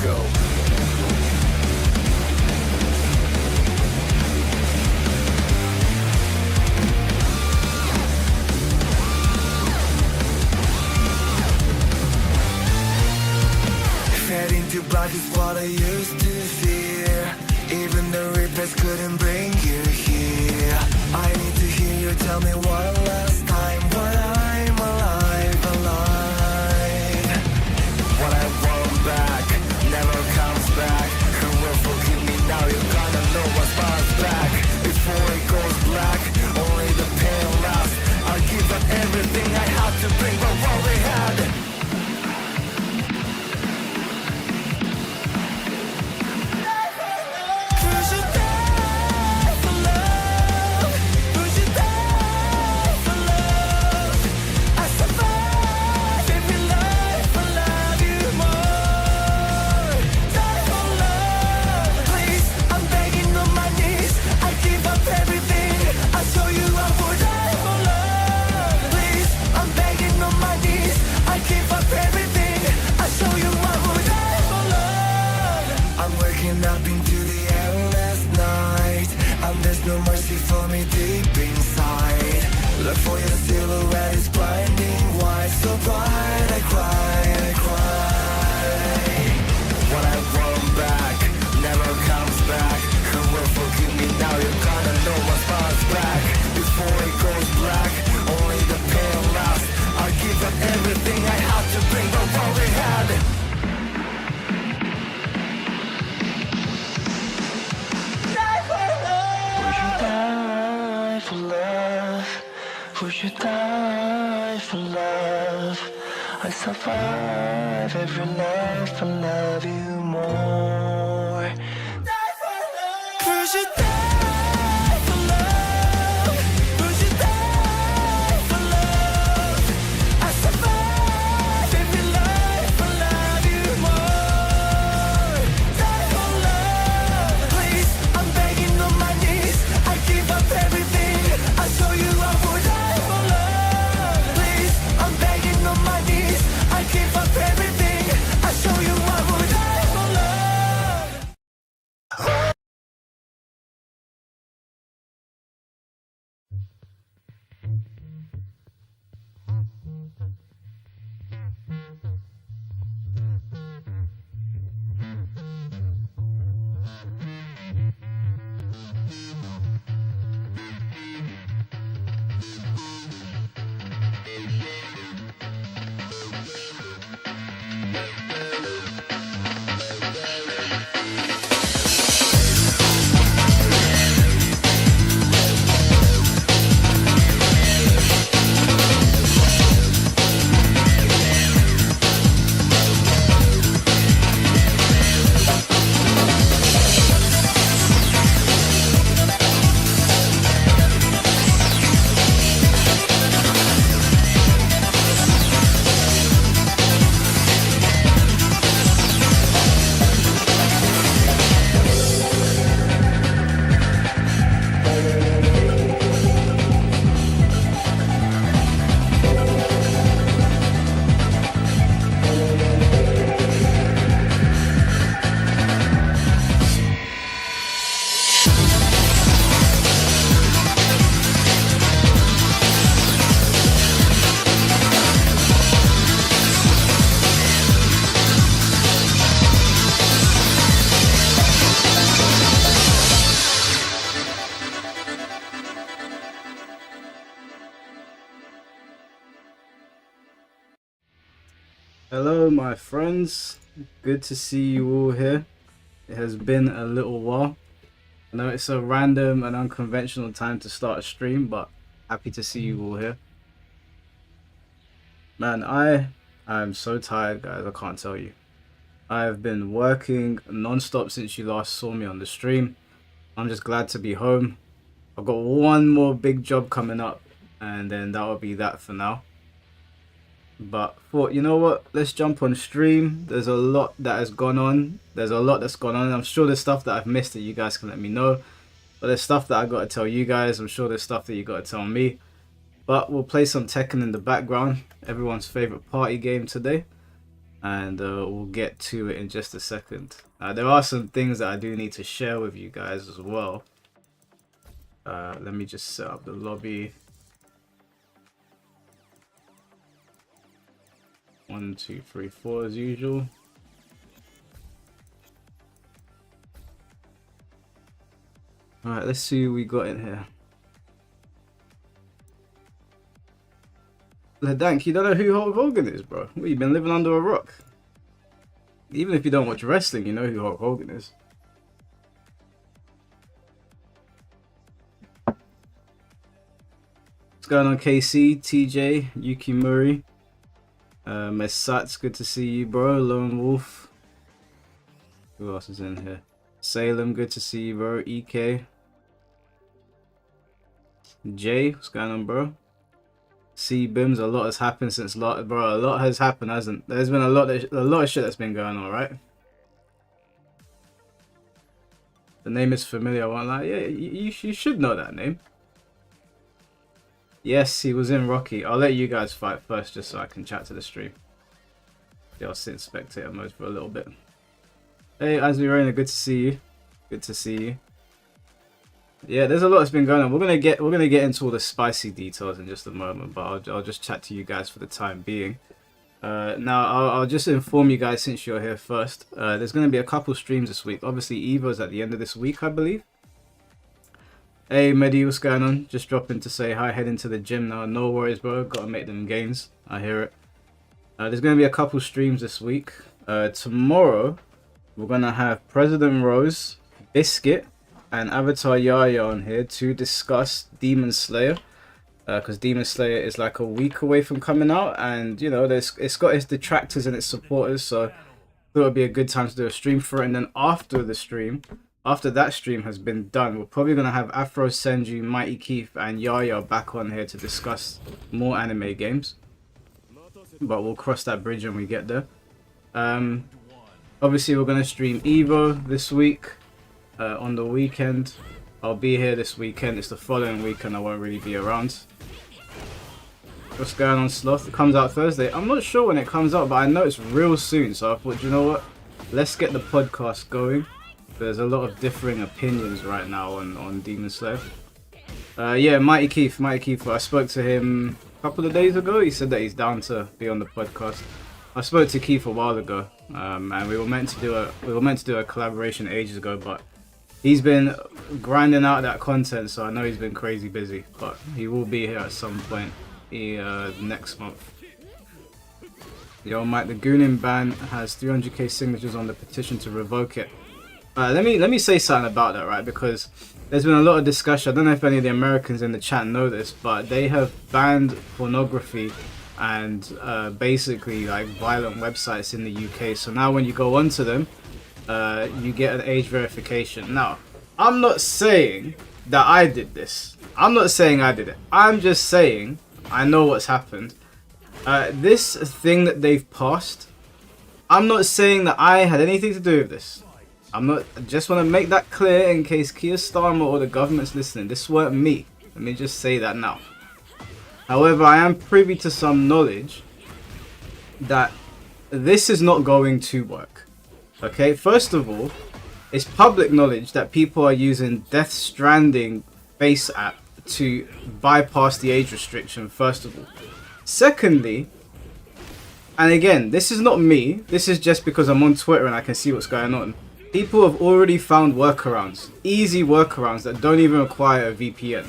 go. Fed into black is what I used to fear. Even the reapers couldn't bring you here. I need to hear you tell me one last time what I'm alive, alive. What I want back never comes back. Who will forgive me now? You're gonna know what's back. Before it goes black, only the pain lasts. I'll give up everything I have to bring back what we had. Up into the endless night, and there's no mercy for me deep inside. Look for your silhouette, it's blinding white, so bright I cry, I cry. What I want back never comes back. Who will forgive me now? You're gonna know what's back. Before it goes black, only the pain lasts. I'll give up everything I have to bring back what we had. For love, would you die for love? I survive every life, I love you more. Die for love. Would you die for love? Would you die for love? I survive every life, I love you more. Die for love. Please, I'm begging on my knees. I give up everything. I show you I would die for love. Please, I'm begging on my knees. I give up everything. I show you I would die for love. Hello my friends, good to see you all here. It has been a little while. I know it's a random and unconventional time to start a stream, but happy to see you all here. Man, I am so tired guys, I can't tell you. I have been working non-stop since you last saw me on the stream. I'm just glad to be home. I've got one more big job coming up and then that will be that for now. But thought, you know what, let's jump on stream. There's a lot that has gone on. I'm sure there's stuff that I've missed that you guys can let me know. But there's stuff that I got to tell you guys. I'm sure there's stuff that you got to tell me. But we'll play some Tekken in the background. Everyone's favorite party game today. and we'll get to it in just a second. There are some things that I do need to share with you guys as well. Let me just set up the lobby. 1, 2, 3, 4 as usual. Alright, let's see who we got in here. Ledank, you don't know who Hulk Hogan is, bro? What, you been living under a rock? Even if you don't watch wrestling, you know who Hulk Hogan is. What's going on, KC, TJ, Yuki Murray? Mesats, good to see you, bro. Lone Wolf. Who else is in here? Salem, good to see you, bro. EK. Jay, what's going on, bro? C Bims, a lot has happened since bro. A lot has happened, hasn't? There's been a lot of shit that's been going on, right? The name is familiar. I won't lie. Yeah, you should know that name. Yes, he was in Rocky. I'll let you guys fight first, just so I can chat to the stream. Yeah, I'll sit in spectator mode for a little bit. Hey, Asmi Rainer, good to see you. Good to see you. Yeah, there's a lot that's been going on. We're gonna get into all the spicy details in just a moment, but I'll just chat to you guys for the time being. Now I'll just inform you guys, since you're here first. There's gonna be a couple streams this week. Obviously, Evo's at the end of this week, I believe. Hey Medi, what's going on? Just dropping to say hi, heading to the gym now. No worries, bro. Gotta make them gains. I hear it. There's gonna be a couple streams this week. Tomorrow, we're gonna have President Rose, Biscuit, and Avatar Yaya on here to discuss Demon Slayer. Because Demon Slayer is like a week away from coming out, and you know, it's got its detractors and its supporters, so I thought it'd be a good time to do a stream for it. And then after that stream has been done, we're probably gonna have Afro Senju, Mighty Keith, and Yaya back on here to discuss more anime games. But we'll cross that bridge when we get there. Obviously, we're gonna stream Evo this week. On the weekend, I'll be here this weekend. It's the following weekend I won't really be around. What's going on, Sloth? It comes out Thursday. I'm not sure when it comes out, but I know it's real soon. So I thought, you know what? Let's get the podcast going. There's a lot of differing opinions right now on Demon Slayer. Yeah, Mighty Keith. I spoke to him a couple of days ago. He said that he's down to be on the podcast. I spoke to Keith a while ago, and we were meant to do a collaboration ages ago, but he's been grinding out that content, so I know he's been crazy busy, but he will be here at some point next month. Yo, Mike, the Goonin ban has 300k signatures on the petition to revoke it. Let me say something about that, right? Because there's been a lot of discussion. I don't know if any of the Americans in the chat know this, but they have banned pornography and basically like violent websites in the UK. So now when you go onto them, you get an age verification. Now, I'm not saying that I did this. I'm not saying I did it. I'm just saying I know what's happened. This thing that they've passed, I'm not saying that I had anything to do with this. I just want to make that clear in case Keir Starmer or the government's listening. This weren't me. Let me just say that now. However, I am privy to some knowledge that this is not going to work. Okay, first of all, it's public knowledge that people are using Death Stranding face app to bypass the age restriction, first of all. Secondly, and again, this is not me, this is just because I'm on Twitter and I can see what's going on. People have already found workarounds, easy workarounds that don't even require a VPN.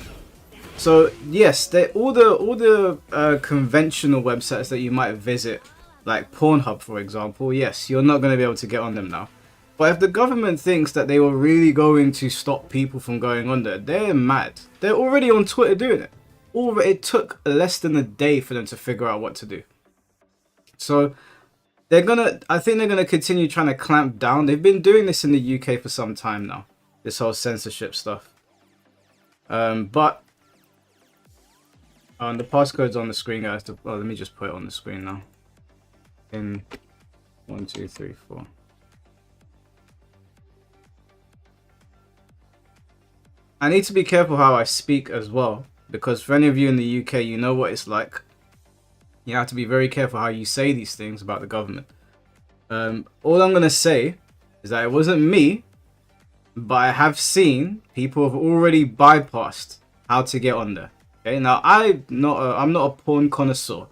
So yes, all the conventional websites that you might visit, like Pornhub for example, yes, you're not going to be able to get on them now. But if the government thinks that they were really going to stop people from going on there, they're mad. They're already on Twitter doing it. It took less than a day for them to figure out what to do. So I think they're gonna continue trying to clamp down. They've been doing this in the UK for some time now, this whole censorship stuff. But the passcode's on the screen, guys. Let me just put it on the screen now. In 1, 2, 3, 4. I need to be careful how I speak as well, because for any of you in the UK, you know what it's like. You have to be very careful how you say these things about the government. All I'm gonna say is that it wasn't me, but I have seen people have already bypassed how to get on there. Okay, now I'm not a porn connoisseur,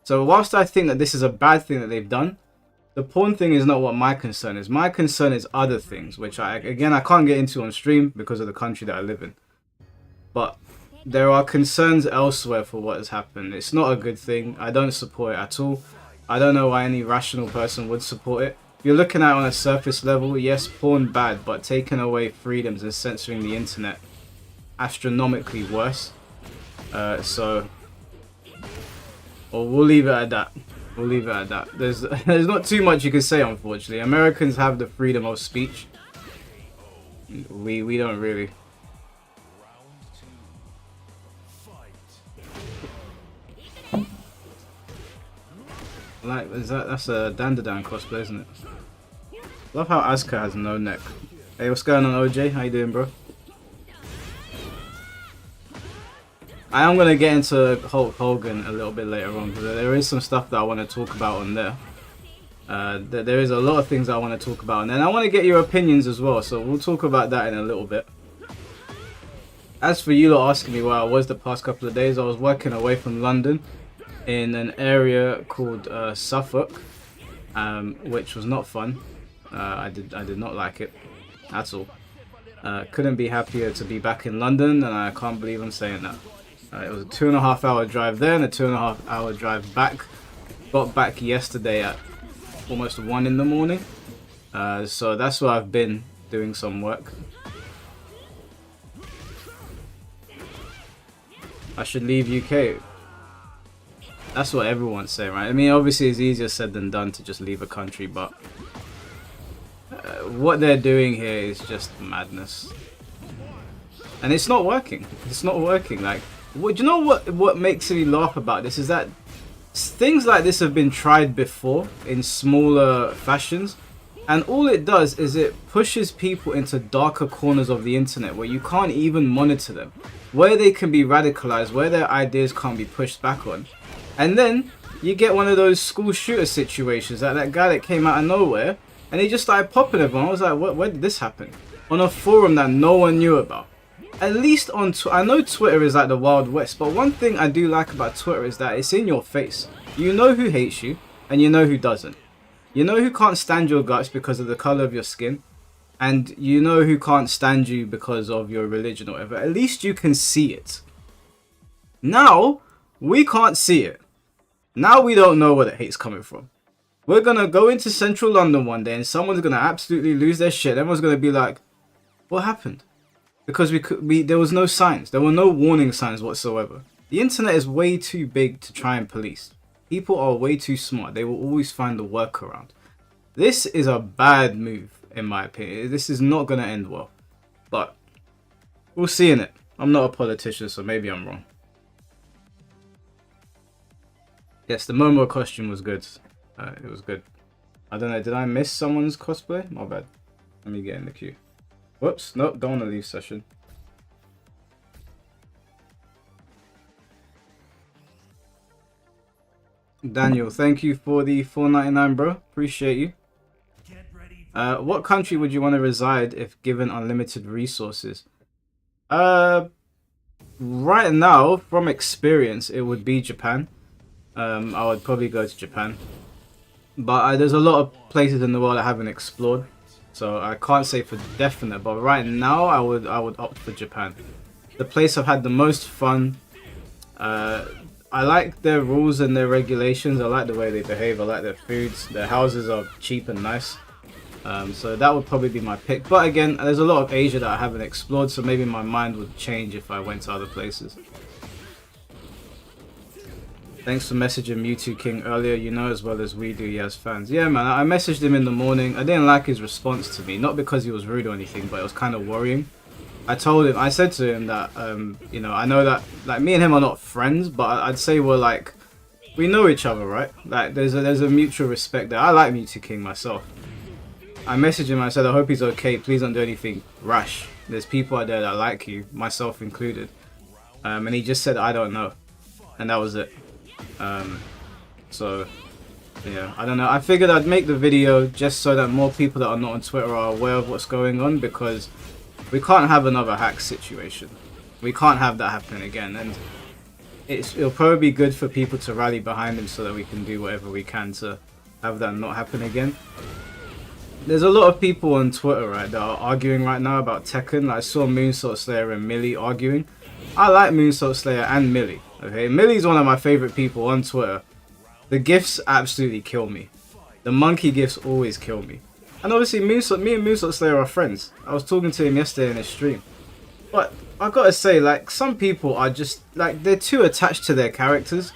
so whilst I think that this is a bad thing that they've done, the porn thing is not what my concern is. My concern is other things, which I can't get into on stream because of the country that I live in. But there are concerns elsewhere for what has happened. It's not a good thing. I don't support it at all. I don't know why any rational person would support it. If you're looking at it on a surface level, yes, porn bad, but taking away freedoms and censoring the internet, astronomically worse. So we'll leave it at that. We'll leave it at that. There's not too much you can say, unfortunately. Americans have the freedom of speech. We don't really. Like, that's a Dandadan cosplay, isn't it? Love how Asuka has no neck. Hey, what's going on, OJ? How you doing, bro? I am gonna get into Hulk Hogan a little bit later on, because there is some stuff that I want to talk about on there. There is a lot of things I want to talk about, and then I want to get your opinions as well. So we'll talk about that in a little bit. As for you lot asking me where I was the past couple of days, I was working away from London in an area called Suffolk, which was not fun. I did not like it at all. Couldn't be happier to be back in London, and I can't believe I'm saying that. It was a 2.5 hour drive there and a 2.5 hour drive back. Got back yesterday at almost 1 in the morning. So that's where I've been doing some work. I should leave UK. That's what everyone's saying, right? I mean, obviously it's easier said than done to just leave a country, but what they're doing here is just madness. And it's not working. It's not working. Like, do you know what makes me laugh about this is that things like this have been tried before in smaller fashions, and all it does is it pushes people into darker corners of the internet where you can't even monitor them, where they can be radicalized, where their ideas can't be pushed back on. And then you get one of those school shooter situations, like that guy that came out of nowhere and he just started popping everyone. I was like, where did this happen? On a forum that no one knew about. At least on I know Twitter is like the Wild West, but one thing I do like about Twitter is that it's in your face. You know who hates you and you know who doesn't. You know who can't stand your guts because of the color of your skin, and you know who can't stand you because of your religion or whatever. At least you can see it. Now we can't see it. Now we don't know where the hate's coming from. We're gonna go into central London one day and someone's gonna absolutely lose their shit. Everyone's gonna be like, what happened? Because there was no signs. There were no warning signs whatsoever. The internet is way too big to try and police. People are way too smart. They will always find a workaround. This is a bad move, in my opinion. This is not going to end well. But we'll see in it. I'm not a politician, so maybe I'm wrong. Yes, the Momo costume was good. It was good. I don't know, did I miss someone's cosplay? My bad. Let me get in the queue. Whoops, nope, don't want to leave session. Daniel, thank you for the $4.99, bro. Appreciate you. What country would you want to reside if given unlimited resources? Right now, from experience, it would be Japan. I would probably go to Japan. But there's a lot of places in the world I haven't explored, so I can't say for definite. But right now, I would opt for Japan. The place I've had the most fun. I like their rules and their regulations. I like the way they behave. I like their foods. Their houses are cheap and nice. So that would probably be my pick. But again, there's a lot of Asia that I haven't explored, so maybe my mind would change if I went to other places. Thanks for messaging Mewtwo King earlier. You know as well as we do he has fans. Yeah, man, I messaged him in the morning. I didn't like his response to me. Not because he was rude or anything, but it was kind of worrying. I said to him that, you know, I know that, like, me and him are not friends, but I'd say we're like, we know each other, right? Like, there's a mutual respect there. I like Mewtwo King myself. I messaged him, I said, I hope he's okay. Please don't do anything rash. There's people out there that like you, myself included. And he just said, I don't know. And that was it. So, Yeah, I don't know. I figured I'd make the video just so that more people that are not on Twitter are aware of what's going on, because we can't have another hack situation. We can't have that happen again, and it'll probably be good for people to rally behind him so that we can do whatever we can to have that not happen again. There's a lot of people on Twitter, right, that are arguing right now about Tekken. I saw Moonsault Slayer and Millie arguing. I like Moonsault Slayer and Millie. Okay, Millie's one of my favorite people on Twitter. The gifs absolutely kill me. The monkey gifs always kill me. And obviously me and Mewtwo Slayer are friends. I was talking to him yesterday in his stream. But I gotta say, like, some people are just, like, they're too attached to their characters.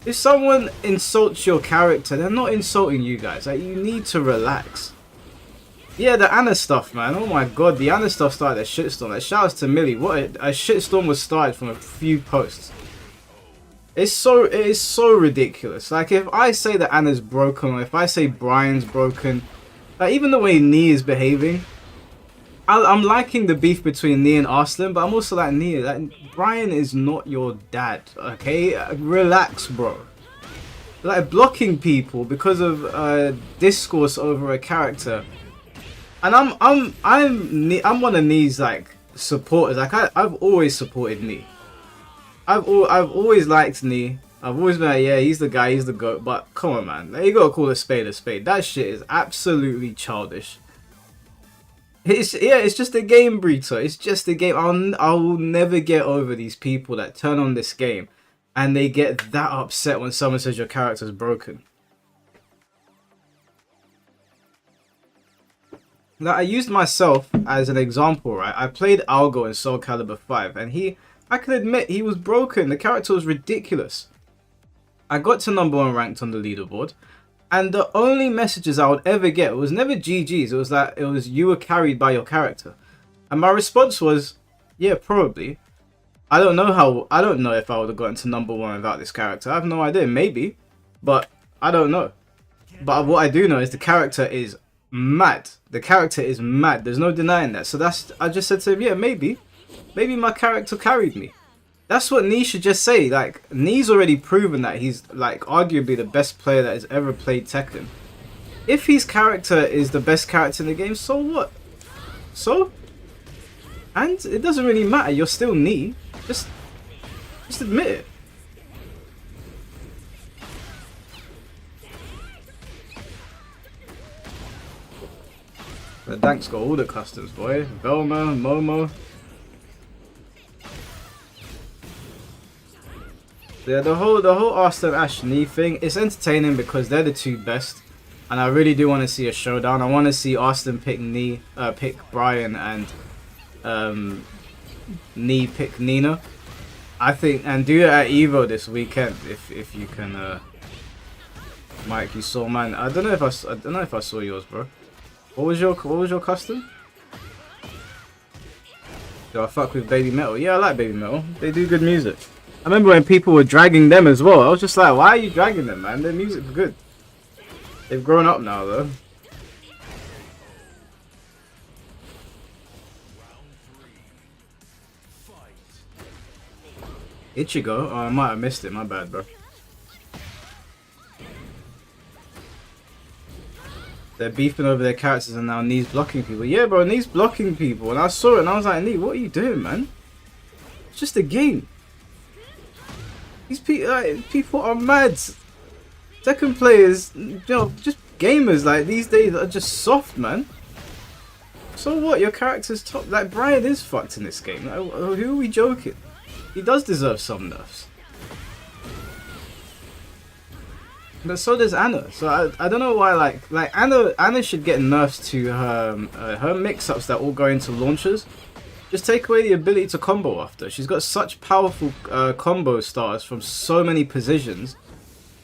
If someone insults your character, they're not insulting you guys. Like, you need to relax. Yeah, the Anna stuff, man. Oh my god, the Anna stuff started a shitstorm. Like, shout outs to Millie. What a shitstorm was started from a few posts. It is so ridiculous. Like, if I say that Anna's broken, or if I say Brian's broken, like, even the way Nee is behaving, I'm liking the beef between Nee and Arslan, but I'm also like, Nee, like, Brian is not your dad, okay? Relax, bro. Like, blocking people because of discourse over a character. And I'm one of Nee's, like, supporters. Like, I've always supported Nee. I've always liked Nee. I've always been like, yeah, he's the guy, he's the GOAT. But come on, man, like, you gotta call a spade a spade. That shit is absolutely childish. It's just a game, Brito. It's just a game. I will never get over these people that turn on this game and they get that upset when someone says your character's broken. Like, I used myself as an example, right? I played Algo in Soul Calibur 5, and I can admit he was broken. The character was ridiculous. I got to #1 ranked on the leaderboard, and the only messages I would ever get was never GG's. It was that you were carried by your character, and my response was, yeah, probably. I don't know if I would have gotten to #1 without this character. I have no idea. Maybe, but I don't know. But what I do know is the character is mad. The character is mad. There's no denying that. So I just said to him, yeah, maybe my character carried me. That's what Nee should just say. Like, Nee's already proven that he's, like, arguably the best player that has ever played Tekken. If his character is the best character in the game, so what? So? And it doesn't really matter. You're still Nee. Just admit it. The Dank's got all the customs, boy. Velma, Momo. Yeah, the whole Arslan Ash Nee thing, it's entertaining because they're the two best, and I really do want to see a showdown. I want to see Arslan pick Brian, and Nee pick Nina. I think, and do it at Evo this weekend if you can. Mike, you saw mine. I don't know if I saw yours, bro. What was your custom? Do I fuck with Baby Metal? Yeah, I like Baby Metal. They do good music. I remember when people were dragging them as well. I was just like, why are you dragging them, man? Their music's good. They've grown up now, though. Ichigo? Oh, I might have missed it. My bad, bro. They're beefing over their characters and now Nee's blocking people. Yeah, bro, Nee's blocking people. And I saw it and I was like, Nee, what are you doing, man? It's just a game. These people are mad. Tekken players, you know, just gamers, like, these days are just soft, man. So what? Your character's top. Like, Brian is fucked in this game. Like, who are we joking? He does deserve some nerfs. But so does Anna. So I don't know why, like Anna should get nerfs to her mix-ups that all go into launchers. Just take away the ability to combo after. She's got such powerful combo starters from so many positions.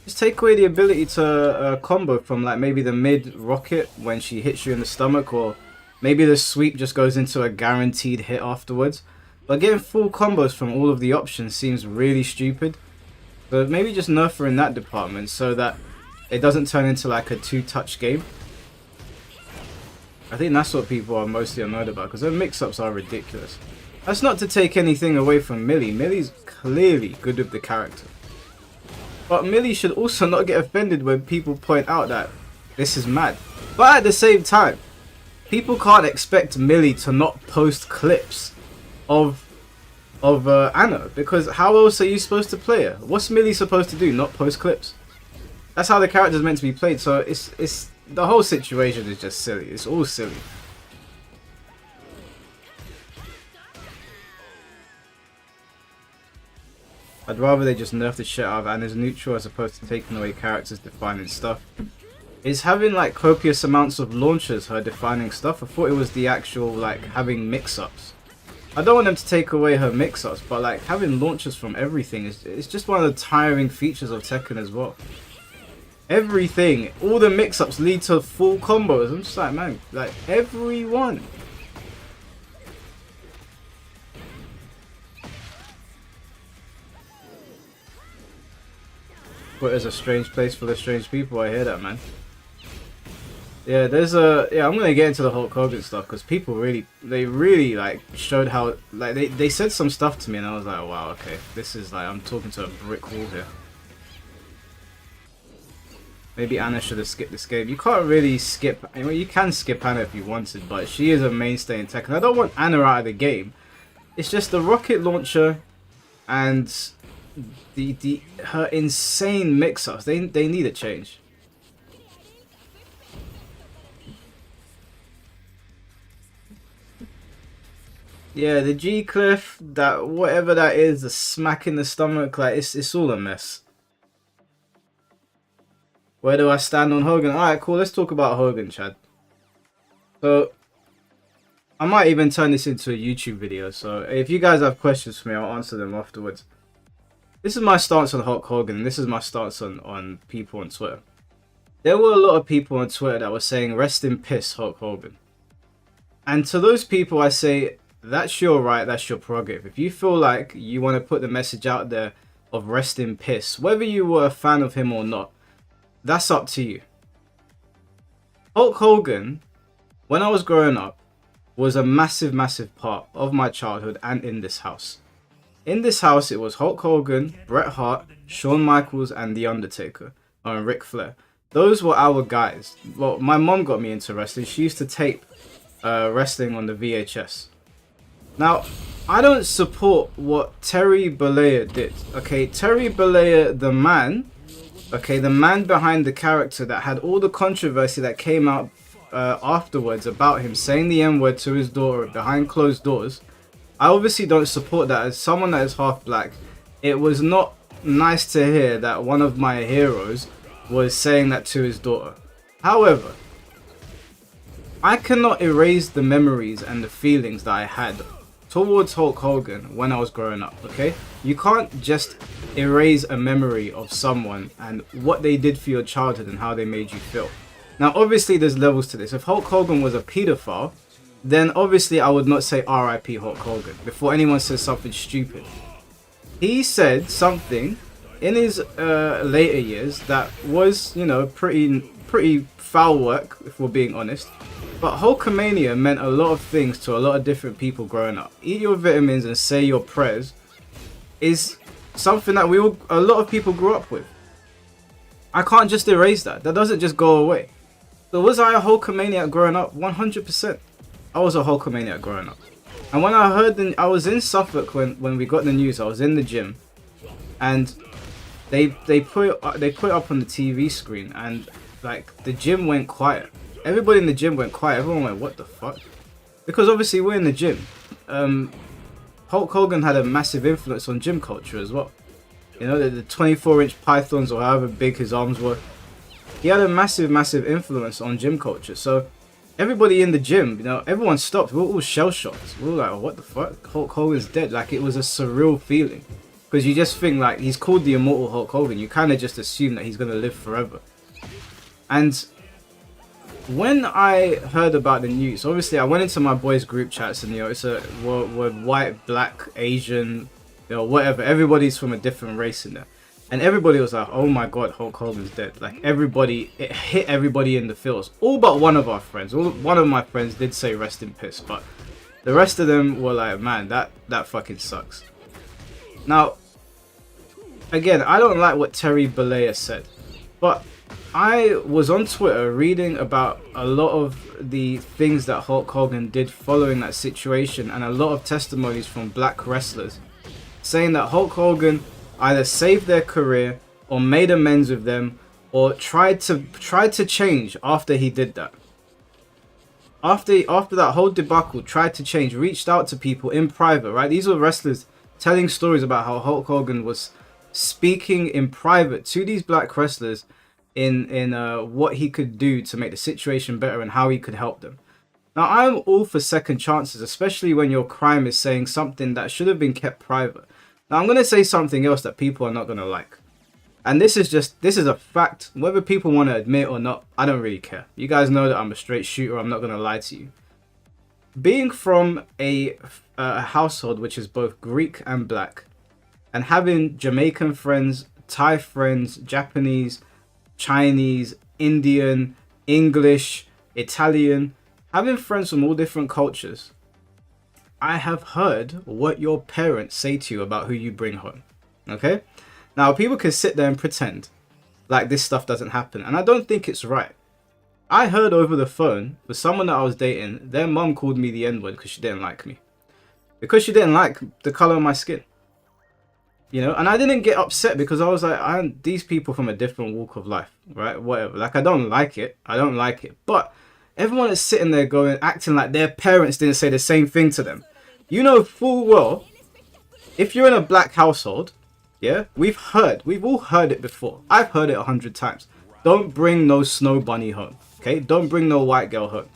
Just take away the ability to combo from, like, maybe the mid rocket when she hits you in the stomach, or maybe the sweep just goes into a guaranteed hit afterwards. But getting full combos from all of the options seems really stupid. But maybe just nerf her in that department so that it doesn't turn into like a two-touch game. I think that's what people are mostly annoyed about, because her mix-ups are ridiculous. That's not to take anything away from Millie. Millie's clearly good with the character. But Millie should also not get offended when people point out that this is mad. But at the same time, people can't expect Millie to not post clips of Anna, because how else are you supposed to play her? What's Millie supposed to do? Not post clips? That's how the character's meant to be played. So it's the whole situation is just silly. It's all silly. I'd rather they just nerf the shit out of Anna's neutral as opposed to taking away characters defining stuff. Is having like copious amounts of launchers her defining stuff? I thought it was the actual like having mix-ups. I don't want them to take away her mix-ups, but like having launchers from everything is just one of the tiring features of Tekken as well. Everything, all the mix-ups lead to full combos. I'm just like, man, like everyone. Twitter's a strange place for the strange people. I hear that, man. Yeah, I'm gonna get into the Hulk Hogan stuff because people really like showed how like they said some stuff to me and I was like, oh, wow, okay, this is like I'm talking to a brick wall here. Maybe Anna should have skipped this game. You can't really skip. I mean, you can skip Anna if you wanted, but she is a mainstay in Tekken. I don't want Anna out of the game. It's just the rocket launcher and her insane mix-ups. They need a change. Yeah, the G cliff, that whatever that is, the smack in the stomach, like it's all a mess. Where do I stand on Hogan? Alright, cool, let's talk about Hogan, Chad. So I might even turn this into a YouTube video, so if you guys have questions for me, I'll answer them afterwards. This is my stance on Hulk Hogan, and this is my stance on people on Twitter. There were a lot of people on Twitter that were saying, rest in piss, Hulk Hogan. And to those people I say, that's your right, that's your prerogative. If you feel like you want to put the message out there of rest in piss, whether you were a fan of him or not, that's up to you. Hulk Hogan, when I was growing up, was a massive, massive part of my childhood and in this house. In this house, it was Hulk Hogan, Bret Hart, Shawn Michaels, and The Undertaker, and Ric Flair. Those were our guys. Well, my mom got me into wrestling. She used to tape wrestling on the VHS. Now, I don't support what Terry Bollea did. Okay, Terry Bollea, the man, okay, the man behind the character that had all the controversy that came out afterwards about him saying the N-word to his daughter behind closed doors. I obviously don't support that. As someone that is half black, it was not nice to hear that one of my heroes was saying that to his daughter. However, I cannot erase the memories and the feelings that I had towards Hulk Hogan when I was growing up, okay? You can't just erase a memory of someone and what they did for your childhood and how they made you feel. Now, obviously, there's levels to this. If Hulk Hogan was a pedophile, then obviously I would not say RIP Hulk Hogan before anyone says something stupid. He said something in his later years that was, you know, pretty foul work, if we're being honest. But Hulkamania meant a lot of things to a lot of different people growing up. Eat your vitamins and say your prayers is something that a lot of people grew up with. I can't just erase that. That doesn't just go away. So was I a Hulkamaniac growing up? 100%. I was a Hulkamaniac growing up. And when I heard, I was in Suffolk when we got the news. I was in the gym, and they put it up on the TV screen, and like the gym went quiet. Everybody in the gym went quiet. Everyone went, what the fuck? Because obviously we're in the gym. Hulk Hogan had a massive influence on gym culture as well. You know, the 24-inch pythons or however big his arms were. He had a massive, massive influence on gym culture. So everybody in the gym, you know, everyone stopped. We were all shell-shocked. We were like, oh, what the fuck? Hulk Hogan's dead. Like, it was a surreal feeling. Because you just think, like, he's called the Immortal Hulk Hogan. You kind of just assume that he's going to live forever. And when I heard about the news, obviously I went into my boys' group chats, and, you know, we're white, black, Asian, you know, whatever. Everybody's from a different race in there. And everybody was like, oh my god, Hulk Hogan's dead. Like, everybody, it hit everybody in the feels. All but one of our friends. One of my friends did say rest in piss, but the rest of them were like, man, that fucking sucks. Now, again, I don't like what Terry Bollea said, but I was on Twitter reading about a lot of the things that Hulk Hogan did following that situation, and a lot of testimonies from black wrestlers saying that Hulk Hogan either saved their career or made amends with them, or tried to change after he did that. After that whole debacle, tried to change, reached out to people in private, right? These were wrestlers telling stories about how Hulk Hogan was speaking in private to these black wrestlers in what he could do to make the situation better and how he could help them. Now, I'm all for second chances, especially when your crime is saying something that should have been kept private. Now, I'm going to say something else that people are not going to like. And this is a fact. Whether people want to admit or not, I don't really care. You guys know that I'm a straight shooter. I'm not going to lie to you. Being from a household which is both Greek and black, and having Jamaican friends, Thai friends, Japanese, Chinese, Indian, English, Italian, having friends from all different cultures, I have heard what your parents say to you about who you bring home. Okay? Now, people can sit there and pretend like this stuff doesn't happen, and I don't think it's right. I heard over the phone, for someone that I was dating, their mum called me the N-word because she didn't like me. Because she didn't like the colour of my skin. You know, and I didn't get upset because I was like, these people from a different walk of life, right? Whatever. Like, I don't like it. But everyone is sitting there going, acting like their parents didn't say the same thing to them. You know full well, if you're in a black household, yeah, we've all heard it before. I've heard it 100 times. Don't bring no snow bunny home, okay? Don't bring no white girl home.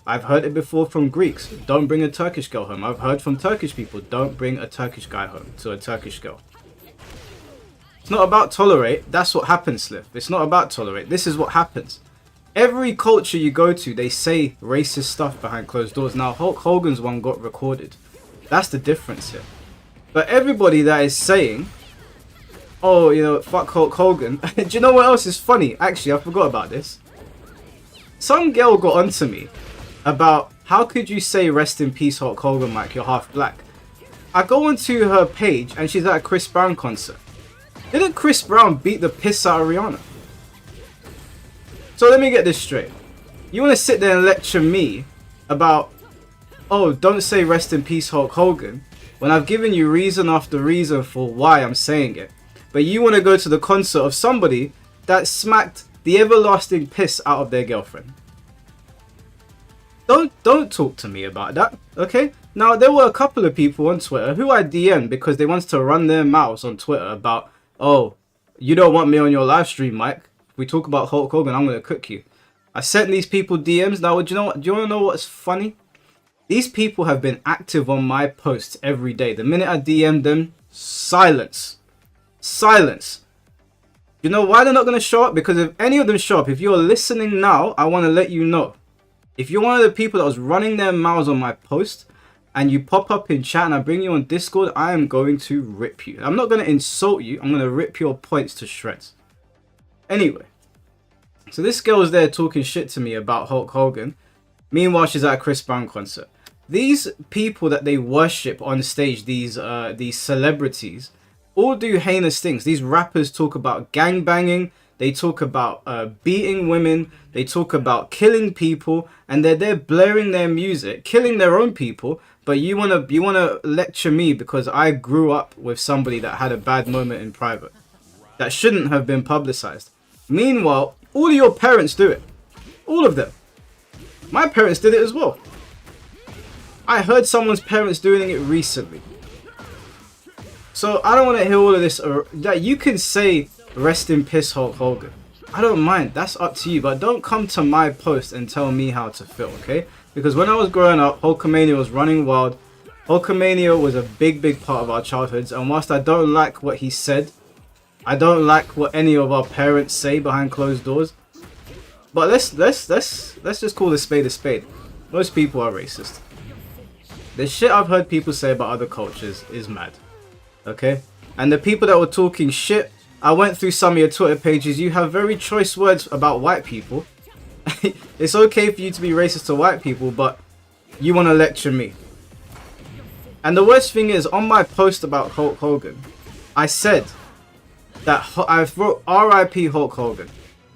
I've heard it before from Greeks. Don't bring a Turkish girl home. I've heard from Turkish people. Don't bring a Turkish guy home to a Turkish girl. It's not about tolerate. That's what happens, Sliff. It's not about tolerate. This is what happens. Every culture you go to, they say racist stuff behind closed doors. Now, Hulk Hogan's one got recorded. That's the difference here. But everybody that is saying, oh, you know, fuck Hulk Hogan. Do you know what else is funny? Actually, I forgot about this. Some girl got onto me about how could you say rest in peace Hulk Hogan, Mike, you're half black. I go onto her page and she's at a Chris Brown concert. Didn't Chris Brown beat the piss out of Rihanna? So let me get this straight. You want to sit there and lecture me about, oh, don't say rest in peace Hulk Hogan, when I've given you reason after reason for why I'm saying it. But you want to go to the concert of somebody that smacked the everlasting piss out of their girlfriend. Don't talk to me about that, okay? Now, there were a couple of people on Twitter who I DM'd because they wanted to run their mouths on Twitter about, oh, you don't want me on your live stream, Mike. If we talk about Hulk Hogan, I'm going to cook you. I sent these people DMs. Now, do you know what? Do you want to know what's funny? These people have been active on my posts every day. The minute I DM'd them, silence. Silence. You know why they're not going to show up? Because if any of them show up, if you're listening now, I want to let you know. If you're one of the people that was running their mouths on my post and you pop up in chat and I bring you on Discord, I am going to rip you. I'm not going to insult you. I'm going to rip your points to shreds. Anyway, so this girl is there talking shit to me about Hulk Hogan. Meanwhile, she's at a Chris Brown concert. These people that they worship on stage, these celebrities, all do heinous things. These rappers talk about gangbanging. They talk about beating women. They talk about killing people, and they're there blaring their music, killing their own people. But you wanna lecture me because I grew up with somebody that had a bad moment in private that shouldn't have been publicized. Meanwhile, all of your parents do it. All of them. My parents did it as well. I heard someone's parents doing it recently. So I don't want to hear all of this. That you can say rest in piss Hulk Hogan. I don't mind. That's up to you. But don't come to my post and tell me how to feel, okay? Because when I was growing up, Hulkamania was running wild. Hulkamania was a big part of our childhoods. And whilst I don't like what he said, I don't like what any of our parents say behind closed doors. But let's just call a spade a spade. Most people are racist. The shit I've heard people say about other cultures is mad. Okay? And the people that were talking shit, I went through some of your Twitter pages. You have very choice words about white people. It's okay for you to be racist to white people, but you want to lecture me. And the worst thing is, on my post about Hulk Hogan, I said that I've wrote R.I.P. Hulk Hogan.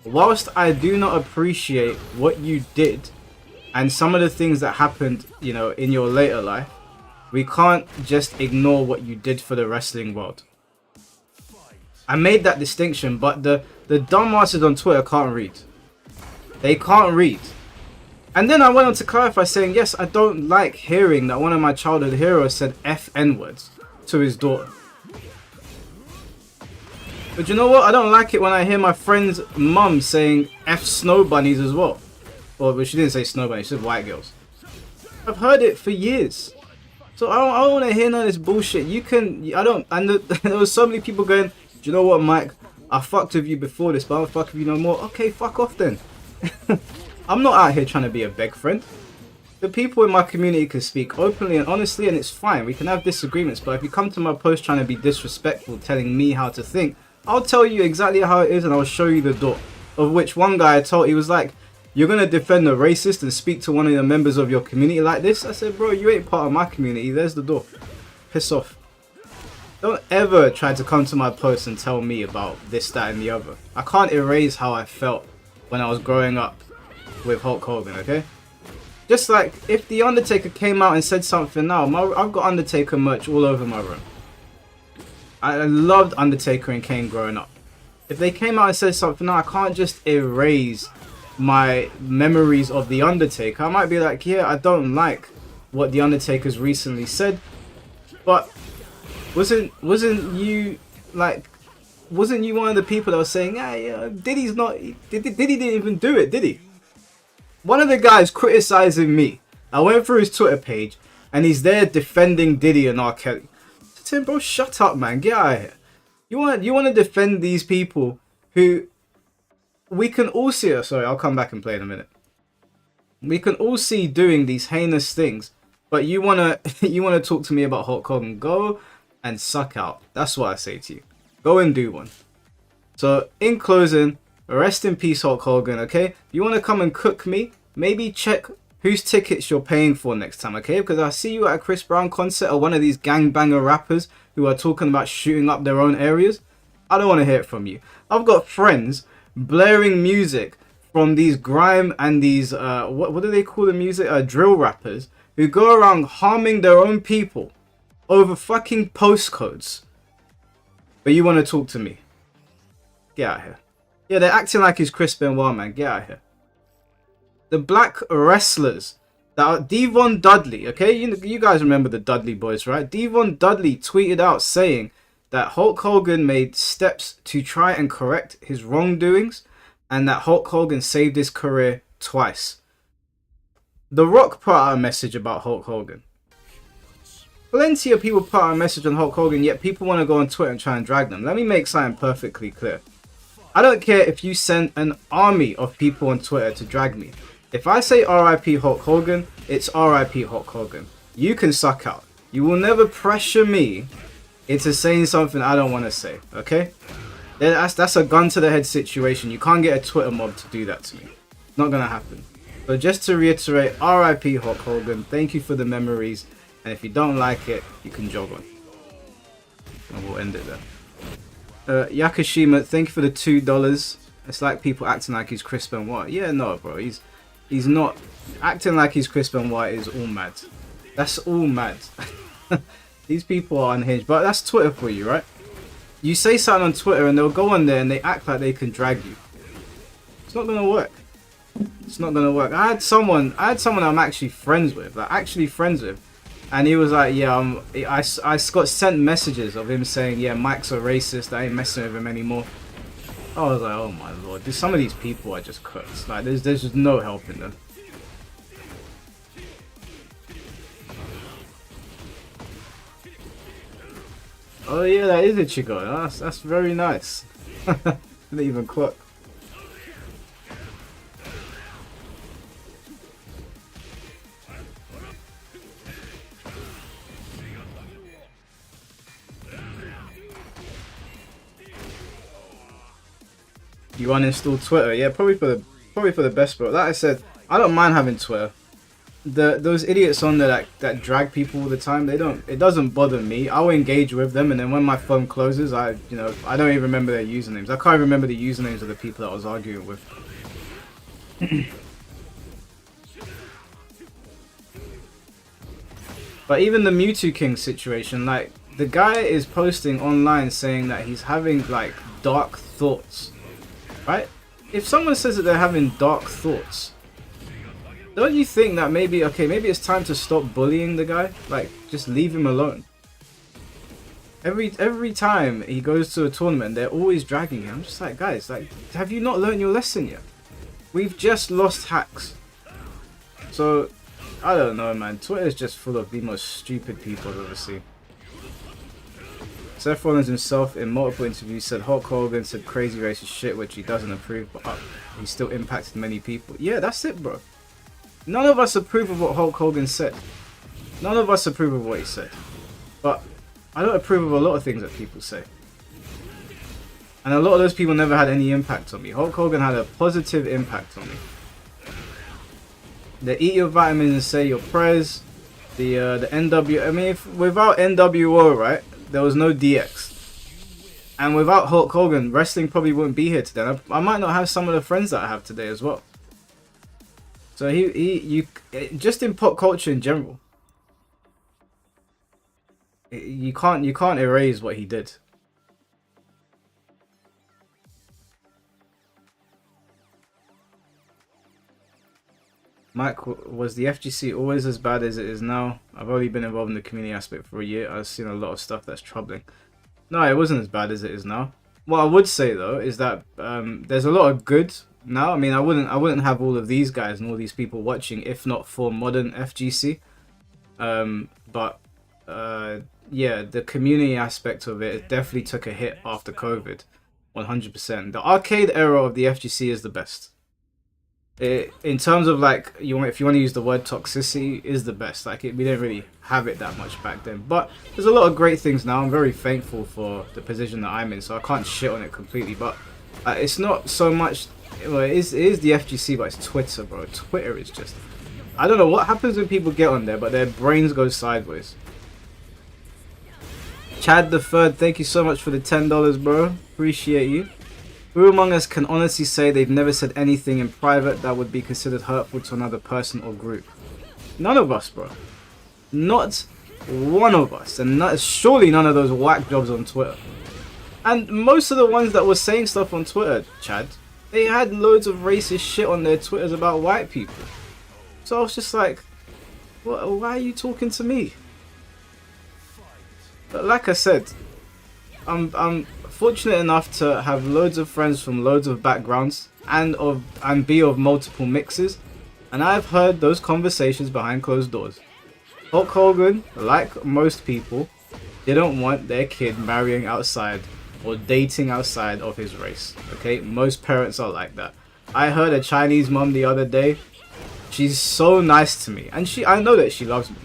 Whilst I do not appreciate what you did and some of the things that happened, you know, in your later life, we can't just ignore what you did for the wrestling world. I made that distinction, but the dumbasses on Twitter can't read. They can't read. And then I went on to clarify saying, yes, I don't like hearing that one of my childhood heroes said F-N-words to his daughter. But you know what? I don't like it when I hear my friend's mum saying F snow bunnies as well. Well, she didn't say snow bunnies, she said white girls. I've heard it for years. So I don't want to hear none of this bullshit. And there was so many people going, do you know what, Mike? I fucked with you before this, but I don't fuck with you no more. Okay, fuck off then. I'm not out here trying to be a beg friend. The people in my community can speak openly and honestly, and it's fine. We can have disagreements, but if you come to my post trying to be disrespectful, telling me how to think, I'll tell you exactly how it is and I'll show you the door. Of which one guy I told, he was like, you're going to defend a racist and speak to one of the members of your community like this? I said, bro, you ain't part of my community. There's the door. Piss off. Don't ever try to come to my post and tell me about this, that, and the other. I can't erase how I felt when I was growing up with Hulk Hogan, okay? Just like, if The Undertaker came out and said something now, I've got Undertaker merch all over my room. I loved Undertaker and Kane growing up. If they came out and said something now, I can't just erase my memories of The Undertaker. I might be like, yeah, I don't like what The Undertaker's recently said, but wasn't you one of the people that was saying, yeah, Diddy's not, Diddy didn't even do it, did he? One of the guys criticizing me, I went through his Twitter page and he's there defending Diddy and R. Kelly. I said, bro, shut up, man, get out of here. You want to defend these people who we can all see, sorry, I'll come back and play in a minute. We can all see doing these heinous things, but you wanna talk to me about Hulk Hogan? Go and suck out. That's what I say to you. Go and do one. So in closing, rest in peace, Hulk Hogan. Okay, if you want to come and cook me, maybe check whose tickets you're paying for next time. Okay, because I see you at a Chris Brown concert or one of these gangbanger rappers who are talking about shooting up their own areas. I don't want to hear it from you. I've got friends blaring music from these grime and these what do they call the music, drill rappers, who go around harming their own people over fucking postcodes. But you want to talk to me? Get out of here. Yeah, they're acting like he's Chris Benoit, man. Get out of here. The black wrestlers that are Devon Dudley, okay? You guys remember the Dudley boys, right? Devon Dudley tweeted out saying that Hulk Hogan made steps to try and correct his wrongdoings and that Hulk Hogan saved his career twice. The Rock put out a message about Hulk Hogan. Plenty of people put out a message on Hulk Hogan, yet people want to go on Twitter and try and drag them. Let me make something perfectly clear. I don't care if you send an army of people on Twitter to drag me. If I say RIP Hulk Hogan, it's RIP Hulk Hogan. You can suck out. You will never pressure me into saying something I don't want to say, okay? That's a gun to the head situation. You can't get a Twitter mob to do that to me. Not going to happen. So just to reiterate, RIP Hulk Hogan. Thank you for the memories. And if you don't like it, you can jog on. And we'll end it there. Yakashima, thank you for the $2. It's like people acting like he's Chris Benoit. Yeah, no, bro. He's not. Acting like he's Chris Benoit is all mad. That's all mad. These people are unhinged. But that's Twitter for you, right? You say something on Twitter and they'll go on there and they act like they can drag you. It's not going to work. It's not going to work. I had someone I'm actually friends with. And he was like, yeah, I got sent messages of him saying, yeah, Mike's a racist. I ain't messing with him anymore. I was like, oh my lord. Some of these people are just cuts. Like, there's just no helping them. Oh yeah, that is Ichigo. That's very nice. Didn't even clock. You uninstall Twitter? Yeah, probably for the best, bro. Like I said, I don't mind having Twitter. those idiots on there that drag people all the time, it doesn't bother me. I'll engage with them, and then when my phone closes, I don't even remember their usernames. I can't even remember the usernames of the people that I was arguing with. But even the Mewtwo King situation, like, the guy is posting online saying that he's having like dark thoughts, right? If someone says that they're having dark thoughts, don't you think that maybe it's time to stop bullying the guy? Like, just leave him alone. Every time he goes to a tournament, they're always dragging him. I'm just like, guys, like, have you not learned your lesson yet? We've just lost hacks. So, I don't know, man. Twitter is just full of the most stupid people I've ever seen. Seth Rollins himself, in multiple interviews, said Hulk Hogan said crazy racist shit, which he doesn't approve, but he still impacted many people. Yeah, that's it, bro. None of us approve of what Hulk Hogan said. None of us approve of what he said. But I don't approve of a lot of things that people say. And a lot of those people never had any impact on me. Hulk Hogan had a positive impact on me. The eat your vitamins and say your prayers. The NW. I mean, without NWO, right, there was no DX. And without Hulk Hogan, wrestling probably wouldn't be here today. I might not have some of the friends that I have today as well. So you just in pop culture in general, you can't erase what he did. Mike, was the FGC always as bad as it is now? I've only been involved in the community aspect for a year. I've seen a lot of stuff that's troubling. No, it wasn't as bad as it is now. What I would say though is that there's a lot of good now. I mean, I wouldn't have all of these guys and all these people watching if not for modern FGC. But yeah, the community aspect of it definitely took a hit after COVID, 100%. The arcade era of the FGC is the best. In terms of like, if you want to use the word toxicity, is the best. Like, we didn't really have it that much back then, but there's a lot of great things now. I'm very thankful for the position that I'm in, so I can't shit on it completely. But it's not so much. Well, it is the FGC, but it's Twitter, bro. Twitter is just, I don't know what happens when people get on there, but their brains go sideways. Chad the Third, thank you so much for the $10, bro. Appreciate you. Who among us can honestly say they've never said anything in private that would be considered hurtful to another person or group? None of us, bro. Not one of us. And surely none of those whack jobs on Twitter. And most of the ones that were saying stuff on Twitter, Chad, they had loads of racist shit on their Twitters about white people. So I was just like, why are you talking to me? But like I said, I'm fortunate enough to have loads of friends from loads of backgrounds and be of multiple mixes, and I've heard those conversations behind closed doors. Hulk Hogan, like most people, didn't want their kid marrying outside or dating outside of his race. Okay, most parents are like that. I heard a Chinese mom the other day. She's so nice to me, and I know that she loves me.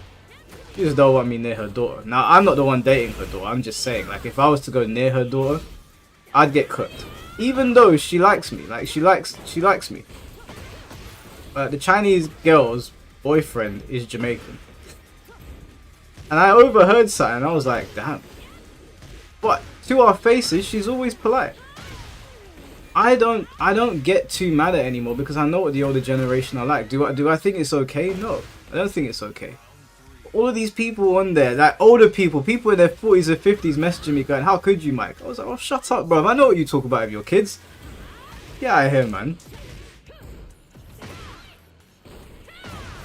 She just don't want me near her daughter. Now, I'm not the one dating her daughter. I'm just saying, like, if I was to go near her daughter, I'd get cooked. Even though she likes me. Like, she likes me. The Chinese girl's boyfriend is Jamaican. And I overheard something. I was like, damn. But to our faces, she's always polite. I don't get too mad at her anymore because I know what the older generation are like. Do I think it's okay? No. I don't think it's okay. All of these people on there, like older people in their 40s or 50s messaging me going, how could you, Mike? I was like, oh, shut up, bro. I know what you talk about with your kids. Get out of here, man.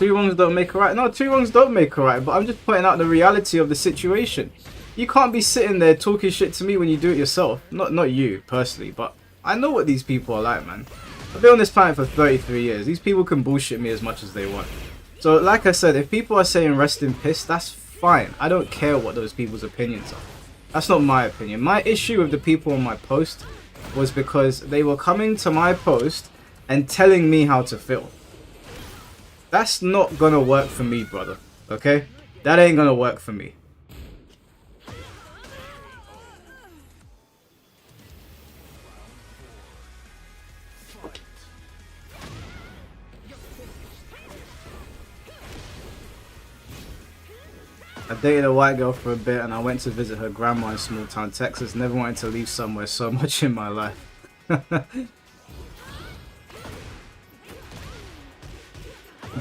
Two wrongs don't make a right. No, two wrongs don't make a right, but I'm just pointing out the reality of the situation. You can't be sitting there talking shit to me when you do it yourself. Not you, personally, but I know what these people are like, man. I've been on this planet for 33 years. These people can bullshit me as much as they want. So, like I said, if people are saying rest in piss, that's fine. I don't care what those people's opinions are. That's not my opinion. My issue with the people on my post was because they were coming to my post and telling me how to feel. That's not gonna work for me, brother. Okay? That ain't gonna work for me. I dated a white girl for a bit and I went to visit her grandma in small town Texas. Never wanted to leave somewhere so much in my life. Do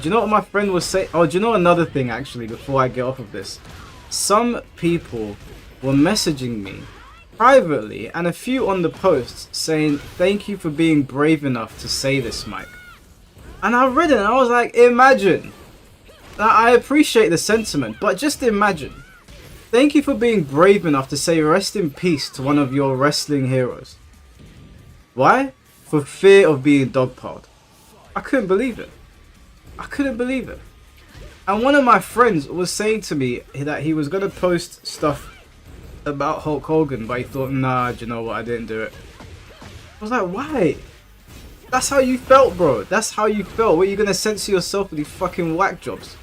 you know what my friend was saying? Oh, do you know another thing actually before I get off of this? Some people were messaging me privately and a few on the posts saying, thank you for being brave enough to say this, Mike. And I read it and I was like, imagine. Now, I appreciate the sentiment, but just imagine. Thank you for being brave enough to say rest in peace to one of your wrestling heroes. Why? For fear of being dogpiled. I couldn't believe it. I couldn't believe it. And one of my friends was saying to me that he was going to post stuff about Hulk Hogan, but he thought, nah, do you know what, I didn't do it. I was like, why? That's how you felt, bro. That's how you felt. What, are you going to censor yourself with these fucking whack jobs?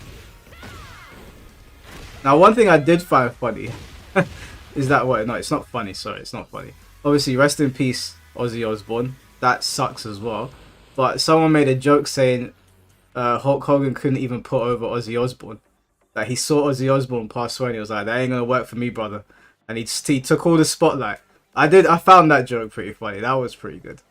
Now, one thing I did find funny is that, no, it's not funny. Sorry, it's not funny. Obviously, rest in peace, Ozzy Osbourne. That sucks as well. But someone made a joke saying Hulk Hogan couldn't even put over Ozzy Osbourne. Like, he saw Ozzy Osbourne pass away and he was like, that ain't going to work for me, brother. And he took all the spotlight. I found that joke pretty funny. That was pretty good.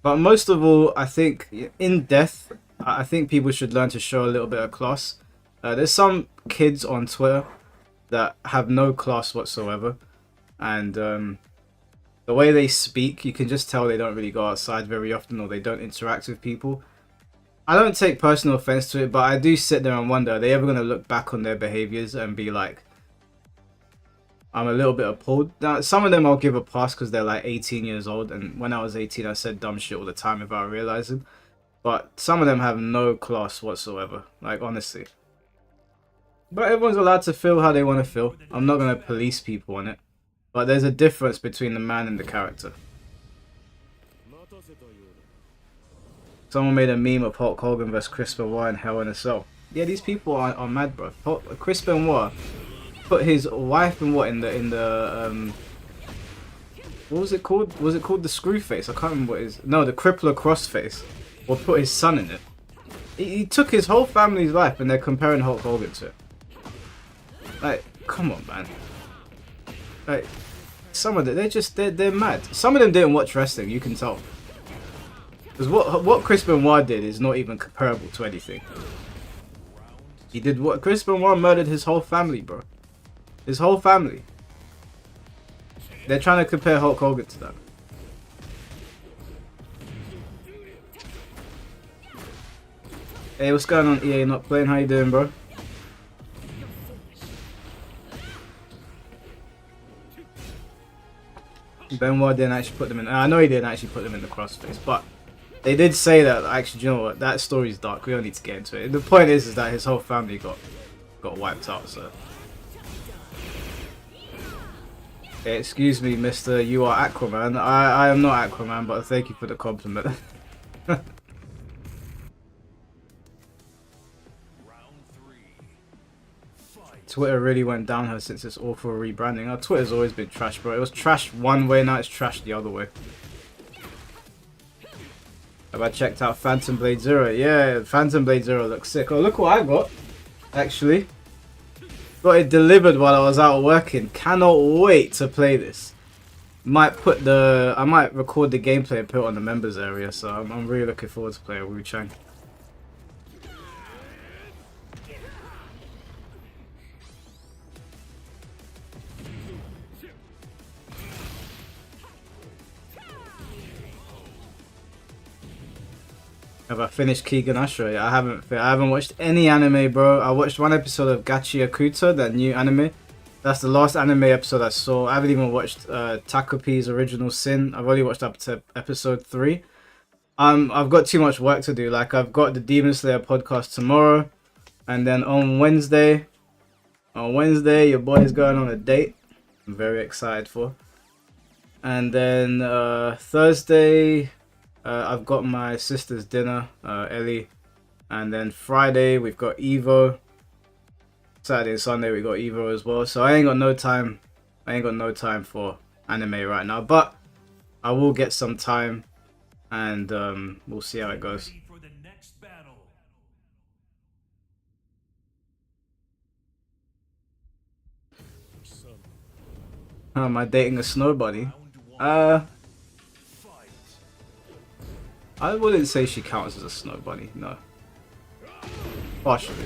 But most of all, I think in death, I think people should learn to show a little bit of class. There's some kids on Twitter that have no class whatsoever. And the way they speak, you can just tell they don't really go outside very often or they don't interact with people. I don't take personal offense to it, but I do sit there and wonder, are they ever going to look back on their behaviors and be like, I'm a little bit appalled. Now, some of them I'll give a pass because they're like 18 years old. And when I was 18, I said dumb shit all the time without realizing. But some of them have no class whatsoever. Like, honestly. But everyone's allowed to feel how they want to feel. I'm not going to police people on it. But there's a difference between the man and the character. Someone made a meme of Hulk Hogan vs Chris Benoit in Hell in a Cell. Yeah, these people are mad, bro. Chris Benoit put his wife in what was it called? Was it called the screw face? I can't remember what it is. No, the crippler cross face. Or put his son in it. He took his whole family's life and they're comparing Hulk Hogan to it. Like, come on, man. Like, some of them, they're mad. Some of them didn't watch wrestling, you can tell. Because what Chris Benoit did is not even comparable to anything. He did what? Chris Benoit murdered his whole family, bro. His whole family. They're trying to compare Hulk Hogan to that. Hey, what's going on, EA Not Playing? How you doing, bro? Benoit didn't actually put them in. I know he didn't actually put them in the crossface, but they did say that. Actually, do you know what? That story's dark. We don't need to get into it. The point is that his whole family got wiped out. So, hey, excuse me, Mister. You are Aquaman. I am not Aquaman, but thank you for the compliment. Twitter really went downhill since its awful rebranding. Oh, Twitter's always been trash, bro. It was trash one way, now it's trash the other way. Have I checked out Phantom Blade Zero? Yeah, Phantom Blade Zero looks sick. Oh, look what I got, actually. Got it delivered while I was out working. Cannot wait to play this. I might record the gameplay and put it on the members area, so I'm really looking forward to playing Wu Chang. Have I finished Keegan Ashra? I haven't watched any anime, bro. I watched one episode of Gachi Akuta, that new anime. That's the last anime episode I saw. I haven't even watched Takopi's Original Sin. I've only watched up to episode 3. I've got too much work to do. Like, I've got the Demon Slayer podcast tomorrow, and then on Wednesday, your boy's going on a date. I'm very excited for. And then Thursday, I've got my sister's dinner, Ellie, and then Friday we've got Evo. Saturday and Sunday we got Evo as well. So I ain't got no time. I ain't got no time for anime right now, but I will get some time, and we'll see how it goes. Am I dating a snow bunny? I wouldn't say she counts as a snow bunny, no. Partially.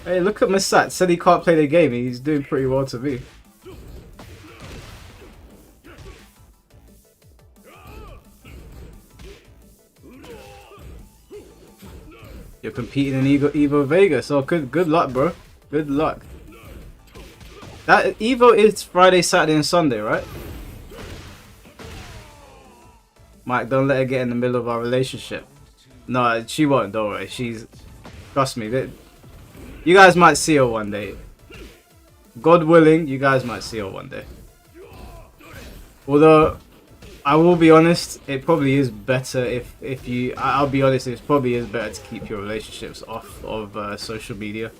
Hey, look at Masat. Said he can't play the game. He's doing pretty well to me. You're competing in Evo Vegas. Oh, good luck, bro. Good luck. That Evo is Friday, Saturday, and Sunday, right? Mike, don't let her get in the middle of our relationship. No, she won't. Don't worry. Trust me. You guys might see her one day. God willing, you guys might see her one day. Although, I will be honest, it probably is better if you... I'll be honest, it probably is better to keep your relationships off of social media.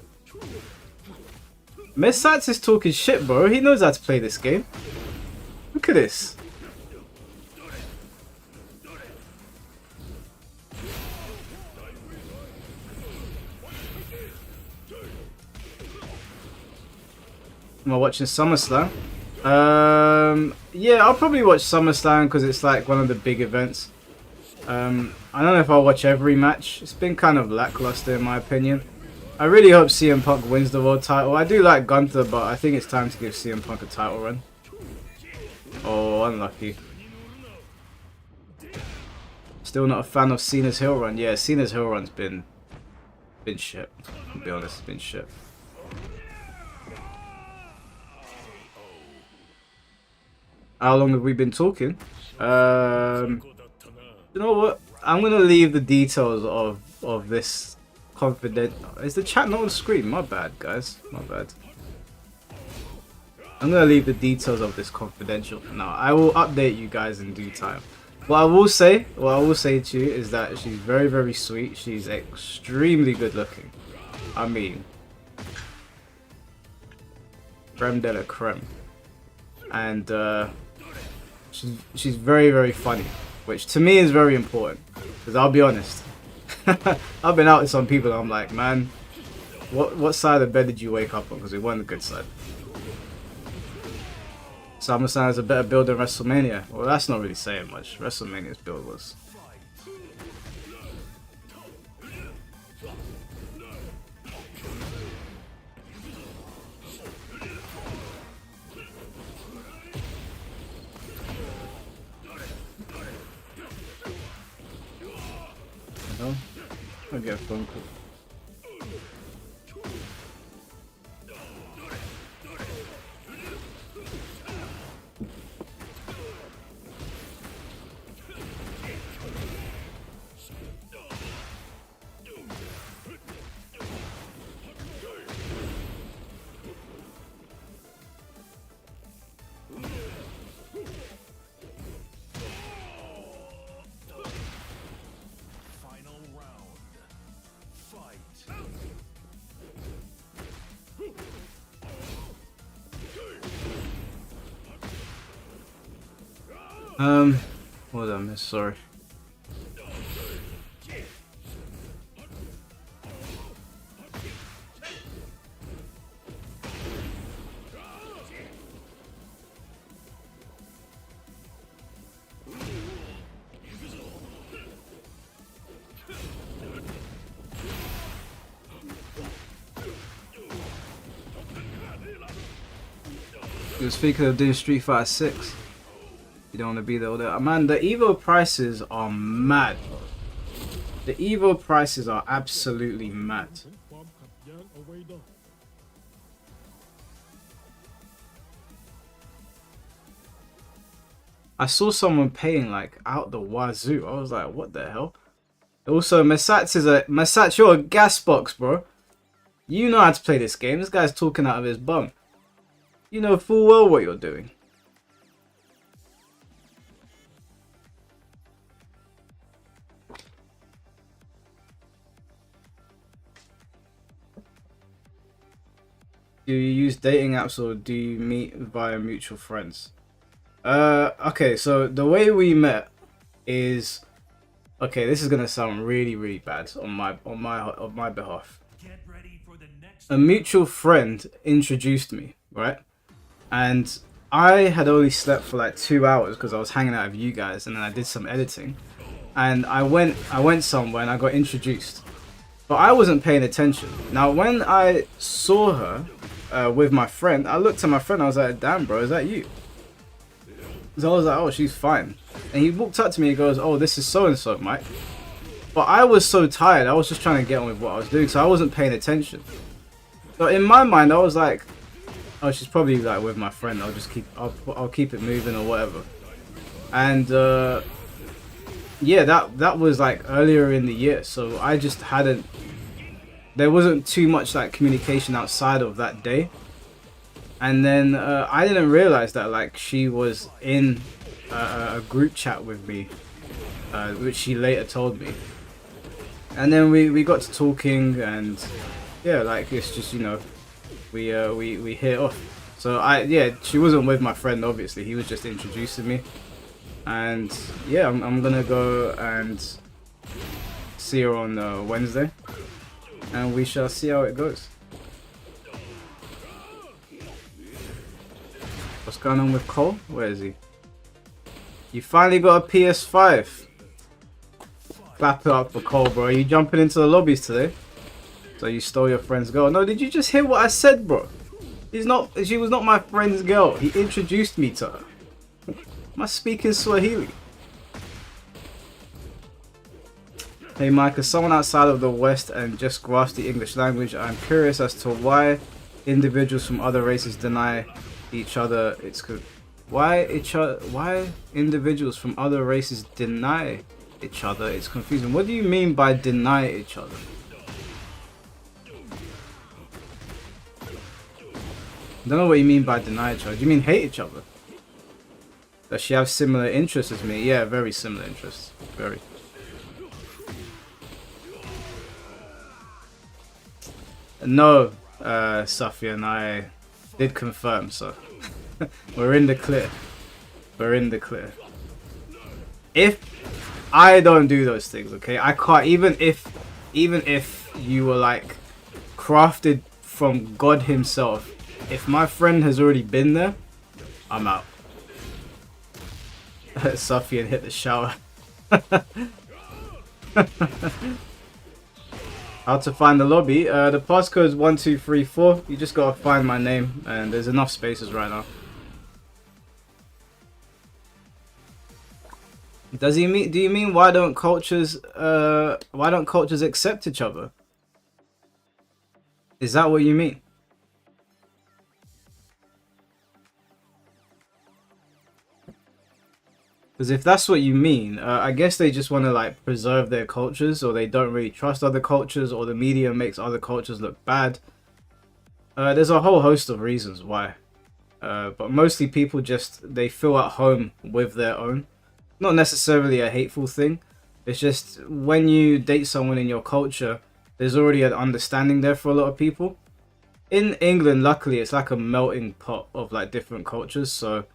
Mesats is talking shit, bro. He knows how to play this game. Look at this. Am I watching SummerSlam? Yeah, I'll probably watch SummerSlam because it's like one of the big events. I don't know if I'll watch every match. It's been kind of lackluster in my opinion. I really hope CM Punk wins the world title. I do like Gunther, but I think it's time to give CM Punk a title run. Oh, unlucky. Still not a fan of Cena's heel run. Yeah, Cena's heel run's been shit. I'll be honest, it's been shit. How long have we been talking? You know what? I'm gonna leave the details of this confident. Is the chat not on screen? My bad, guys. My bad. I'm gonna leave the details of this confidential. Now, I will update you guys in due time. What I will say to you is that she's very, very sweet. She's extremely good looking. I mean, creme de la creme. And she's very, very funny, which to me is very important. Because I'll be honest, I've been out with some people and I'm like, man, what side of the bed did you wake up on? Because it wasn't the good side. SummerSlam is a better build than WrestleMania. Well, that's not really saying much. WrestleMania's build was. I'll get a phone call. What did I miss? Sorry. Speaking of doing Street Fighter 6. You don't want to be there all day. Man, the Evo prices are mad. The Evo prices are absolutely mad. I saw someone paying like out the wazoo. I was like, what the hell? Also, Masats, you're a gas box, bro. You know how to play this game. This guy's talking out of his bum. You know full well what you're doing. Do you use dating apps or do you meet via mutual friends? Okay, so the way we met is, okay, this is gonna sound really, really bad on my behalf. a mutual friend introduced me, right? And I had only slept for like 2 hours because I was hanging out with you guys, and then I did some editing. And I went somewhere and I got introduced, but I wasn't paying attention. Now, when I saw her with my friend, I looked at my friend. I was like, "Damn, bro, is that you?" So I was like, "Oh, she's fine." And he walked up to me and goes, "Oh, this is so and so, Mike." But I was so tired. I was just trying to get on with what I was doing, so I wasn't paying attention. So in my mind, I was like, "Oh, she's probably like with my friend. I'll keep it moving or whatever." And yeah, that was like earlier in the year, so I just hadn't. There wasn't too much like communication outside of that day, and then I didn't realize that like she was in a group chat with me, which she later told me. And then we got to talking, and yeah, like it's just, you know, we hit off. So yeah, she wasn't with my friend, obviously. He was just introducing me. And yeah, I'm gonna go and see her on Wednesday, and we shall see how it goes. What's going on with Cole? Where is he? You finally got a PS5. Clap it up for Cole, bro. Are you jumping into the lobbies today? So you stole your friend's girl. No, did you just hear what I said, bro? She was not my friend's girl. He introduced me to her. Am I speaking Swahili? Hey Mike, as someone outside of the West and just grasp the English language, I'm curious as to why individuals from other races deny each other. Why individuals from other races deny each other? It's confusing. What do you mean by deny each other? I don't know what you mean by deny each other. Do you mean hate each other? Does she have similar interests as me? Yeah, very similar interests. Very. No, Safia and I did confirm, so we're in the clear. We're in the clear. If I don't do those things, okay? I can't, even if you were like crafted from God himself, if my friend has already been there, I'm out. Safia and hit the shower. How to find the lobby? The passcode is 1234. You just gotta find my name, and there's enough spaces right now. Do you mean why don't cultures accept each other? Is that what you mean? Because if that's what you mean, I guess they just want to like preserve their cultures, or they don't really trust other cultures, or the media makes other cultures look bad. There's a whole host of reasons why. But mostly people they feel at home with their own. Not necessarily a hateful thing. It's just when you date someone in your culture, there's already an understanding there for a lot of people. In England, luckily, it's like a melting pot of like different cultures, so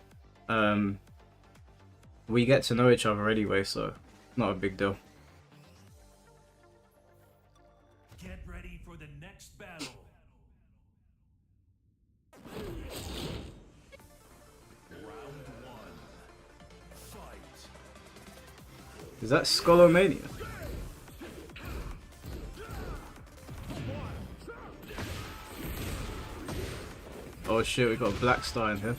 we get to know each other anyway, so not a big deal. Get ready for the next battle. Round 1. Fight. Is that Skolomania? Oh shit, we got a Black Star in here.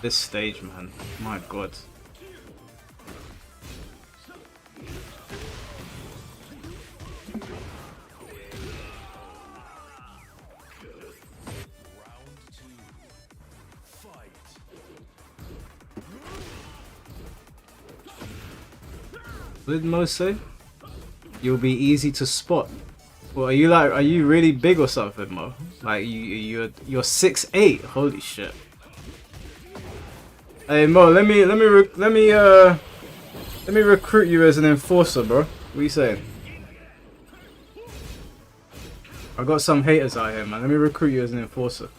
This stage, man. My god. What did Mo say? You'll be easy to spot. Well, are you really big or something, Mo? Like you're 6'8". Holy shit. Hey Mo, let me recruit you as an enforcer, bro. What are you saying? I got some haters out here, man. Let me recruit you as an enforcer.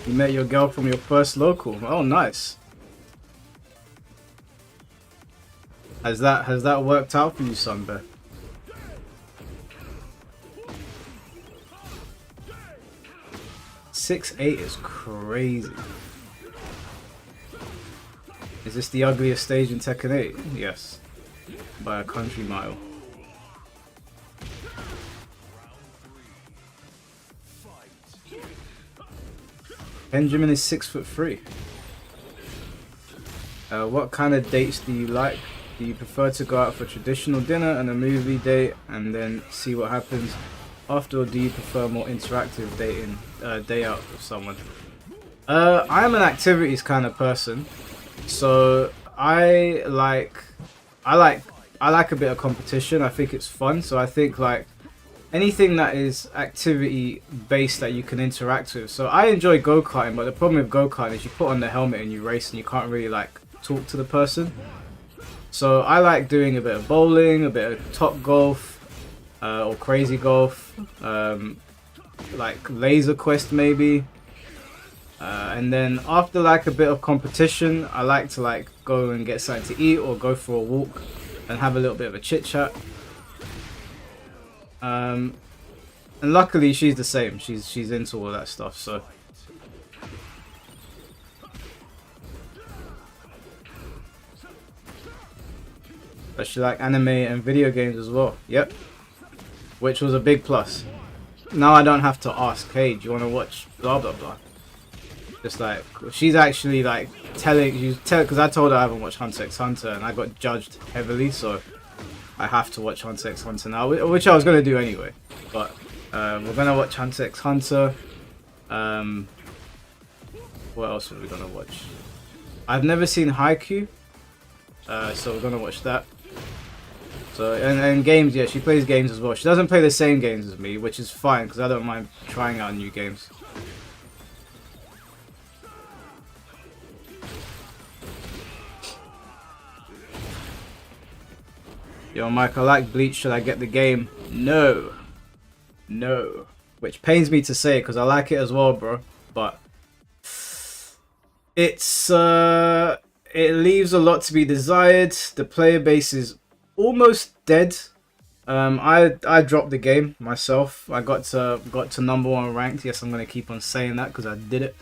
You met your girl from your first local. Oh, nice. Has that worked out for you, Sunbear? (6'8" is crazy. Is this the ugliest stage in Tekken 8? Yes. By a country mile. Benjamin is 6'3". What kind of dates do you like? Do you prefer to go out for traditional dinner and a movie date and then see what happens after, or do you prefer more interactive dating, day out with someone? I'm an activities kind of person, so I like a bit of competition. I think it's fun, so I think like anything that is activity based that you can interact with. So I enjoy go-karting, but the problem with go-karting is you put on the helmet and you race and you can't really like talk to the person. So I like doing a bit of bowling, a bit of top golf, or crazy golf, like laser quest maybe. And then after like a bit of competition, I like to like go and get something to eat or go for a walk and have a little bit of a chit chat. And luckily she's the same. She's into all that stuff. So but she like anime and video games as well. Yep, which was a big plus. Now I don't have to ask, hey, do you want to watch blah blah blah. Just like she's actually like because I told her I haven't watched Hunter x Hunter and I got judged heavily, so I have to watch Hunter x Hunter now, which I was gonna do anyway. But we're gonna watch Hunter x Hunter. What else are we gonna watch? I've never seen Haikyuu, so we're gonna watch that. So and games, yeah, she plays games as well. She doesn't play the same games as me, which is fine because I don't mind trying out new games. Yo, Mike, I like Bleach. Should I get the game? No. No. Which pains me to say because I like it as well, bro. But it's it leaves a lot to be desired. The player base is almost dead. I dropped the game myself. I got to #1 ranked. Yes, I'm gonna keep on saying that because I did it,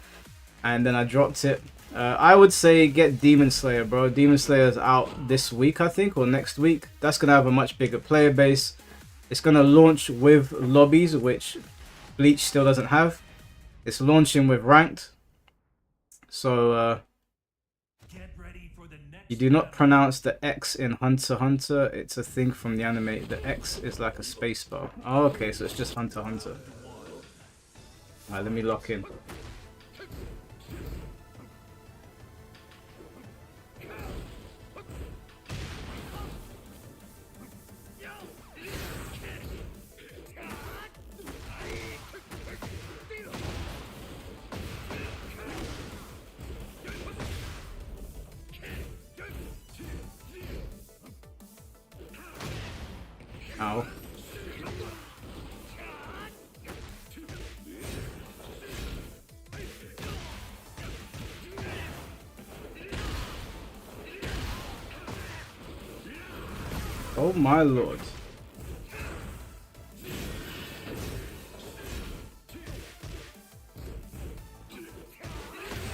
and then I dropped it. I would say get Demon Slayer, bro. Demon Slayer is out this week, I think, or next week. That's gonna have a much bigger player base. It's gonna launch with lobbies, which Bleach still doesn't have. It's launching with ranked. So you do not pronounce the X in Hunter x Hunter. It's a thing from the anime. The X is like a space bar. Oh, okay, so it's just Hunter x Hunter. Alright, let me lock in. Ow. Oh my lord.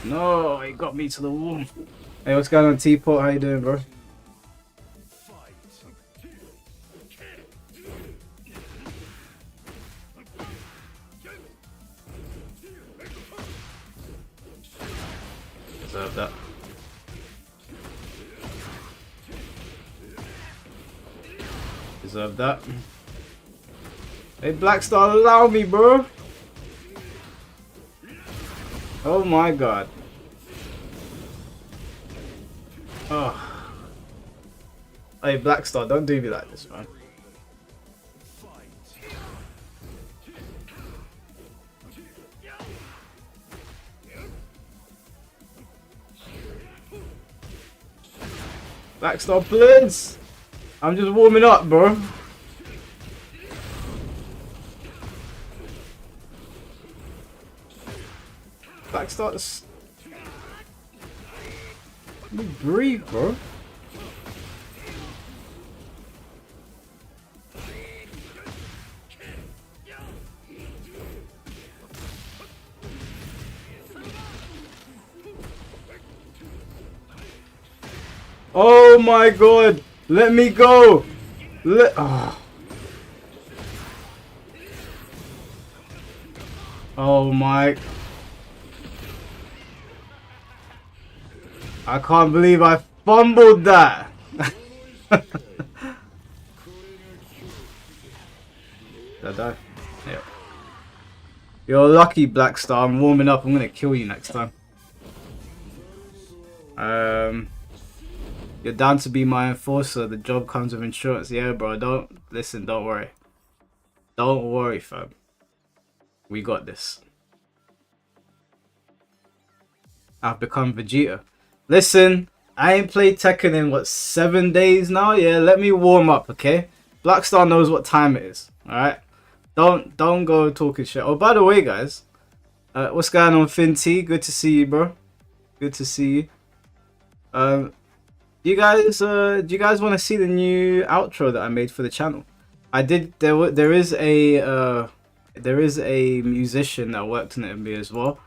No, he got me to the wall. Hey, what's going on, Teapot? How you doing, bro? Deserve that. Deserve that. Hey, Blackstar, allow me, bro. Oh my god. Oh. Hey, Blackstar, don't do me like this, man. Blackstar, please! I'm just warming up, bro. Blackstar. Let me breathe, bro. Oh my god! Let me go! Oh my... I can't believe I fumbled that! Did I die? Yeah. You're lucky, Blackstar. I'm warming up. I'm gonna kill you next time. You're down to be my enforcer. The job comes with insurance. Yeah, bro. Don't worry. Don't worry, fam. We got this. I've become Vegeta. Listen, I ain't played Tekken in what, 7 days now? Yeah, let me warm up, okay? Blackstar knows what time it is. Alright? Don't go talking shit. Oh, by the way, guys. What's going on, Finn T? Good to see you, bro. Good to see you. Do you guys want to see the new outro that I made for the channel? I did. There is a musician that worked on it with me as well,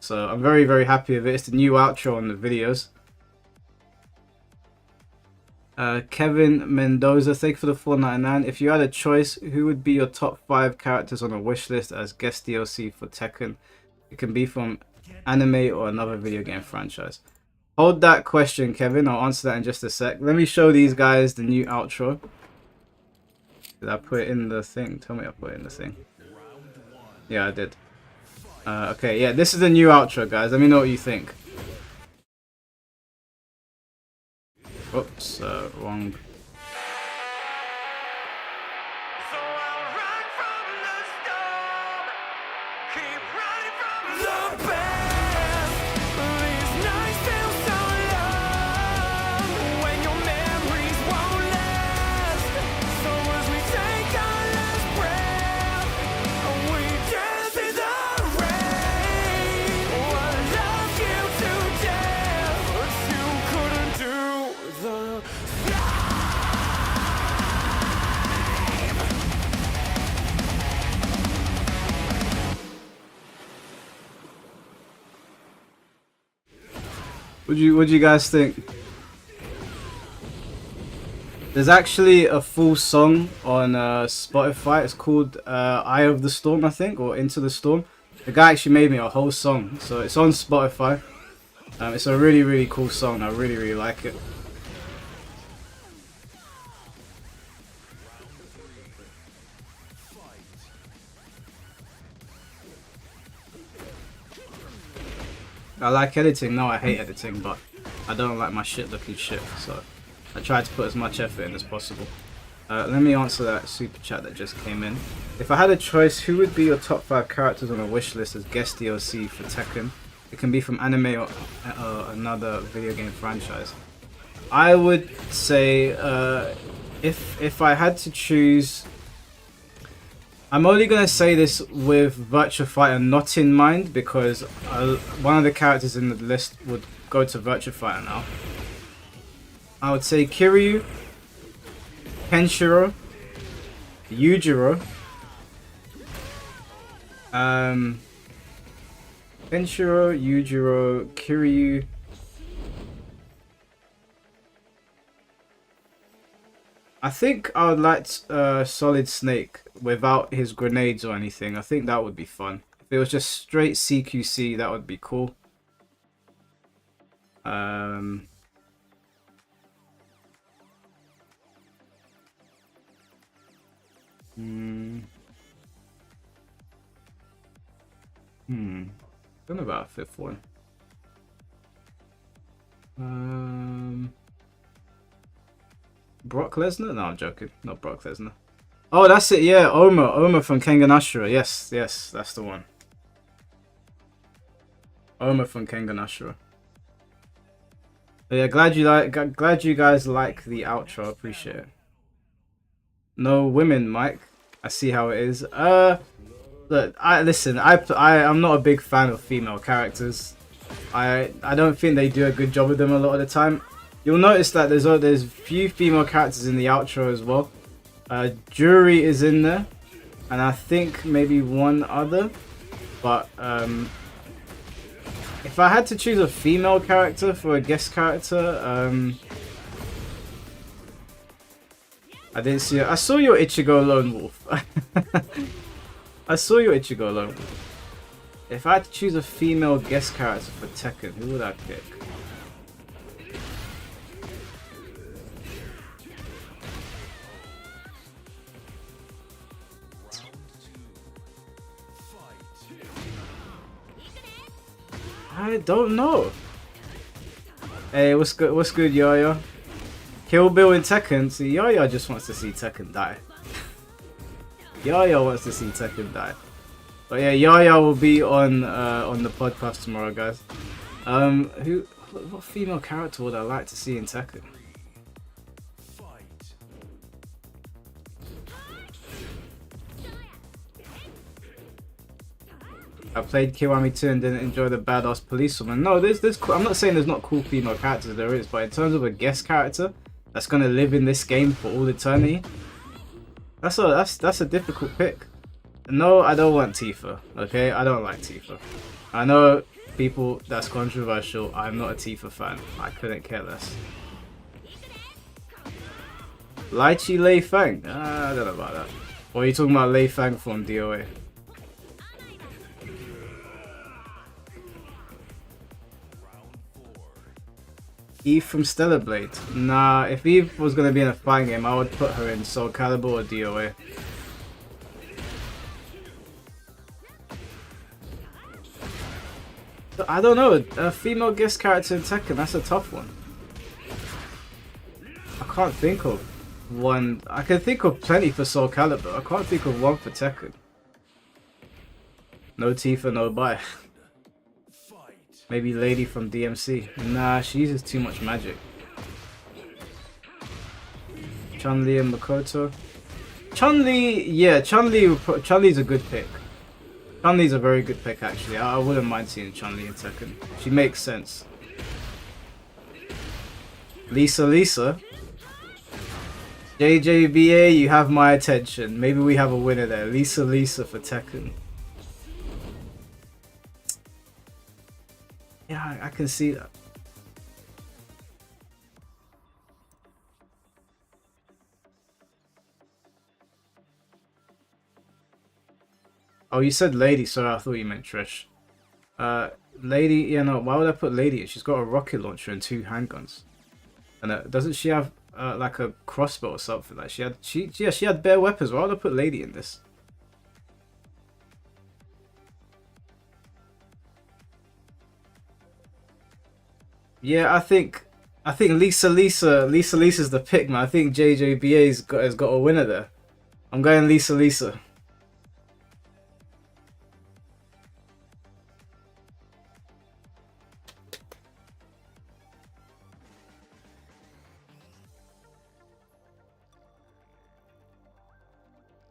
so I'm very, very happy with it. It's the new outro on the videos. Kevin Mendoza, thank you for the $4.99. If you had a choice, who would be your top 5 characters on a wish list as guest DLC for Tekken? It can be from anime or another video game franchise. Hold that question, Kevin. I'll answer that in just a sec. Let me show these guys the new outro. Did I put it in the thing? Tell me I put it in the thing. Yeah, I did. Okay, yeah, this is the new outro, guys. Let me know what you think. Oops, wrong. What do you guys think? There's actually a full song on Spotify. It's called Eye of the Storm, I think, or Into the Storm. The guy actually made me a whole song, so it's on Spotify. It's a really, really cool song. I really, really like it. I like editing. No, I hate editing, but I don't like my shit looking shit, so I try to put as much effort in as possible. Let me answer that super chat that just came in. If I had a choice, who would be your top 5 characters on a wish list as guest DLC for Tekken? It can be from anime or another video game franchise. I would say if I had to choose, I'm only going to say this with Virtua Fighter not in mind, because one of the characters in the list would go to Virtua Fighter now. I would say Kiryu, Kenshiro, Yujiro, Kiryu, I think I would like Solid Snake without his grenades or anything. I think that would be fun. If it was just straight CQC, that would be cool. Don't know about a 5th one. Brock Lesnar? No, I'm joking. Not Brock Lesnar. Oh, that's it. Yeah, Oma from Kengan Ashura. Yes, that's the one. Oma from Kengan Ashura. But yeah, glad you guys like the outro. Appreciate it. No women, Mike. I see how it is. Look, I'm not a big fan of female characters. I don't think they do a good job with them a lot of the time. You'll notice that there's few female characters in the outro as well. Jury is in there, and I think maybe one other. But if I had to choose a female character for a guest character, I didn't see it. I saw your Ichigo Lone Wolf. I saw your Ichigo Lone Wolf. If I had to choose a female guest character for Tekken, who would I pick? I don't know. Hey, what's good? What's good, Yaya? Kill Bill in Tekken. See, Yaya just wants to see Tekken die. Yaya wants to see Tekken die. But yeah, Yaya will be on the podcast tomorrow, guys. What female character would I like to see in Tekken? I played Kiwami 2 and didn't enjoy the badass policewoman. No, I'm not saying there's not cool female characters, there is, but in terms of a guest character that's gonna live in this game for all eternity, that's a difficult pick. No, I don't want Tifa. Okay, I don't like Tifa. I know people, that's controversial. I'm not a Tifa fan. I couldn't care less. Lychee Lei Fang. I don't know about that. Or are you talking about Lei Fang from DOA? Eve from Stellar Blade. Nah, if Eve was gonna be in a fighting game, I would put her in Soul Calibur or DOA. I don't know, a female guest character in Tekken, that's a tough one. I can't think of one. I can think of plenty for Soul Calibur. I can't think of one for Tekken. No Tifa, no bye. Maybe Lady from DMC. Nah, she uses too much magic. Chun-Li and Makoto. Chun-Li, yeah, Chun-Li's a good pick. Chun-Li's a very good pick, actually. I wouldn't mind seeing Chun-Li in Tekken. She makes sense. Lisa. JJBA, you have my attention. Maybe we have a winner there. Lisa for Tekken. Yeah, I can see that. Oh, you said Lady, sorry, I thought you meant Trish. Lady, yeah, no, why would I put Lady? She's got a rocket launcher and 2 handguns. And doesn't she have like a crossbow or something? Like she had bare weapons. Why would I put Lady in this? Yeah, I think Lisa's the pick, man. I think JJBA's has got a winner there. I'm going Lisa.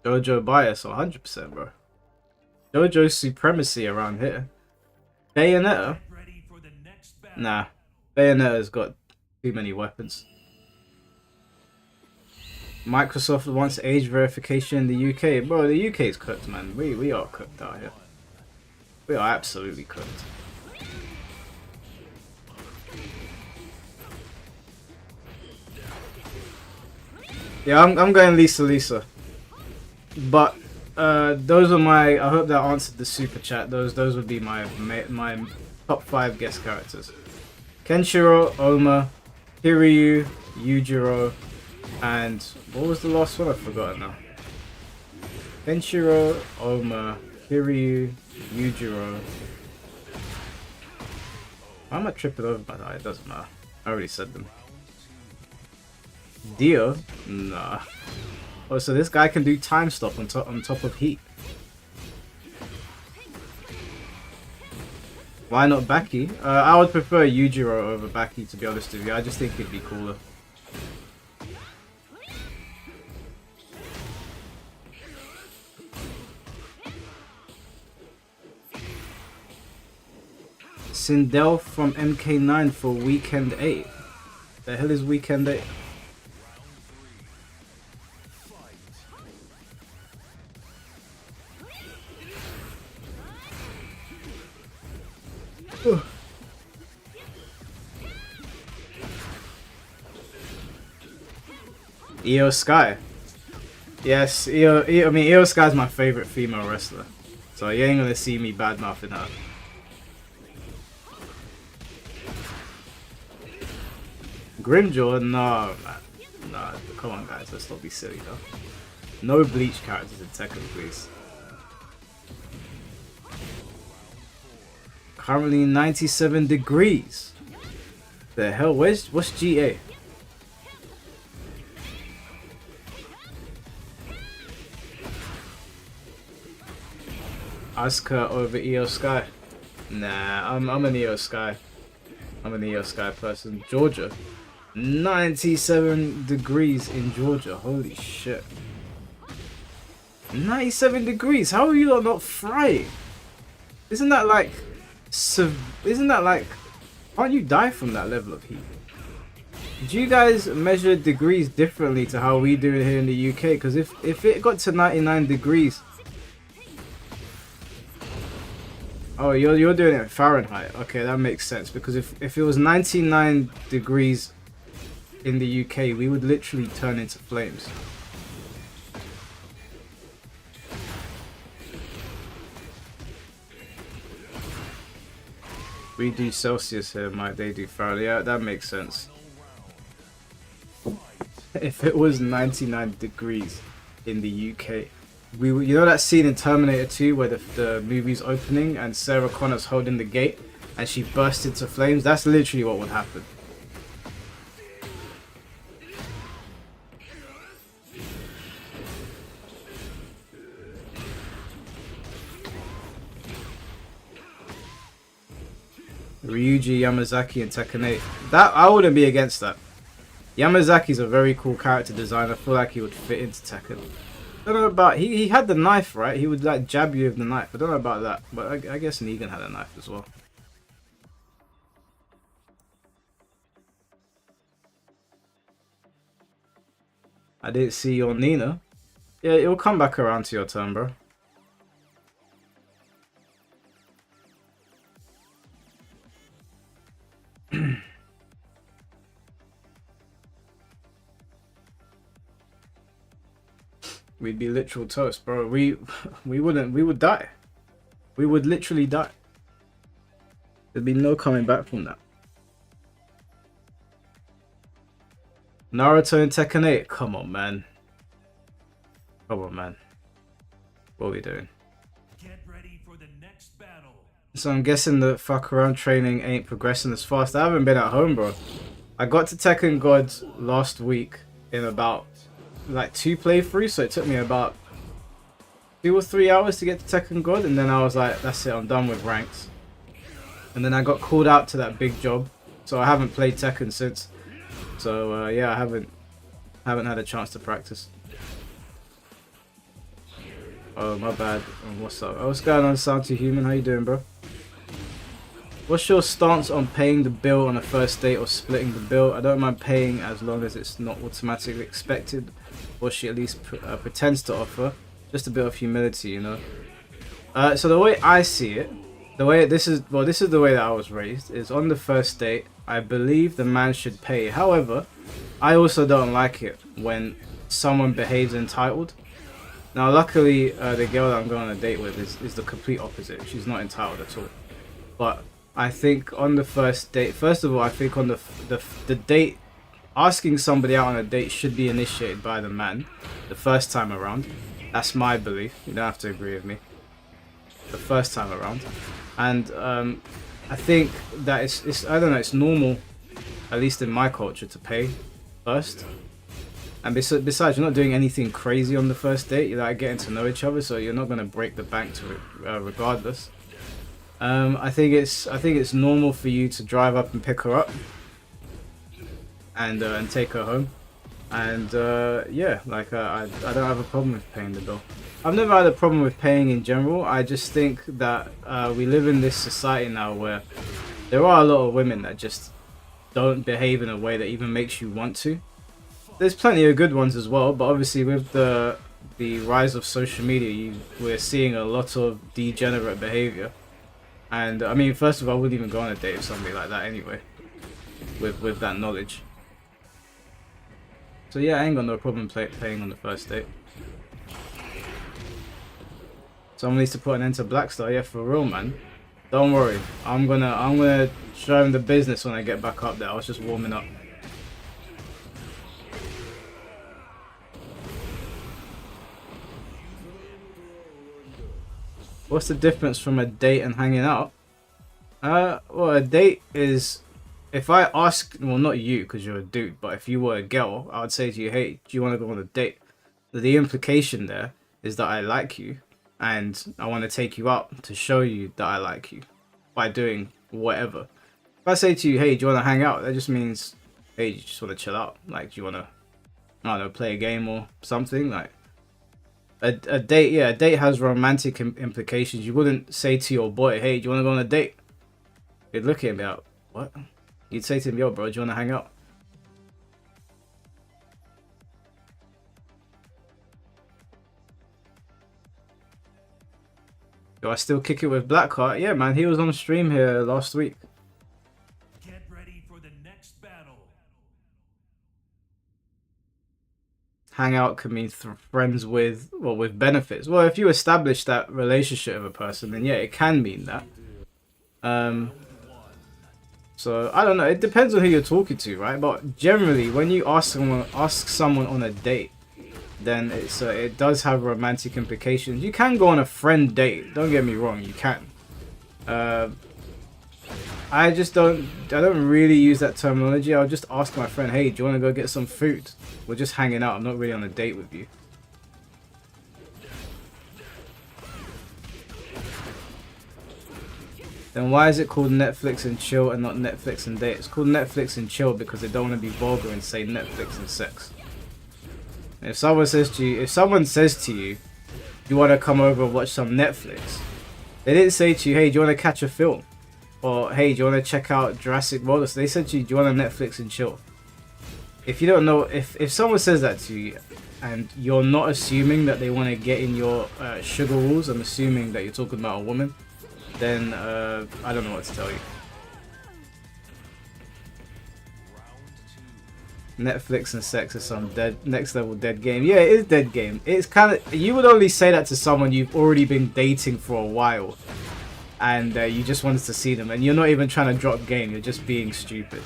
Jojo bias, 100%, bro. Jojo's supremacy around here. Bayonetta? Nah. Bayonetta's got too many weapons. Microsoft wants age verification in the UK. Bro, the UK is cooked, man. We are cooked out here. We are absolutely cooked. Yeah, I'm going Lisa. But those are my. I hope that answered the super chat. Those would be my top 5 guest characters. Kenshiro, Oma, Kiryu, Yujiro, and what was the last one? I've forgotten now. Kenshiro, Oma, Kiryu, Yujiro. Why am I tripping over by that? It doesn't matter. I already said them. Dio? Nah. Oh, so this guy can do time stop on top of heat. Why not Baki? I would prefer Yujiro over Baki, to be honest with you. I just think it'd be cooler. Sindel from MK9 for Weekend 8. The hell is Weekend 8? Io Sky. Yes, Io Sky's my favorite female wrestler. So you ain't gonna see me badmouthing her. Grimjaw? No, man. No, come on guys, let's not be silly though. No Bleach characters in Tekken, please. Currently 97 degrees. The hell? What's GA? Asuka over Io Sky. Nah, I'm an Io Sky. I'm an Io Sky person. Georgia. 97 degrees in Georgia. Holy shit. 97 degrees. How are you not frying? Isn't that like... Can't you die from that level of heat? Do you guys measure degrees differently to how we do it here in the UK? Because if it got to 99 degrees... Oh, you're doing it in Fahrenheit. Okay, that makes sense. Because if it was 99 degrees in the UK, we would literally turn into flames. We do Celsius here, Mike. They do Fahrenheit. Yeah, that makes sense. If it was 99 degrees in the UK, you know that scene in Terminator 2 where the movie's opening and Sarah Connor's holding the gate and she bursts into flames? That's literally what would happen. Ryuji Yamazaki and Tekken 8. That I wouldn't be against that. Yamazaki's a very cool character design. I feel like he would fit into Tekken. I don't know about he had the knife, right? He would like jab you with the knife. I don't know about that, but I guess Negan had a knife as well. I didn't see your Nina. Yeah, it'll come back around to your turn, bro. We'd be literal toast, bro. We would die. We would literally die. There'd be no coming back from that. Naruto and Tekken 8. Come on, man. Come on, man. What are we doing? Get ready for the next battle. So I'm guessing the fuck around training ain't progressing as fast. I haven't been at home, bro. I got to Tekken God last week in about like 2 playthroughs, so it took me about 2 or 3 hours to get to Tekken God, and then I was like, that's it, I'm done with ranks. And then I got called out to that big job, so I haven't played Tekken since. So yeah, I haven't had a chance to practice. Oh, my bad. What's up? Oh, what's going on, Sound to Human? How you doing, bro? What's your stance on paying the bill on a first date or splitting the bill? I don't mind paying as long as it's not automatically expected, or she at least pretends to offer. Just a bit of humility, you know. So the way I see it, this is the way that I was raised, is on the first date, I believe the man should pay. However, I also don't like it when someone behaves entitled. Now, luckily, the girl that I'm going on a date with is the complete opposite. She's not entitled at all. But I think on the first date, first of all, I think on the date, asking somebody out on a date should be initiated by the man the first time around. That's my belief. You don't have to agree with me. The first time around. And I think that it's I don't know, it's normal, at least in my culture, to pay first. And besides, you're not doing anything crazy on the first date. You're like getting to know each other, so you're not going to break the bank to it regardless. I think it's normal for you to drive up and pick her up and take her home. And yeah, like I don't have a problem with paying the bill. I've never had a problem with paying in general. I just think that we live in this society now where There are a lot of women that just don't behave in a way that even makes you want to. There's plenty of good ones as well, but obviously with the rise of social media, we're seeing a lot of degenerate behavior. And I mean, first of all, I wouldn't even go on a date with somebody like that anyway, with that knowledge. So yeah, I ain't got no problem playing on the first date. Someone needs to put an end to Blackstar, yeah, for real, man. Don't worry, I'm gonna show him the business when I get back up there. I was just warming up. What's the difference from a date and hanging out? Well, a date is, if I ask, well, not you because you're a dude, but if you were a girl, I would say to you, hey, do you want to go on a date? The implication there is that I like you and I want to take you out to show you that I like you by doing whatever. If I say to you, hey, do you want to hang out? That just means, hey, you just want to chill out. Like, do you want to, I don't know, play a game or something? Like, a date, yeah, a date has romantic implications. You wouldn't say to your boy, hey, do you want to go on a date? You'd look at him like, what? You'd say to him, yo, bro, do you want to hang out? Do I still kick it with Blackheart? Yeah, man, he was on stream here last week. Get ready for the next battle. Hang out can mean friends with, well, with benefits. Well, if you establish that relationship with a person, then yeah, it can mean that. So I don't know. It depends on who you're talking to, right? But generally, when you ask someone on a date, then it does have romantic implications. You can go on a friend date. Don't get me wrong, you can. I don't really use that terminology. I'll just ask my friend, hey, do you want to go get some food? We're just hanging out. I'm not really on a date with you. Then why is it called Netflix and chill and not Netflix and date? It's called Netflix and chill because they don't want to be vulgar and say Netflix and sex. If someone says to you, you want to come over and watch some Netflix, they didn't say to you, hey, do you want to catch a film? Or hey, do you want to check out Jurassic World? So they said to you, do you want to Netflix and chill? If you don't know, if someone says that to you and you're not assuming that they want to get in your sugar rules, I'm assuming that you're talking about a woman, then I don't know what to tell you. Netflix and sex is some next level dead game. Yeah, it is dead game. It's kind of, you would only say that to someone you've already been dating for a while, and you just wanted to see them, and you're not even trying to drop game. You're just being stupid.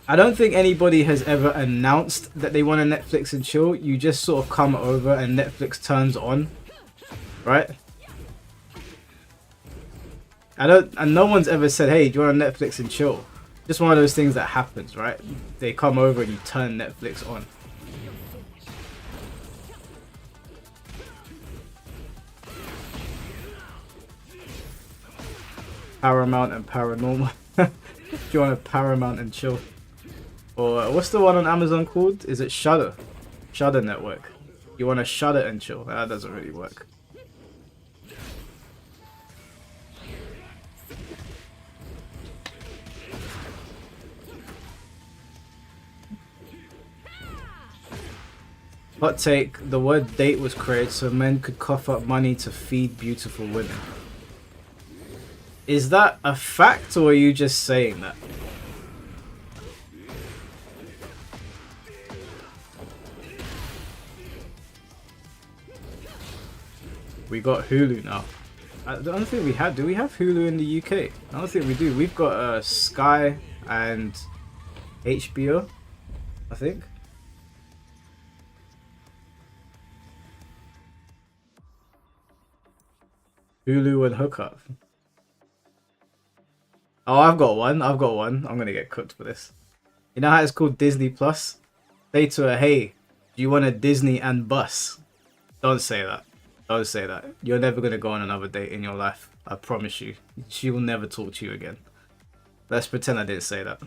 I don't think anybody has ever announced that they want to Netflix and chill. You just sort of come over and Netflix turns on, right? And no one's ever said, hey, do you want to Netflix and chill? Just one of those things that happens, right? They come over and you turn Netflix on. Paramount and paranormal. Do you want to Paramount and chill? Or what's the one on Amazon called? Is it Shudder? Shudder Network. You want to Shudder and chill? That doesn't really work. Hot take, the word date was created so men could cough up money to feed beautiful women. Is that a fact or are you just saying that? We got Hulu now. I don't think we have. Do we have Hulu in the UK? I don't think we do. We've got Sky and HBO, I think. Hulu and hookup. Oh, I've got one. I'm gonna get cooked for this. You know how it's called Disney Plus? Say to her, hey, do you want a Disney and bus? Don't say that. Don't say that. You're never gonna go on another date in your life. I promise you. She will never talk to you again. Let's pretend I didn't say that.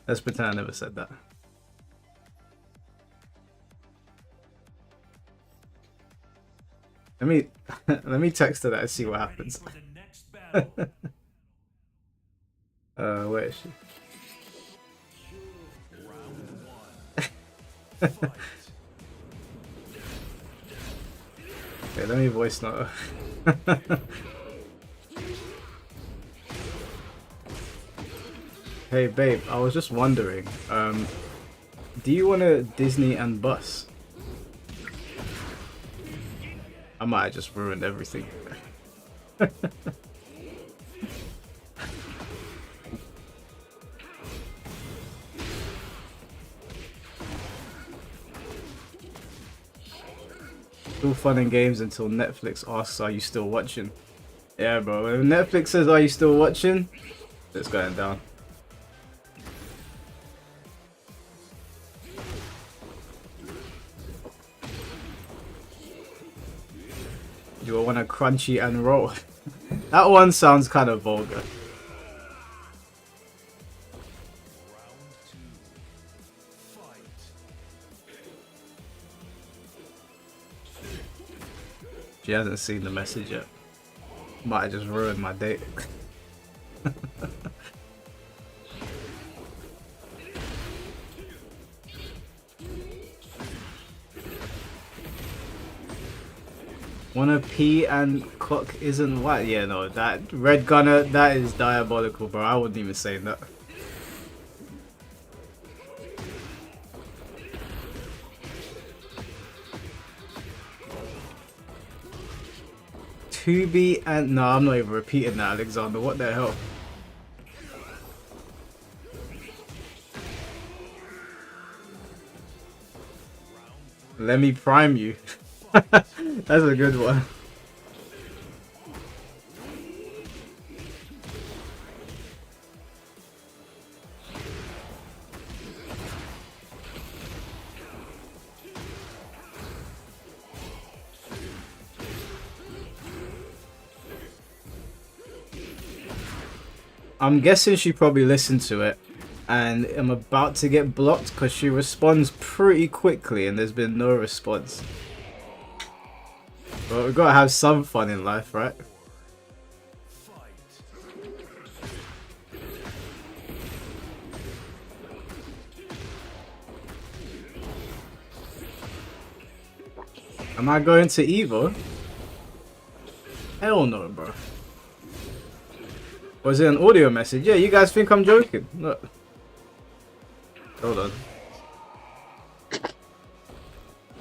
Let's pretend I never said that. Let me let me text her that and see what Ready happens. for the next battle. Where is she? Fight. Okay, let me voice note her. Hey babe, I was just wondering, do you want a Disney and bus? I might have just ruined everything. Still fun and games until Netflix asks, are you still watching? Yeah, bro. When Netflix says, are you still watching? It's going down. You want a crunchy and roll? That one sounds kind of vulgar. Round two. Fight. She hasn't seen the message yet. Might have just ruined my date. Wanna pee and cock isn't white? Yeah, no, that red gunner, that is diabolical, bro. I wouldn't even say that. To be and no, I'm not even repeating that, Alexander. What the hell? Let me prime you. That's a good one. I'm guessing she probably listened to it, and I'm about to get blocked because she responds pretty quickly and there's been no response. Well, we've got to have some fun in life, right? Am I going to Evo? Hell no, bro. Was it an audio message? Yeah, you guys think I'm joking? Look. Hold on.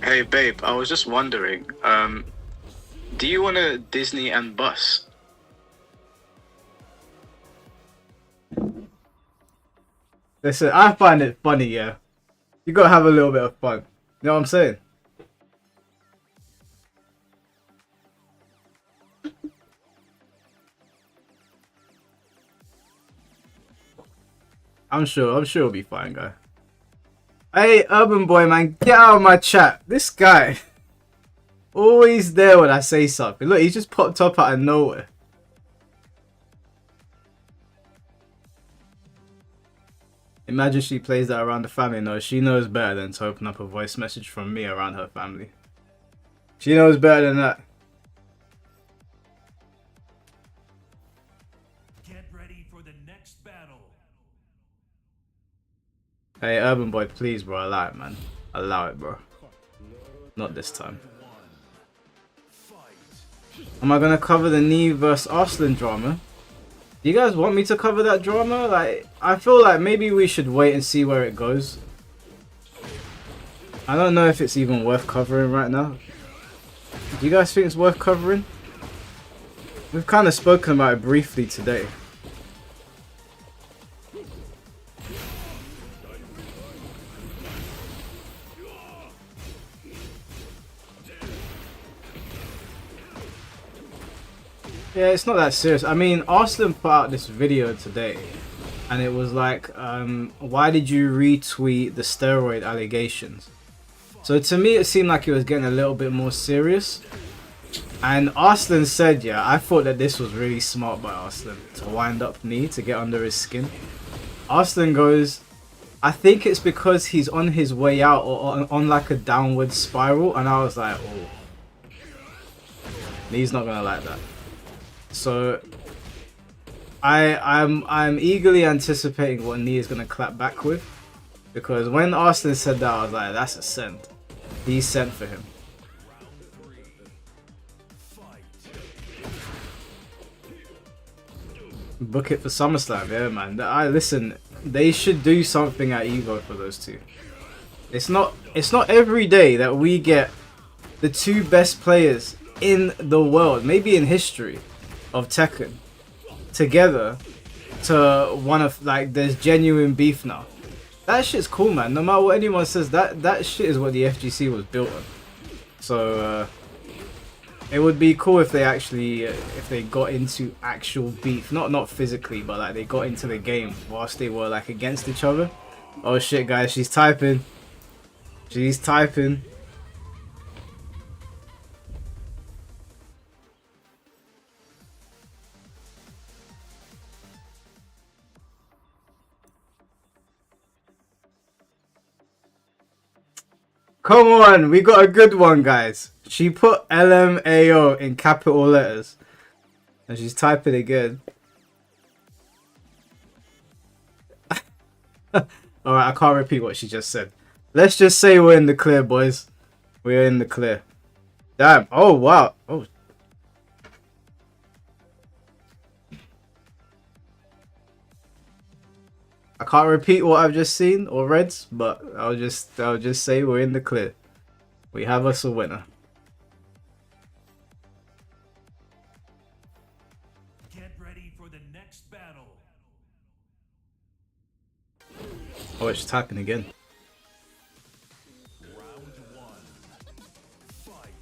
Hey babe, I was just wondering, do you want a Disney and bus? Listen, I find it funny, yeah. You gotta have a little bit of fun. You know what I'm saying? I'm sure it'll be fine, guy. Hey, Urban Boy, man, get out of my chat. This guy, always there when I say something. Look, he just popped up out of nowhere. Imagine she plays that around the family. No, she knows better than to open up a voice message from me around her family. She knows better than that. Get ready for the next battle. Hey, Urban Boy, please, bro, allow it, man. Allow it, bro. Not this time. Am I gonna cover the Neve vs Arslan drama? Do you guys want me to cover that drama? Like, I feel like maybe we should wait and see where it goes. I don't know if it's even worth covering right now. Do you guys think it's worth covering? We've kind of spoken about it briefly today. Yeah, it's not that serious. I mean, Arslan put out this video today, and it was like, why did you retweet the steroid allegations? So to me, it seemed like he was getting a little bit more serious. And Arslan said, yeah, I thought that this was really smart by Arslan to wind up Knee to get under his skin. Arslan goes, I think it's because he's on his way out or on like a downward spiral. And I was like, oh. He's not gonna like that. So I'm eagerly anticipating what Nee is gonna clap back with, because when Arslan said that, I was like, that's a send. He's sent for him. Book it for SummerSlam, yeah, man. Listen, they should do something at Evo for those two. It's not every day that we get the two best players in the world, maybe in history, of Tekken together to one of, like, there's genuine beef now. That shit's cool, man. No matter what anyone says, that shit is what the FGC was built on. So it would be cool if they actually if they got into actual beef, not physically, but like they got into the game whilst they were like against each other. Oh shit, guys, she's typing. She's typing. Come on, we got a good one, guys. She put LMAO in capital letters. And she's typing again. Alright, I can't repeat what she just said. Let's just say we're in the clear, boys. We're in the clear. Damn. Oh, wow. Oh. I can't repeat what I've just seen or read, but I'll just say we're in the clear. We have us a winner. Get ready for the next battle. Oh, it's typing again. Round one. Fight.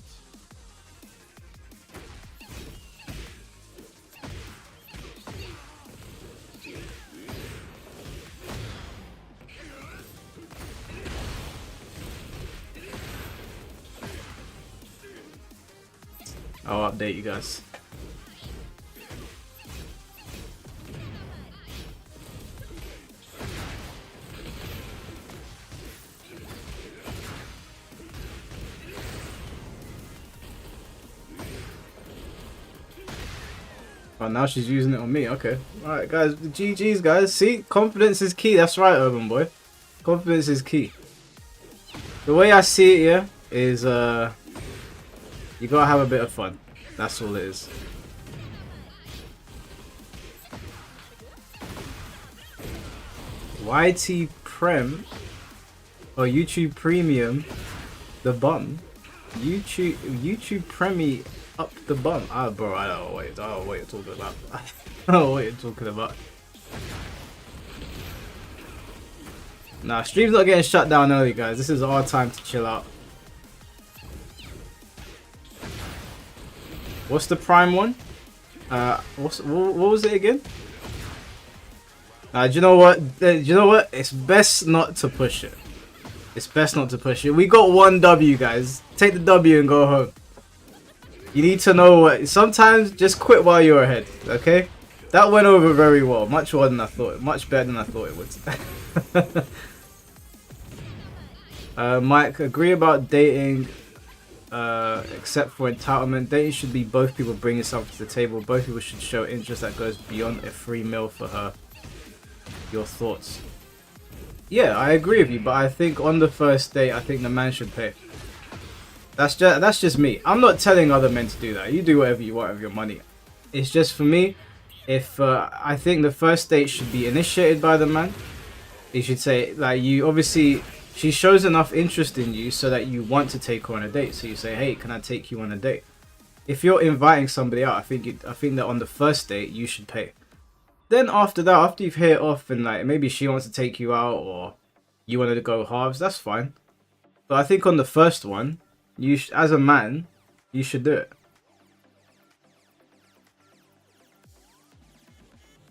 I'll update you guys. Oh, now she's using it on me. Okay. Alright, guys. GG's, guys. See? Confidence is key. That's right, Urban Boy. Confidence is key. The way I see it, yeah, is, you gotta have a bit of fun. That's all it is. YT Prem or YouTube Premium the bum. YouTube Premi up the bum. Ah, bro, I don't know what you're talking about. I don't know what you're talking about. Nah, stream's not getting shut down early, guys. This is our time to chill out. What's the prime one? What was it again? Do you know what? It's best not to push it. It's best not to push it. We got one W, guys. Take the W and go home. You need to know what. Sometimes just quit while you're ahead. Okay? That went over very well. Much more than I thought. Much better than I thought it would. Mike, agree about dating. Except for entitlement, dating should be both people bringing something to the table. Both people should show interest that goes beyond a free meal for her. Your thoughts? Yeah, I agree with you, but I think on the first date, I think the man should pay. That's just me. I'm not telling other men to do that. You do whatever you want with your money. It's just for me. If I think the first date should be initiated by the man. He should say, like, you obviously. She shows enough interest in you so that you want to take her on a date. So you say, hey, can I take you on a date? If you're inviting somebody out, I think that on the first date, you should pay. Then after that, after you've hit it off and like maybe she wants to take you out or you wanted to go halves, that's fine. But I think on the first one, as a man, you should do it.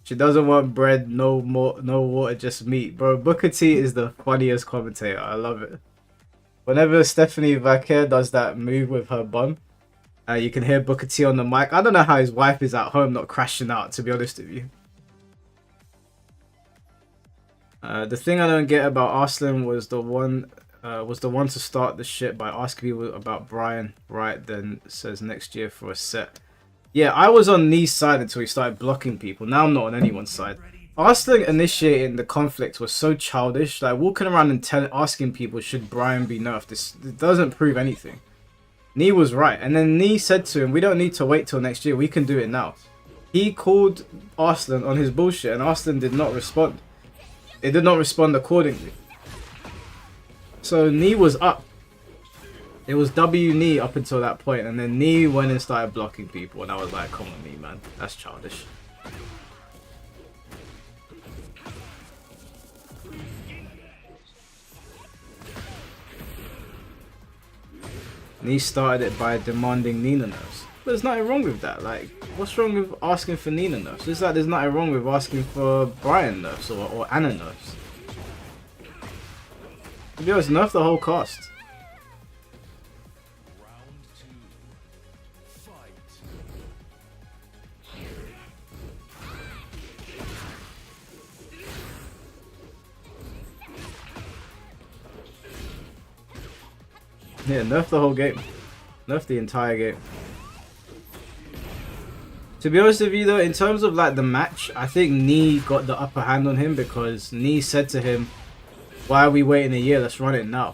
She doesn't want bread, no water, just meat. Bro, Booker T is the funniest commentator. I love it. Whenever Stephanie Vaquer does that move with her bum, you can hear Booker T on the mic. I don't know how his wife is at home not crashing out, to be honest with you. The thing I don't get about Arslan was the one was the one to start the shit by asking people about Brian, right? Then says next year for a set. Yeah, I was on Knee's side until he started blocking people. Now I'm not on anyone's side. Arslan initiating the conflict was so childish. Like walking around and asking people should Brian be nerfed. It doesn't prove anything. Knee was right, and then Knee said to him, "We don't need to wait till next year. We can do it now." He called Arslan on his bullshit, and Arslan did not respond. It did not respond accordingly. So Knee was up. It was W Knee up until that point, and then Knee went and started blocking people, and I was like, "Come on, Knee, man, that's childish." Knee started it by demanding Nina nerfs. But there's nothing wrong with that. Like, what's wrong with asking for Nina nerfs? It's like there's nothing wrong with asking for Brian nerfs or Anna nerfs. To be honest, nerf the whole cast. Yeah, nerf the whole game. Nerf the entire game. To be honest with you though, in terms of like the match, I think Knee got the upper hand on him because Knee said to him, "Why are we waiting a year? Let's run it now."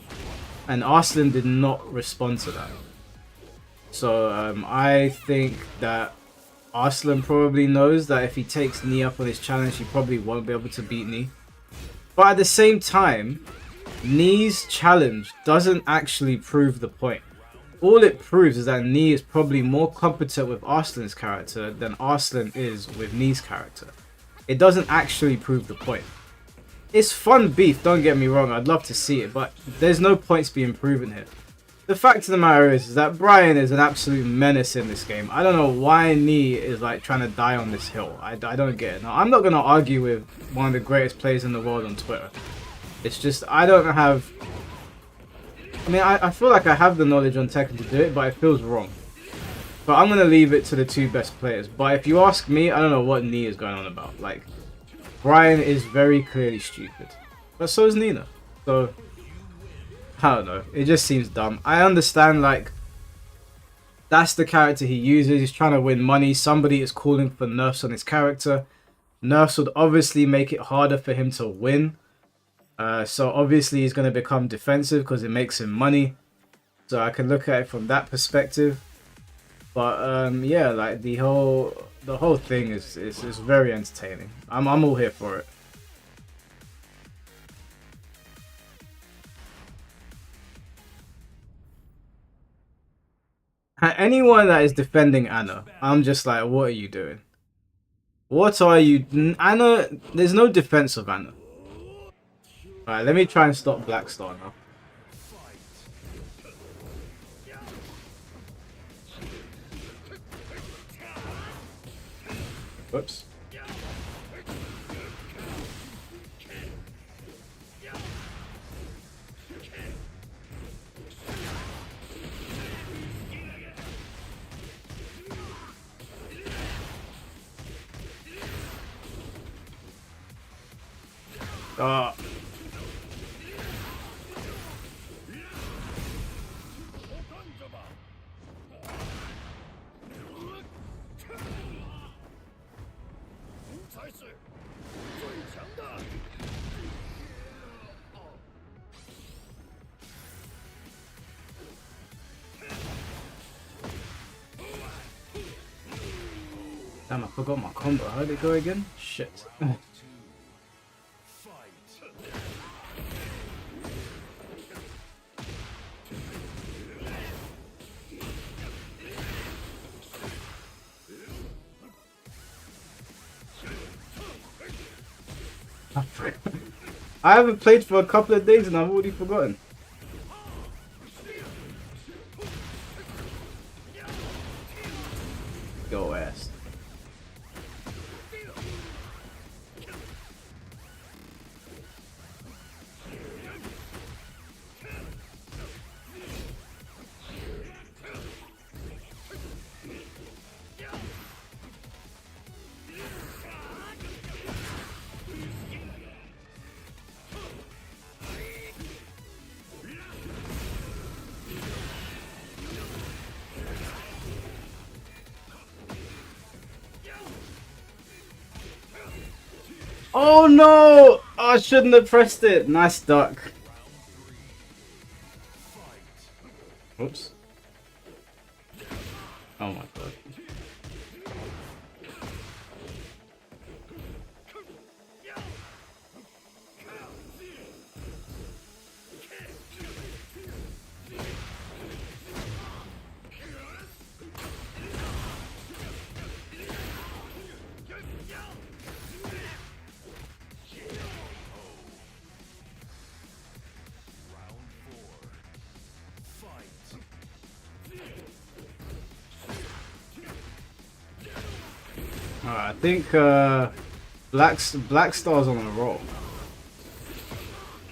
And Arslan did not respond to that. So I think that Arslan probably knows that if he takes Knee up on his challenge, he probably won't be able to beat Knee. But at the same time, Knee's challenge doesn't actually prove the point. All it proves is that Knee is probably more competent with Arslan's character than Arslan is with Knee's character. It doesn't actually prove the point. It's fun beef, don't get me wrong, I'd love to see it, but there's no points being proven here. The fact of the matter is that Brian is an absolute menace in this game. I don't know why Knee is like trying to die on this hill. I don't get it. Now, I'm not going to argue with one of the greatest players in the world on Twitter. It's just, I don't have... I mean, I feel like I have the knowledge on Tekken to do it, but it feels wrong. But I'm going to leave it to the two best players. But if you ask me, I don't know what Knee is going on about. Like, Brian is very clearly stupid. But so is Nina. So, I don't know. It just seems dumb. I understand, like, that's the character he uses. He's trying to win money. Somebody is calling for nerfs on his character. Nerfs would obviously make it harder for him to win. So obviously he's going to become defensive because it makes him money. So I can look at it from that perspective. But yeah, like the whole thing is very entertaining. I'm all here for it. Anyone that is defending Anna, I'm just like, what are you doing? What are you... Anna, there's no defense of Anna. Alright, let me try and stop Black Star now. Whoops. Ah. Damn, I forgot my combo. How did it go again? Shit. I haven't played for a couple of days and I've already forgotten. Go ass. Oh no! Oh, I shouldn't have pressed it. Nice duck. Oops. Oh my god. Alright, I think Black Star's on a roll.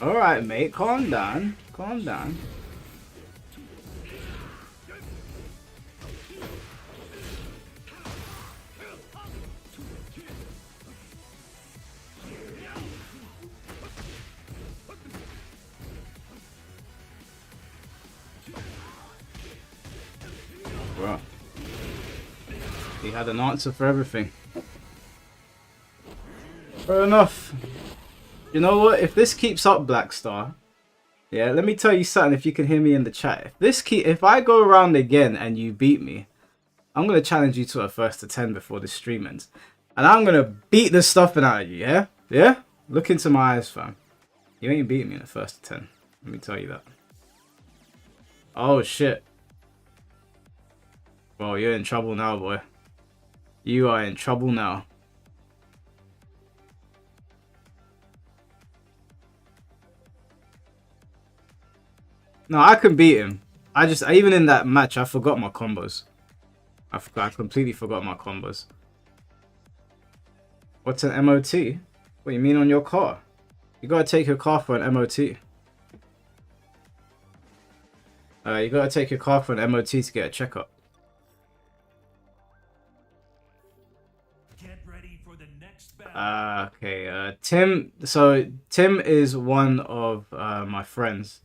Alright, mate, calm down. Calm down. Bro. He had an answer for everything. Fair enough. You know what? If this keeps up, Black Star, yeah, let me tell you something. If you can hear me in the chat, if I go around again and you beat me, I'm gonna challenge you to a first to 10 before this stream ends, and I'm gonna beat the stuffing out of you. Yeah, yeah. Look into my eyes, fam. You ain't beating me in the first to 10. Let me tell you that. Oh shit. Well, you're in trouble now, boy. You are in trouble now. No, I can beat him. Even in that match, I forgot my combos. I completely forgot my combos. What's an MOT? What you mean on your car? You gotta take your car for an MOT. You gotta take your car for an MOT to get a checkup. Get ready for the next battle. Okay. Tim. So Tim is one of my friends.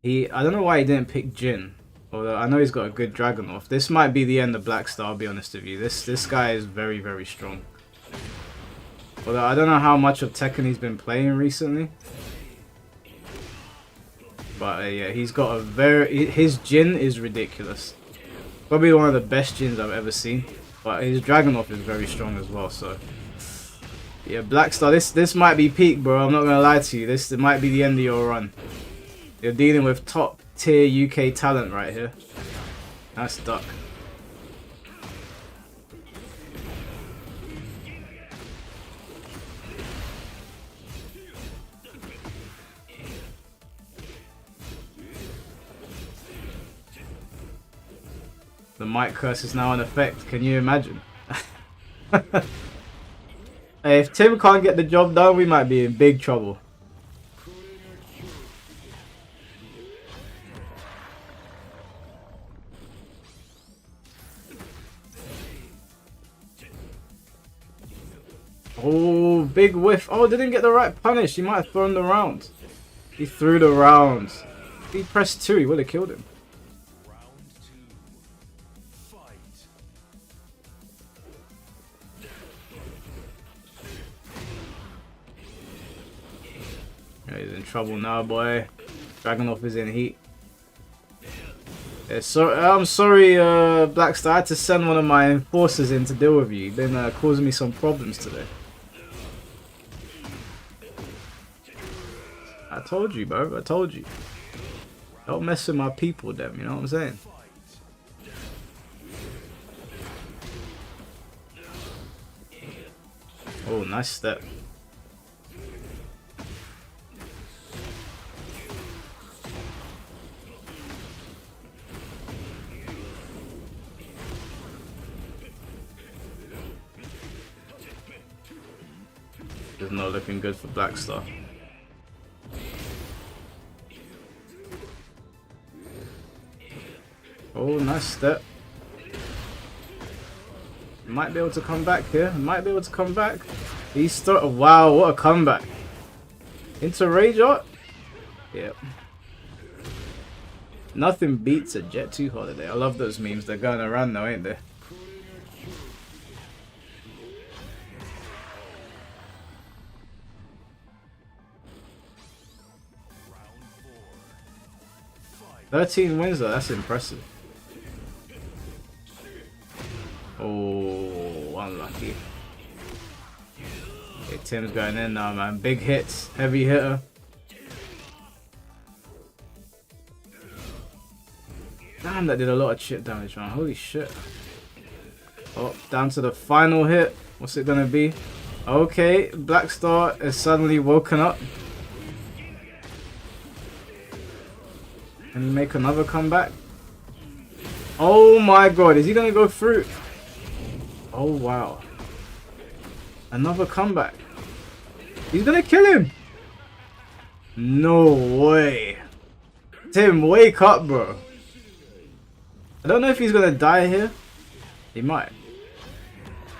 I don't know why he didn't pick Jin. Although I know he's got a good Dragunov. This might be the end of Black Star, I'll be honest with you. This guy is very, very strong. Although I don't know how much of Tekken he's been playing recently. But yeah, he's got his Jin is ridiculous. Probably one of the best Jins I've ever seen. But his Dragunov is very strong as well, so... Yeah, Black Star, this might be peak, bro. I'm not gonna lie to you. It might be the end of your run. You're dealing with top tier UK talent right here. Nice duck. The mic curse is now in effect. Can you imagine? Hey, if Tim can't get the job done, we might be in big trouble. Oh, big whiff. Oh, didn't get the right punish. He might have thrown the round. He threw the round. If he pressed 2, he would have killed him. Yeah, he's in trouble now, boy. Dragunov is in heat. Yeah, I'm sorry, Black Star. I had to send one of my enforcers in to deal with you. You've been causing me some problems today. I told you, bro. I told you. Don't mess with my people, them. You know what I'm saying? Oh, nice step. It's not looking good for Black Star. Oh, nice step. Might be able to come back here. Might be able to come back. He's still. Wow, what a comeback. Into Rage Art? Yep. Nothing beats a Jet 2 holiday. I love those memes. They're going around now, ain't they? 13 wins though, that's impressive. Oh, unlucky. Okay, Tim's going in now, man. Big hits, heavy hitter. Damn, that did a lot of chip damage, man. Holy shit. Oh, down to the final hit. What's it gonna be? Okay, Black Star is suddenly woken up. Can he make another comeback? Oh my god, is he gonna go through? Oh wow. Another comeback. He's gonna kill him. No way. Tim, wake up, bro. I don't know if he's gonna die here. He might.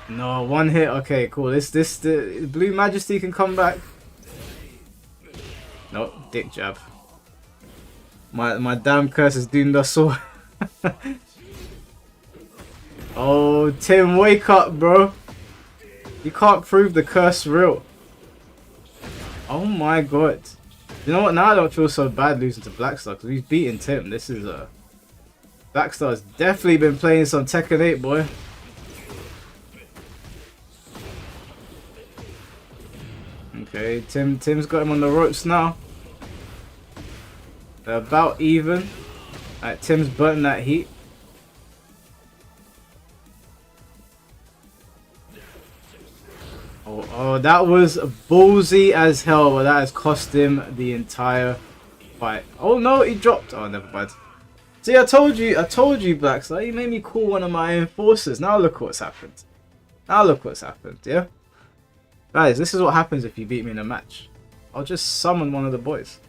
No, one hit. Okay, cool. The Blue Majesty can come back. Nope, dick jab. My damn curse has doomed us all. Oh, Tim, wake up, bro. You can't prove the curse real. Oh my god. You know what? Now I don't feel so bad losing to Blackstar because we've beaten Tim. This is a... Blackstar's definitely been playing some Tekken 8, boy. Okay, Tim's got him on the ropes now. They're about even. Alright, Tim's burning that heat. Oh, that was ballsy as hell, but that has cost him the entire fight. Oh no, he dropped. Oh, never mind. See, I told you, Blackstar. You made me call one of my enforcers. Now look what's happened. Yeah? Guys, this is what happens if you beat me in a match. I'll just summon one of the boys.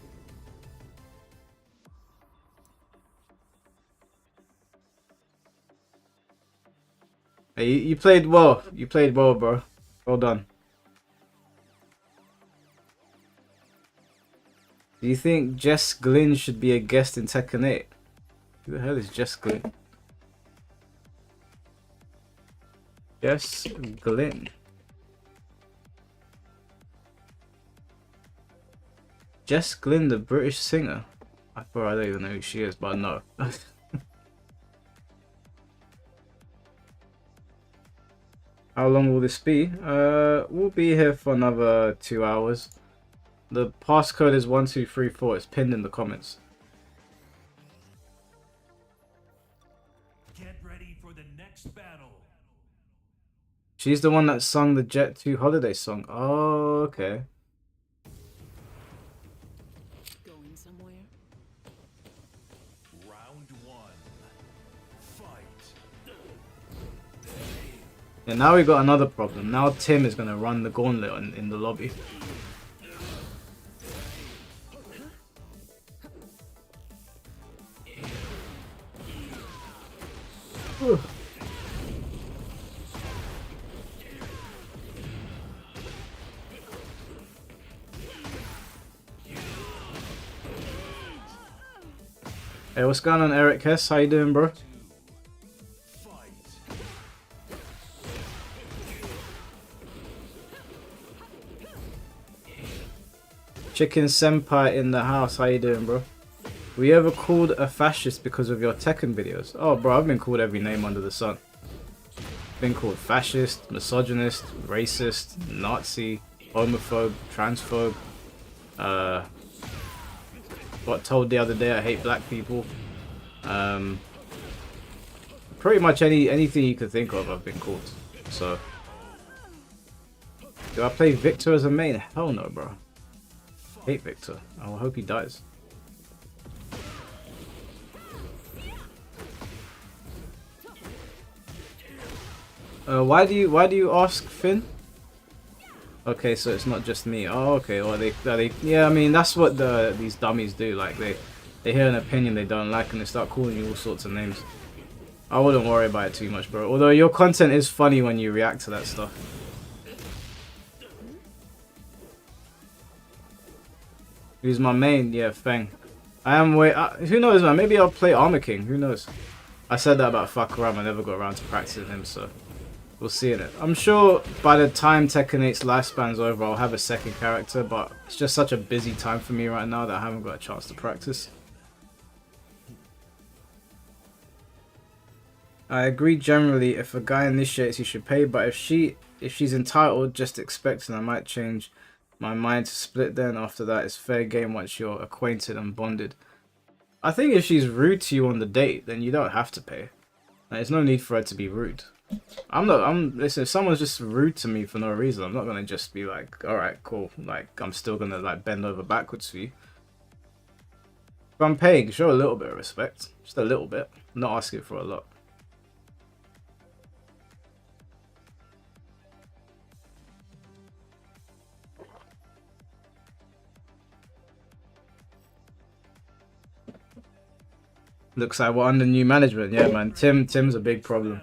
Hey, you played well. You played well, bro. Well done. Do you think Jess Glynn should be a guest in Tekken 8? Who the hell is Jess Glynn? Jess Glynn. Jess Glynn, the British singer. I don't even know who she is, but no. How long will this be? We'll be here for another 2 hours. The passcode is 1234. It's pinned in the comments. Get ready for the next battle. She's the one that sung the Jet 2 holiday song. Oh, okay. Going somewhere? Round one. Fight. And now we got another problem. Now Tim is going to run the gauntlet in the lobby. Hey, what's going on, Eric Hess? How you doing, bro? Chicken Senpai in the house. How you doing, bro? Were you ever called a fascist because of your Tekken videos? Oh, bro, I've been called every name under the sun. Been called fascist, misogynist, racist, Nazi, homophobe, transphobe. Got told the other day I hate black people. Pretty much anything you could think of I've been called. So, do I play Victor as a main? Hell no, bro. Hate Victor. I hope he dies. Why do you ask, Finn? Okay, so it's not just me. Oh, okay. Well, yeah, I mean that's what these dummies do. Like they hear an opinion they don't like and they start calling you all sorts of names. I wouldn't worry about it too much, bro. Although your content is funny when you react to that stuff. Who's my main? Yeah, Feng. I am who knows, man? Maybe I'll play Armor King. Who knows? I said that about Fakuram. I never got around to practicing him, so we'll see in it. I'm sure by the time Tekken 8's lifespan's over, I'll have a second character, but it's just such a busy time for me right now that I haven't got a chance to practice. I agree generally. If a guy initiates, he should pay. But if she's entitled, just expecting, I might change my mind to split. Then after that, it's fair game once you're acquainted and bonded. I think if she's rude to you on the date, then you don't have to pay. Like, there's no need for her to be rude. Listen, if someone's just rude to me for no reason, I'm not gonna just be like, alright, cool. Like, I'm still gonna like bend over backwards for you. If I'm paying, show a little bit of respect. Just a little bit. I'm not asking for a lot. Looks like we're under new management. Yeah, man. Tim's a big problem.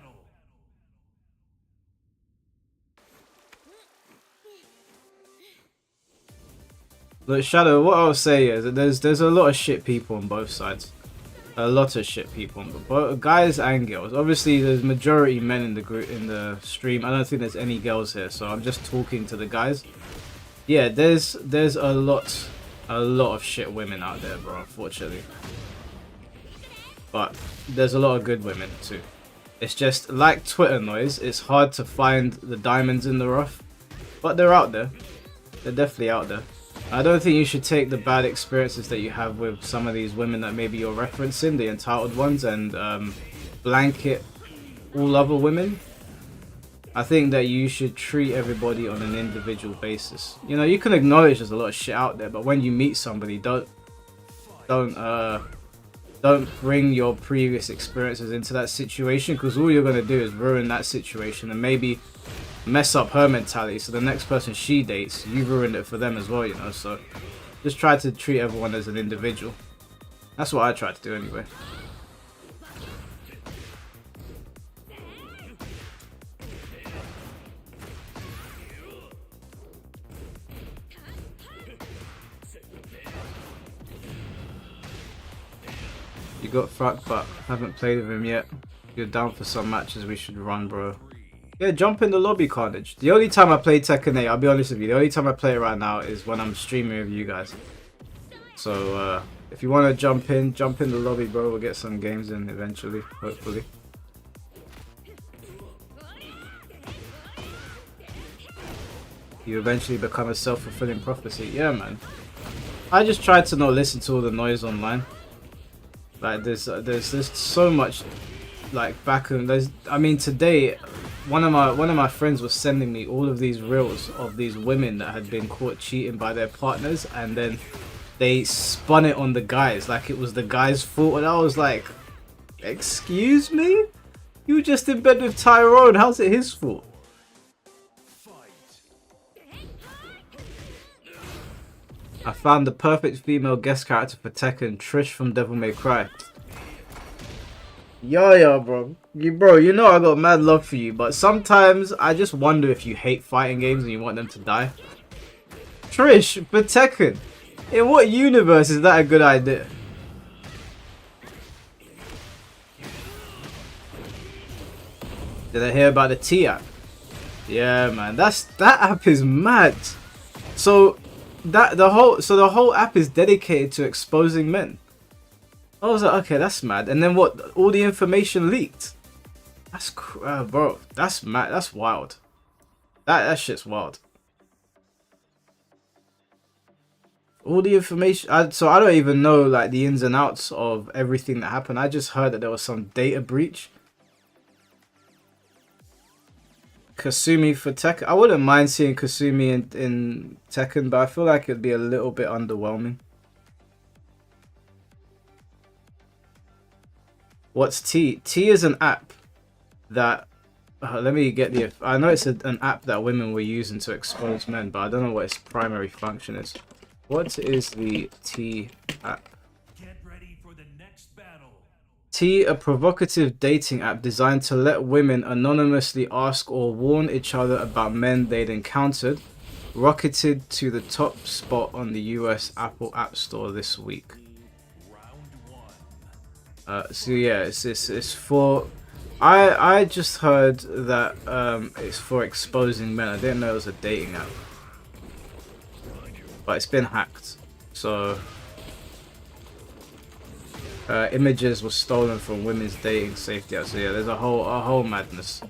Look, Shadow, what I'll say is that there's a lot of shit people on both sides. A lot of shit people on both guys and girls. Obviously, there's majority men in the group in the stream. I don't think there's any girls here, so I'm just talking to the guys. Yeah, there's a lot of shit women out there, bro. Unfortunately. But there's a lot of good women too. It's just like Twitter noise. It's hard to find the diamonds in the rough, but they're out there. They're definitely out there. I don't think you should take the bad experiences that you have with some of these women that maybe you're referencing, the entitled ones, and blanket all other women. I think that you should treat everybody on an individual basis. You know, you can acknowledge there's a lot of shit out there, but when you meet somebody, don't bring your previous experiences into that situation, because all you're going to do is ruin that situation and maybe mess up her mentality. So the next person she dates, you ruined it for them as well, you know. So just try to treat everyone as an individual. That's what I try to do anyway. You got fucked, but haven't played with him yet. You're down for some matches we should run, bro. Yeah, jump in the lobby, Carnage. The only time I play Tekken 8, I'll be honest with you, the only time I play it right now is when I'm streaming with you guys. So, if you want to jump in the lobby, bro. We'll get some games in eventually, hopefully. You eventually become a self-fulfilling prophecy. Yeah, man. I just try to not listen to all the noise online. Like, there's so much, like, back and there's. I mean, today, one of my friends was sending me all of these reels of these women that had been caught cheating by their partners, and then they spun it on the guys like it was the guy's fault, and I was like, excuse me, you were just in bed with Tyrone. How's it his fault? I found the perfect female guest character for Tekken, Trish from Devil May Cry. Yeah, bro. You know I got mad love for you, but sometimes I just wonder if you hate fighting games and you want them to die. Trish for Tekken. In what universe is that a good idea? Did I hear about the T app? Yeah, man. That app is mad. So the whole app is dedicated to exposing men. I was like, okay, that's mad. And then what? All the information leaked. That's bro. That's mad. That's wild. That shit's wild. All the information. So I don't even know like the ins and outs of everything that happened. I just heard that there was some data breach. Kasumi for Tekken. I wouldn't mind seeing Kasumi in Tekken, but I feel like it'd be a little bit underwhelming. What's T? T is an app that... let me get the... I know it's an app that women were using to expose men, but I don't know what its primary function is. What is the T app? Get ready for the next battle. T, a provocative dating app designed to let women anonymously ask or warn each other about men they'd encountered, rocketed to the top spot on the US Apple App Store this week. So yeah, it's for. I just heard that it's for exposing men. I didn't know it was a dating app, but it's been hacked. So images were stolen from women's dating safety. So yeah, there's a whole madness.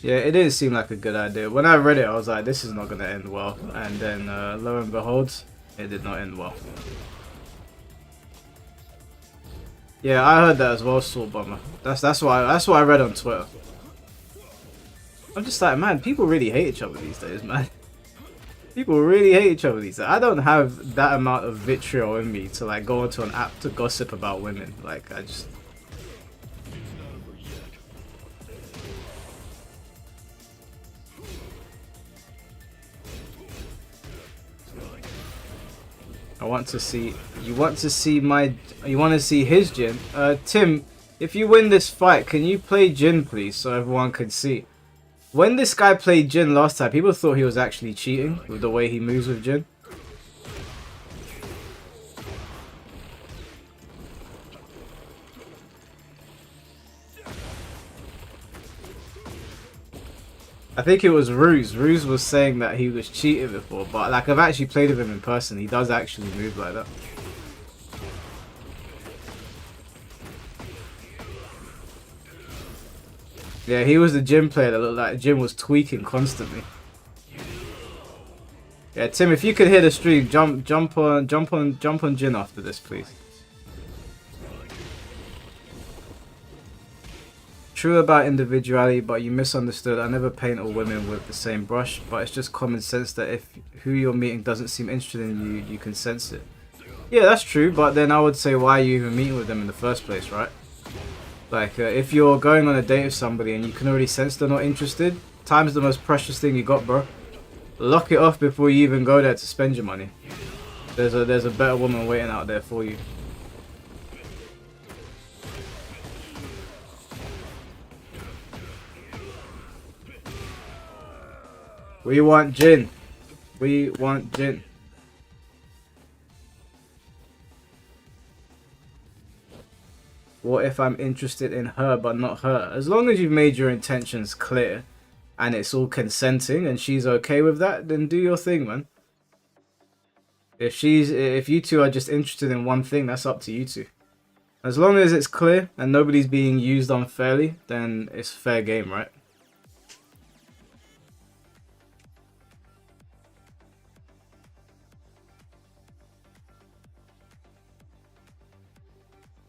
Yeah, it didn't seem like a good idea. When I read it, I was like, this is not going to end well. And then, lo and behold, it did not end well. Yeah, I heard that as well, Salt Bomber. That's what I read on Twitter. I'm just like, man, people really hate each other these days, man. People really hate each other these days. I don't have that amount of vitriol in me to like go onto an app to gossip about women. Like, I just... I want to see... You want to see my... You want to see his Jin? Tim, if you win this fight, can you play Jin, please, so everyone can see? When this guy played Jin last time, people thought he was actually cheating with the way he moves with Jin. I think it was Ruse. Ruse was saying that he was cheating before, but like I've actually played with him in person. He does actually move like that. Yeah, he was the Jin player that looked like Jin was tweaking constantly. Yeah, Tim, if you could hear the stream, jump on Jin after this, please. True about individuality, but you misunderstood. I never paint all women with the same brush, but it's just common sense that if who you're meeting doesn't seem interested in you, you can sense it. Yeah, that's true, but then I would say, why are you even meeting with them in the first place, right? Like, if you're going on a date with somebody and you can already sense they're not interested, time's the most precious thing you got, bro. Lock it off before you even go there to spend your money. There's a better woman waiting out there for you. We want Jin. We want Jin. What if I'm interested in her but not her? As long as you've made your intentions clear and it's all consenting and she's okay with that, then do your thing, man. If you two are just interested in one thing, that's up to you two. As long as it's clear and nobody's being used unfairly, then it's fair game, right?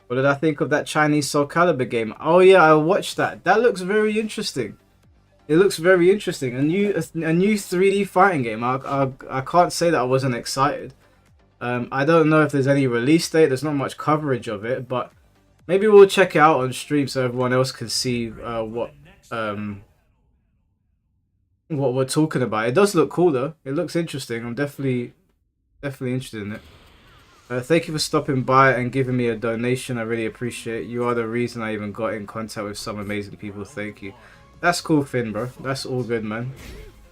What did I think of that Chinese Soul Calibur game? Oh yeah, I watched that. That looks very interesting. It looks very interesting. A new 3D fighting game. I can't say that I wasn't excited. I don't know if there's any release date. There's not much coverage of it, but maybe we'll check it out on stream so everyone else can see what we're talking about. It does look cool though. It looks interesting. I'm definitely interested in it. Thank you for stopping by and giving me a donation. I really appreciate it. You are the reason I even got in contact with some amazing people. Thank you. That's cool, Finn, bro. That's all good, man.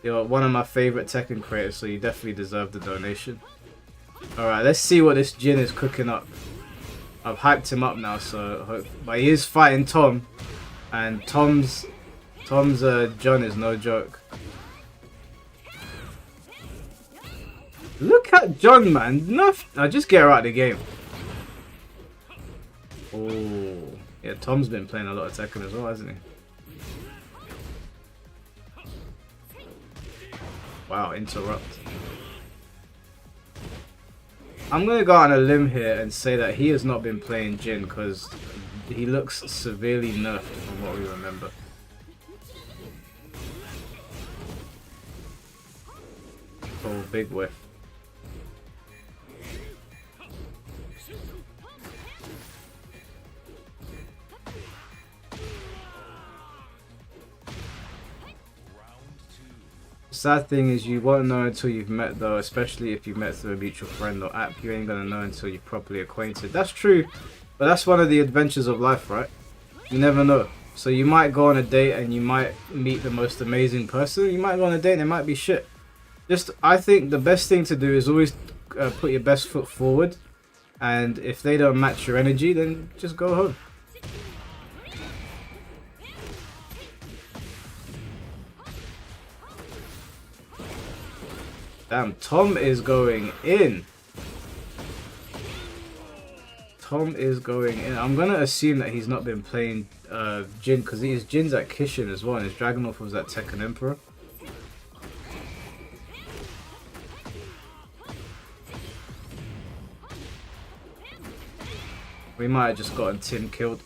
You're one of my favorite Tekken creators, so you definitely deserve the donation. Alright, let's see what this Jin is cooking up. I've hyped him up now, so but he is fighting Tom, and Tom's John is no joke. Look at John, man. No, just get her out of the game. Oh, yeah. Tom's been playing a lot of Tekken as well, hasn't he? Wow, interrupt. I'm gonna go on a limb here and say that he has not been playing Jin because he looks severely nerfed from what we remember. Oh, big whiff. Sad thing is you won't know until you've met though, especially if you've met through a mutual friend or app. You ain't gonna know until you're properly acquainted. That's true, but that's one of the adventures of life, right? You never know. So you might go on a date and you might meet the most amazing person. You might go on a date and it might be shit. I think the best thing to do is always put your best foot forward, and if they don't match your energy, then just go home. Damn, Tom is going in. Tom is going in. I'm gonna assume that he's not been playing Jin, because his Jin's at Kishin as well, and his Dragunov was at Tekken Emperor. We might have just gotten Tim killed.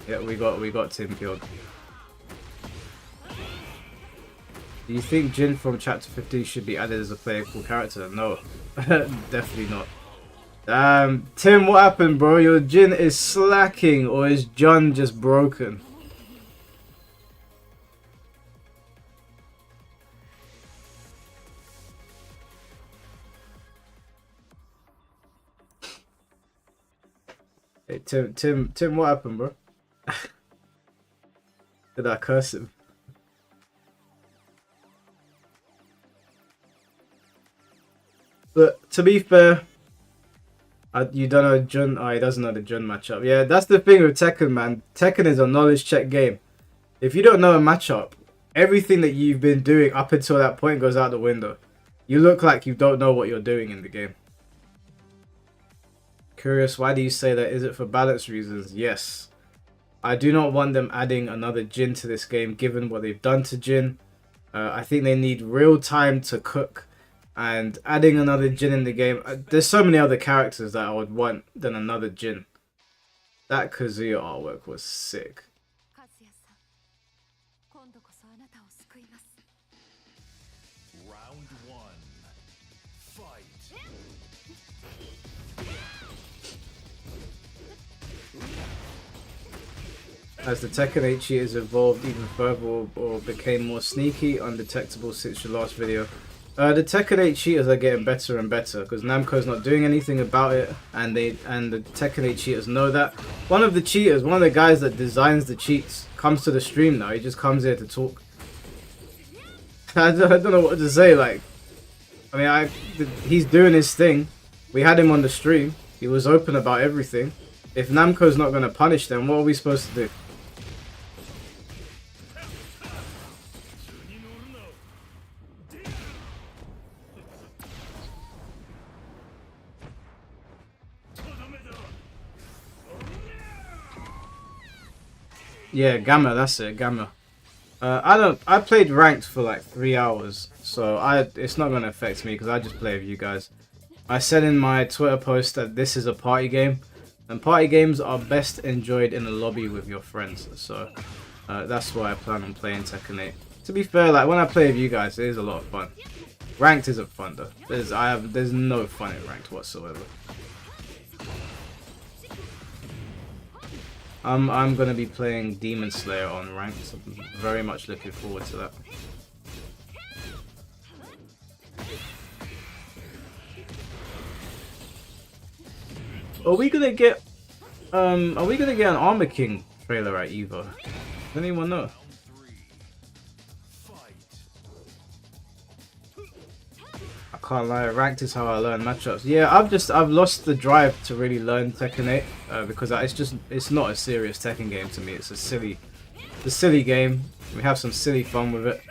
Yeah, we got Tim killed. Do you think Jin from Chapter 15 should be added as a playable character? No, definitely not. Tim, what happened, bro? Your Jin is slacking, or is John just broken? Hey, Tim, what happened, bro? Did I curse him? But to be fair, you don't know Jun. Oh, he doesn't know the Jun matchup. Yeah, that's the thing with Tekken, man. Tekken is a knowledge check game. If you don't know a matchup, everything that you've been doing up until that point goes out the window. You look like you don't know what you're doing in the game. Curious, why do you say that? Is it for balance reasons? Yes. I do not want them adding another Jin to this game, given what they've done to Jin. I think they need real time to cook. And adding another Jin in the game, there's so many other characters that I would want than another Jin. That Kazuya artwork was sick. Round one. Fight. As the Tekken 8 cheaters evolved even further or became more sneaky, undetectable since your last video. The Tekken 8 cheaters are getting better and better because Namco's not doing anything about it, and the Tekken 8 cheaters know that. One of the guys that designs the cheats comes to the stream now. He just comes here to talk. I don't know what to say. Like, I mean, he's doing his thing. We had him on the stream. He was open about everything. If Namco's not going to punish them, what are we supposed to do? Yeah, Gamma, that's it, Gamma. I played ranked for like 3 hours, so it's not gonna affect me because I just play with you guys. I said in my Twitter post that this is a party game, and party games are best enjoyed in a lobby with your friends. So that's why I plan on playing Tekken 8. To be fair, like when I play with you guys, it is a lot of fun. Ranked isn't fun though. There's no fun in ranked whatsoever. I'm gonna be playing Demon Slayer on ranked. So I'm very much looking forward to that. Are we gonna get an Armor King trailer at EVO? Does anyone know? I can't lie, ranked is how I learn matchups. Yeah, I've lost the drive to really learn Tekken 8 because it's not a serious Tekken game to me. It's a silly game. We have some silly fun with it,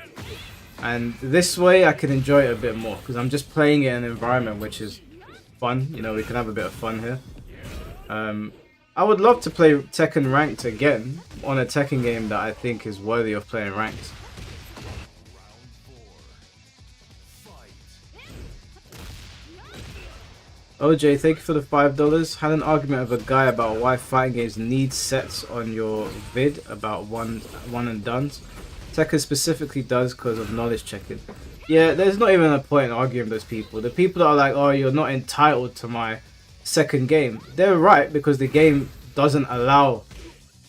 and this way I can enjoy it a bit more because I'm just playing it in an environment which is fun. You know, we can have a bit of fun here. I would love to play Tekken ranked again on a Tekken game that I think is worthy of playing ranked. OJ, thank you for the $5. Had an argument with a guy about why fighting games need sets on your vid about one and dones. Tekken specifically does because of knowledge checking. Yeah, there's not even a point in arguing with those people. The people that are like, oh, you're not entitled to my second game. They're right because the game doesn't allow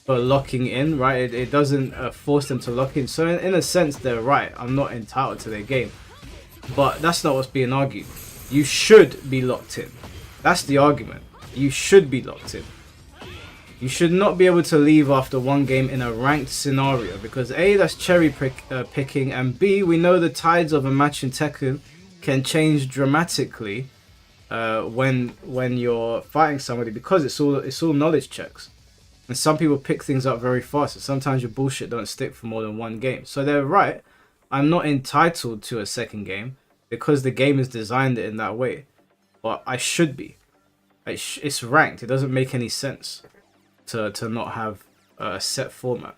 for locking in, right? It doesn't force them to lock in. So in a sense, they're right. I'm not entitled to their game. But that's not what's being argued. You should be locked in. That's the argument. You should be locked in. You should not be able to leave after one game in a ranked scenario because A, that's cherry picking, and B, we know the tides of a match in Tekken can change dramatically when you're fighting somebody because it's all knowledge checks. And some people pick things up very fast, and sometimes your bullshit don't stick for more than one game. So they're right. I'm not entitled to a second game because the game is designed it in that way. But I should be. It's ranked. It doesn't make any sense to not have a set format.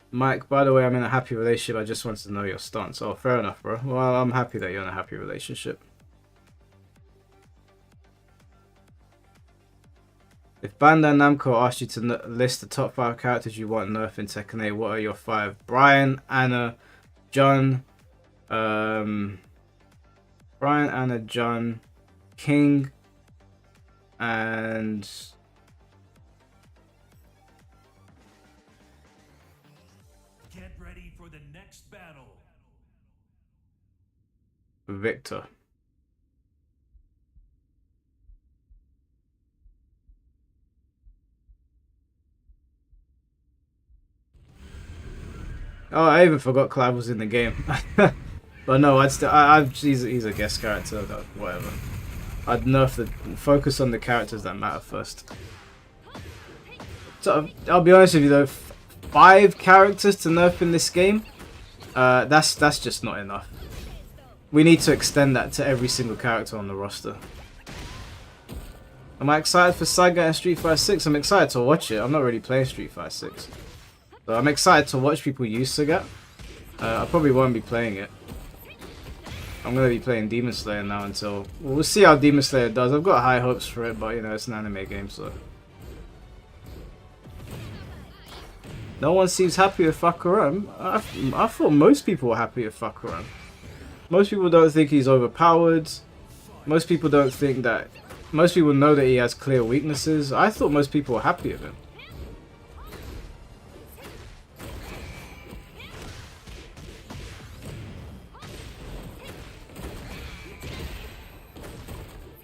Mike, by the way, I'm in a happy relationship. I just wanted to know your stance. Oh, fair enough, bro. Well, I'm happy that you're in a happy relationship. If Bandai Namco asked you to list the top 5 characters you want nerfed in Tekken 8, what are your 5? Brian, Anna, John, Brian, Anna, John, King, and Get ready for the next battle. Victor. Oh, I even forgot Clive was in the game. But no, he's a guest character, whatever. I'd nerf focus on the characters that matter first. So I'll be honest with you though, 5 characters to nerf in this game, that's just not enough. We need to extend that to every single character on the roster. Am I excited for Saga and Street Fighter 6? I'm excited to watch it. I'm not really playing Street Fighter 6. So I'm excited to watch people use Sagat. I probably won't be playing it. I'm going to be playing Demon Slayer now until... Well, we'll see how Demon Slayer does. I've got high hopes for it, but you know, it's an anime game, so... No one seems happy with Fakuran. I thought most people were happy with Fakuran. Most people don't think he's overpowered. Most people don't think that... Most people know that he has clear weaknesses. I thought most people were happy with him.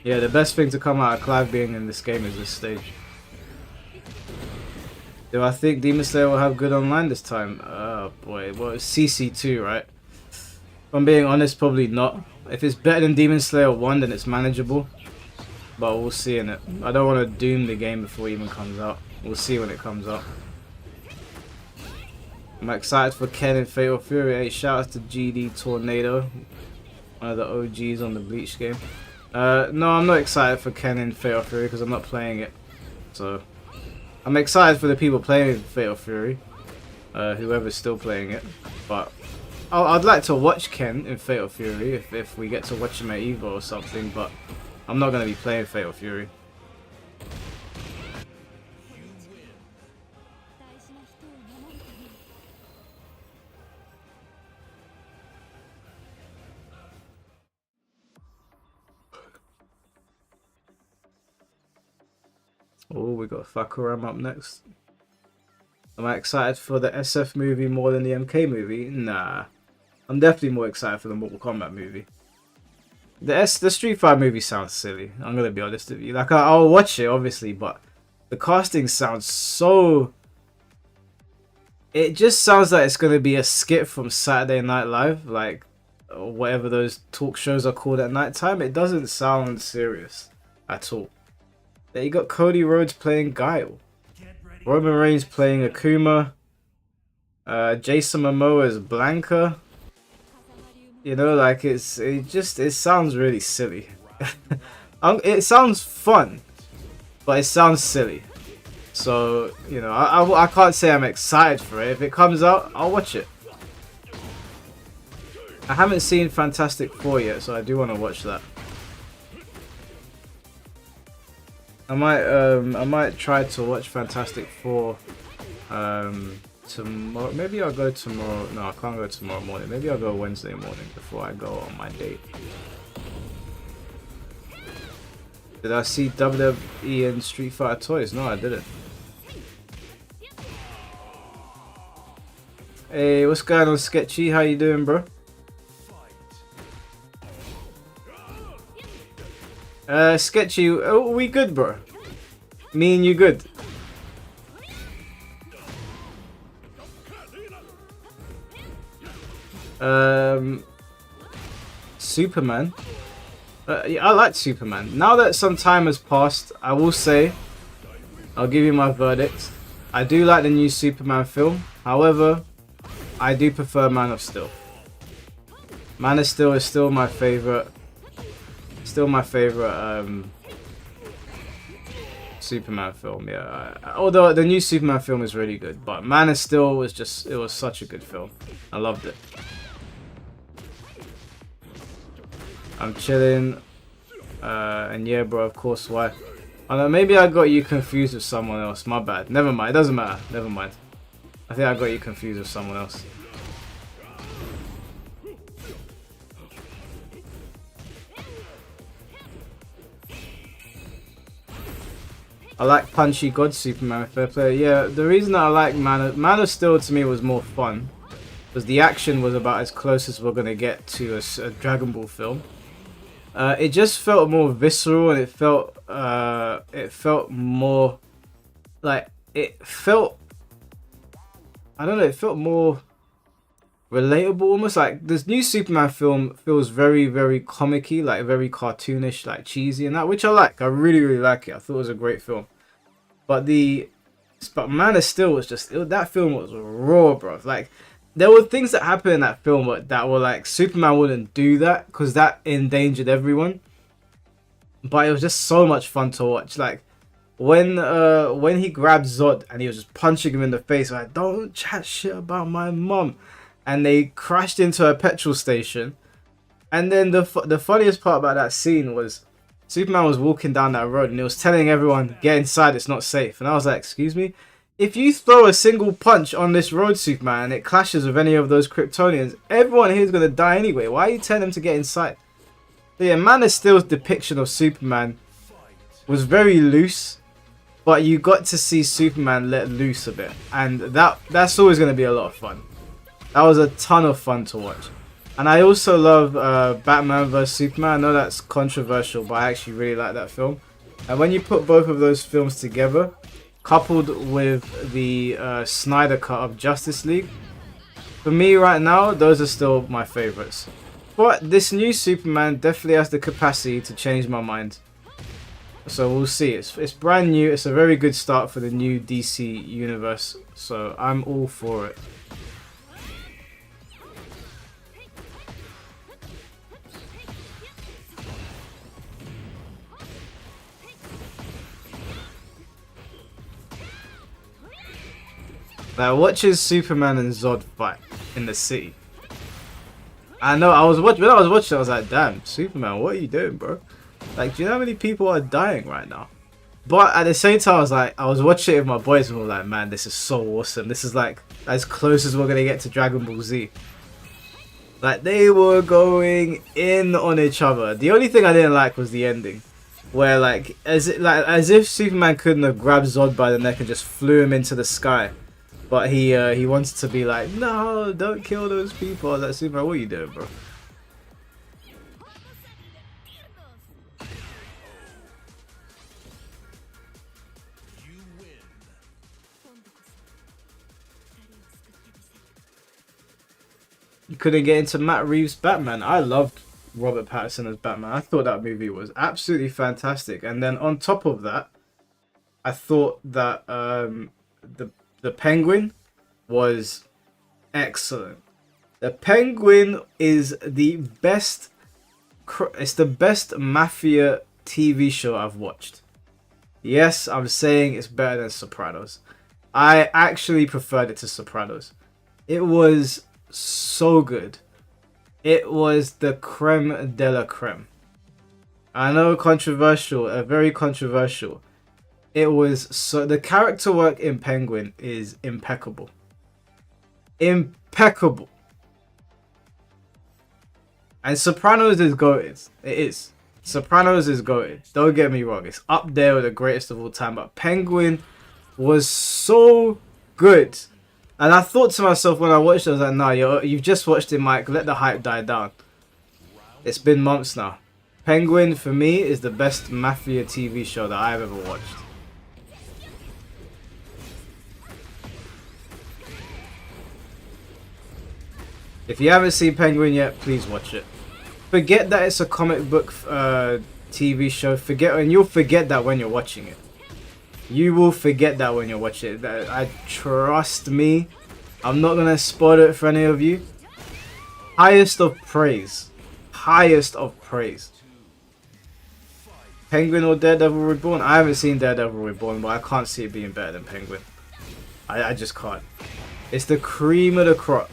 Yeah, the best thing to come out of Clive being in this game is this stage. Do I think Demon Slayer will have good online this time? Oh boy, well it's CC2, right? If I'm being honest, probably not. If it's better than Demon Slayer 1, then it's manageable. But we'll see in it. I don't want to doom the game before it even comes out. We'll see when it comes out. I'm excited for Ken and Fatal Fury 8. Shout out to GD Tornado, one of the OGs on the Bleach game. No, I'm not excited for Ken and Fatal Fury because I'm not playing it. So, I'm excited for the people playing Fatal Fury, whoever's still playing it. But I'd like to watch Ken in Fatal Fury if we get to watch him at EVO or something. But I'm not going to be playing Fatal Fury. Oh, we got Fakuram up next. Am I excited for the SF movie more than the MK movie? Nah. I'm definitely more excited for the Mortal Kombat movie. The Street Fighter movie sounds silly. I'm gonna be honest with you. Like, I'll watch it, obviously, but the casting sounds so... It just sounds like it's gonna be a skit from Saturday Night Live, like, or whatever those talk shows are called at night time. It doesn't sound serious at all. You got Cody Rhodes playing Guile, Roman Reigns playing Akuma, Jason Momoa as Blanca. You know, like it sounds really silly. It sounds fun, but it sounds silly. So you know, I can't say I'm excited for it. If it comes out, I'll watch it. I haven't seen Fantastic Four yet, so I do want to watch that. I might try to watch Fantastic Four tomorrow. Maybe I'll go tomorrow. No, I can't go tomorrow morning. Maybe I'll go Wednesday morning before I go on my date. Did I see WWE and Street Fighter toys? No, I didn't. Hey, what's going on, Sketchy? How you doing, bro? Sketchy, oh, we good, bro? Me and you good? Superman. Yeah, I like Superman. Now that some time has passed, I will say I'll give you my verdict. I do like the new Superman film. However, I do prefer Man of Steel. Man of Steel is still my favorite. Still my favorite Superman film. Yeah. Although the new Superman film is really good, but Man of Steel was just, it was such a good film. I loved it. I'm chilling. And yeah, bro, of course, why? I know, maybe I got you confused with someone else. My bad. Never mind. It doesn't matter. Never mind. I think I got you confused with someone else. I like Punchy God Superman, fair play. Yeah, the reason I like Man of Steel to me was more fun. Because the action was about as close as we're going to get to a Dragon Ball film. It just felt more visceral, and it felt more like, it felt, I don't know, it felt more relatable, almost like this new Superman film feels very, very comic-y, like very cartoonish, like cheesy and that, which I like. I really, really like it. I thought it was a great film. But Man of Steel was just, that film was raw, bro. Like, there were things that happened in that film that were like, Superman wouldn't do that because that endangered everyone. But it was just so much fun to watch. Like, when he grabbed Zod and he was just punching him in the face, like, don't chat shit about my mum. And they crashed into a petrol station. And then the funniest part about that scene was Superman was walking down that road and he was telling everyone, get inside, it's not safe. And I was like, excuse me? If you throw a single punch on this road, Superman, and it clashes with any of those Kryptonians, everyone here is going to die anyway. Why are you telling them to get inside? So yeah, Man of Steel's depiction of Superman was very loose, but you got to see Superman let loose a bit. And that's always going to be a lot of fun. That was a ton of fun to watch. And I also love Batman vs Superman. I know that's controversial, but I actually really like that film. And when you put both of those films together, coupled with the Snyder cut of Justice League, for me right now, those are still my favorites. But this new Superman definitely has the capacity to change my mind. So we'll see. It's brand new. It's a very good start for the new DC universe. So I'm all for it. Like, watching Superman and Zod fight in the city. I know, when I was watching, I was like, damn, Superman, what are you doing, bro? Like, do you know how many people are dying right now? But at the same time, I was watching it with my boys and we were like, man, this is so awesome. This is like as close as we're gonna get to Dragon Ball Z. Like, they were going in on each other. The only thing I didn't like was the ending, where like as if Superman couldn't have grabbed Zod by the neck and just flew him into the sky. But he wanted to be like, no, don't kill those people. I was like, Superman, what are you doing, bro? You couldn't get into Matt Reeves' Batman. I loved Robert Pattinson as Batman. I thought that movie was absolutely fantastic. And then on top of that, I thought that the Penguin was excellent. The Penguin is the best. It's the best mafia TV show I've watched. Yes, I'm saying it's better than Sopranos. I actually preferred it to Sopranos. It was so good. It was the creme de la creme. I know, controversial, very controversial. It was so, the character work in Penguin is impeccable. Impeccable. And Sopranos is goated. It is. Sopranos is goated. Don't get me wrong. It's up there with the greatest of all time. But Penguin was so good. And I thought to myself when I watched it, I was like, nah, you've just watched it, Mike. Let the hype die down. It's been months now. Penguin, for me, is the best mafia TV show that I've ever watched. If you haven't seen Penguin yet, please watch it. Forget that it's a comic book TV show. And you'll forget that when you're watching it. You will forget that when you're watching it. I trust me. I'm not gonna spoil it for any of you. Highest of praise. Highest of praise. Penguin or Daredevil Reborn? I haven't seen Daredevil Reborn, but I can't see it being better than Penguin. I just can't. It's the cream of the crop.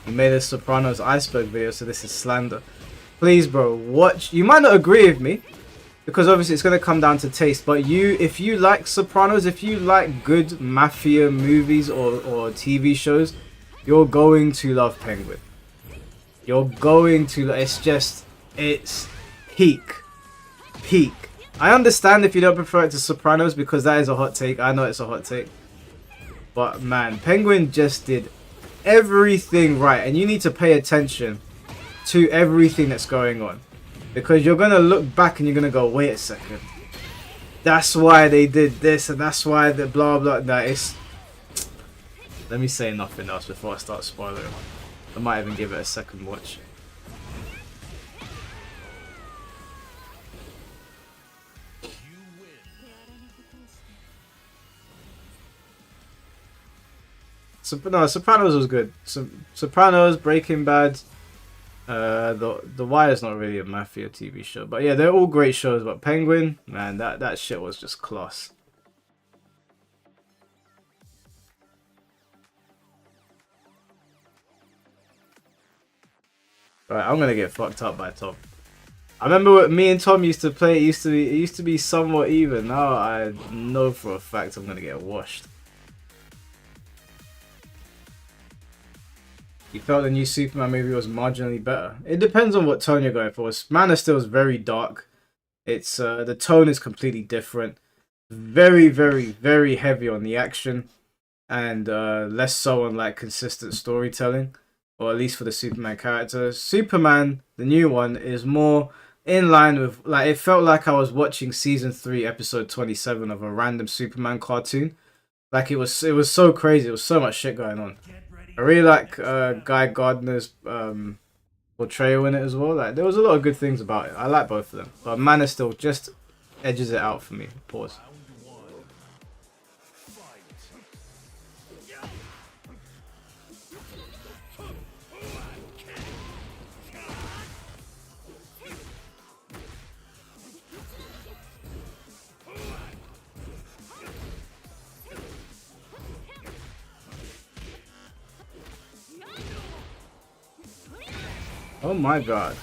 You made a Sopranos iceberg video, so this is slander. Please, bro, watch. You might not agree with me, because obviously it's going to come down to taste. But if you like Sopranos, if you like good mafia movies or TV shows, you're going to love Penguin. You're going to. It's peak. Peak. I understand if you don't prefer it to Sopranos, because that is a hot take. I know it's a hot take. But man, Penguin just did everything right. And you need to pay attention to everything that's going on. Because you're going to look back and you're going to go, wait a second. That's why they did this and that's why the blah blah. No, it's... Let me say nothing else before I start spoiling. I might even give it a second watch. No, Sopranos was good. Sopranos, Breaking Bad. The Wire is not really a mafia TV show, but yeah, they're all great shows. But Penguin, man, that shit was just class. Right, I'm gonna get fucked up by Tom. I remember what me and Tom used to play. It used to be somewhat even. Now I know for a fact I'm gonna get washed. You felt the new Superman movie was marginally better. It depends on what tone you're going for. Man of Steel is very dark. It's the tone is completely different. Very, very, very heavy on the action, and less so on like consistent storytelling, or at least for the Superman character. Superman, the new one, is more in line with, like, it felt like I was watching season 3, episode 27 of a random Superman cartoon. Like it was so crazy. There was so much shit going on. I really like Guy Gardner's portrayal in it as well. Like there was a lot of good things about it. I like both of them, but Man of Steel just edges it out for me. Pause. Oh my god.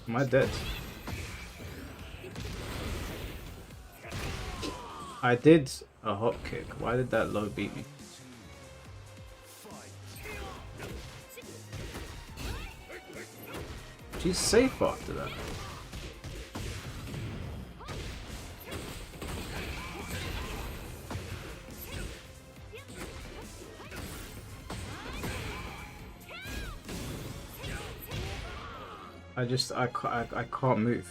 Am I dead? I did a hop kick. Why did that low beat me? She's safe after that. I can't move.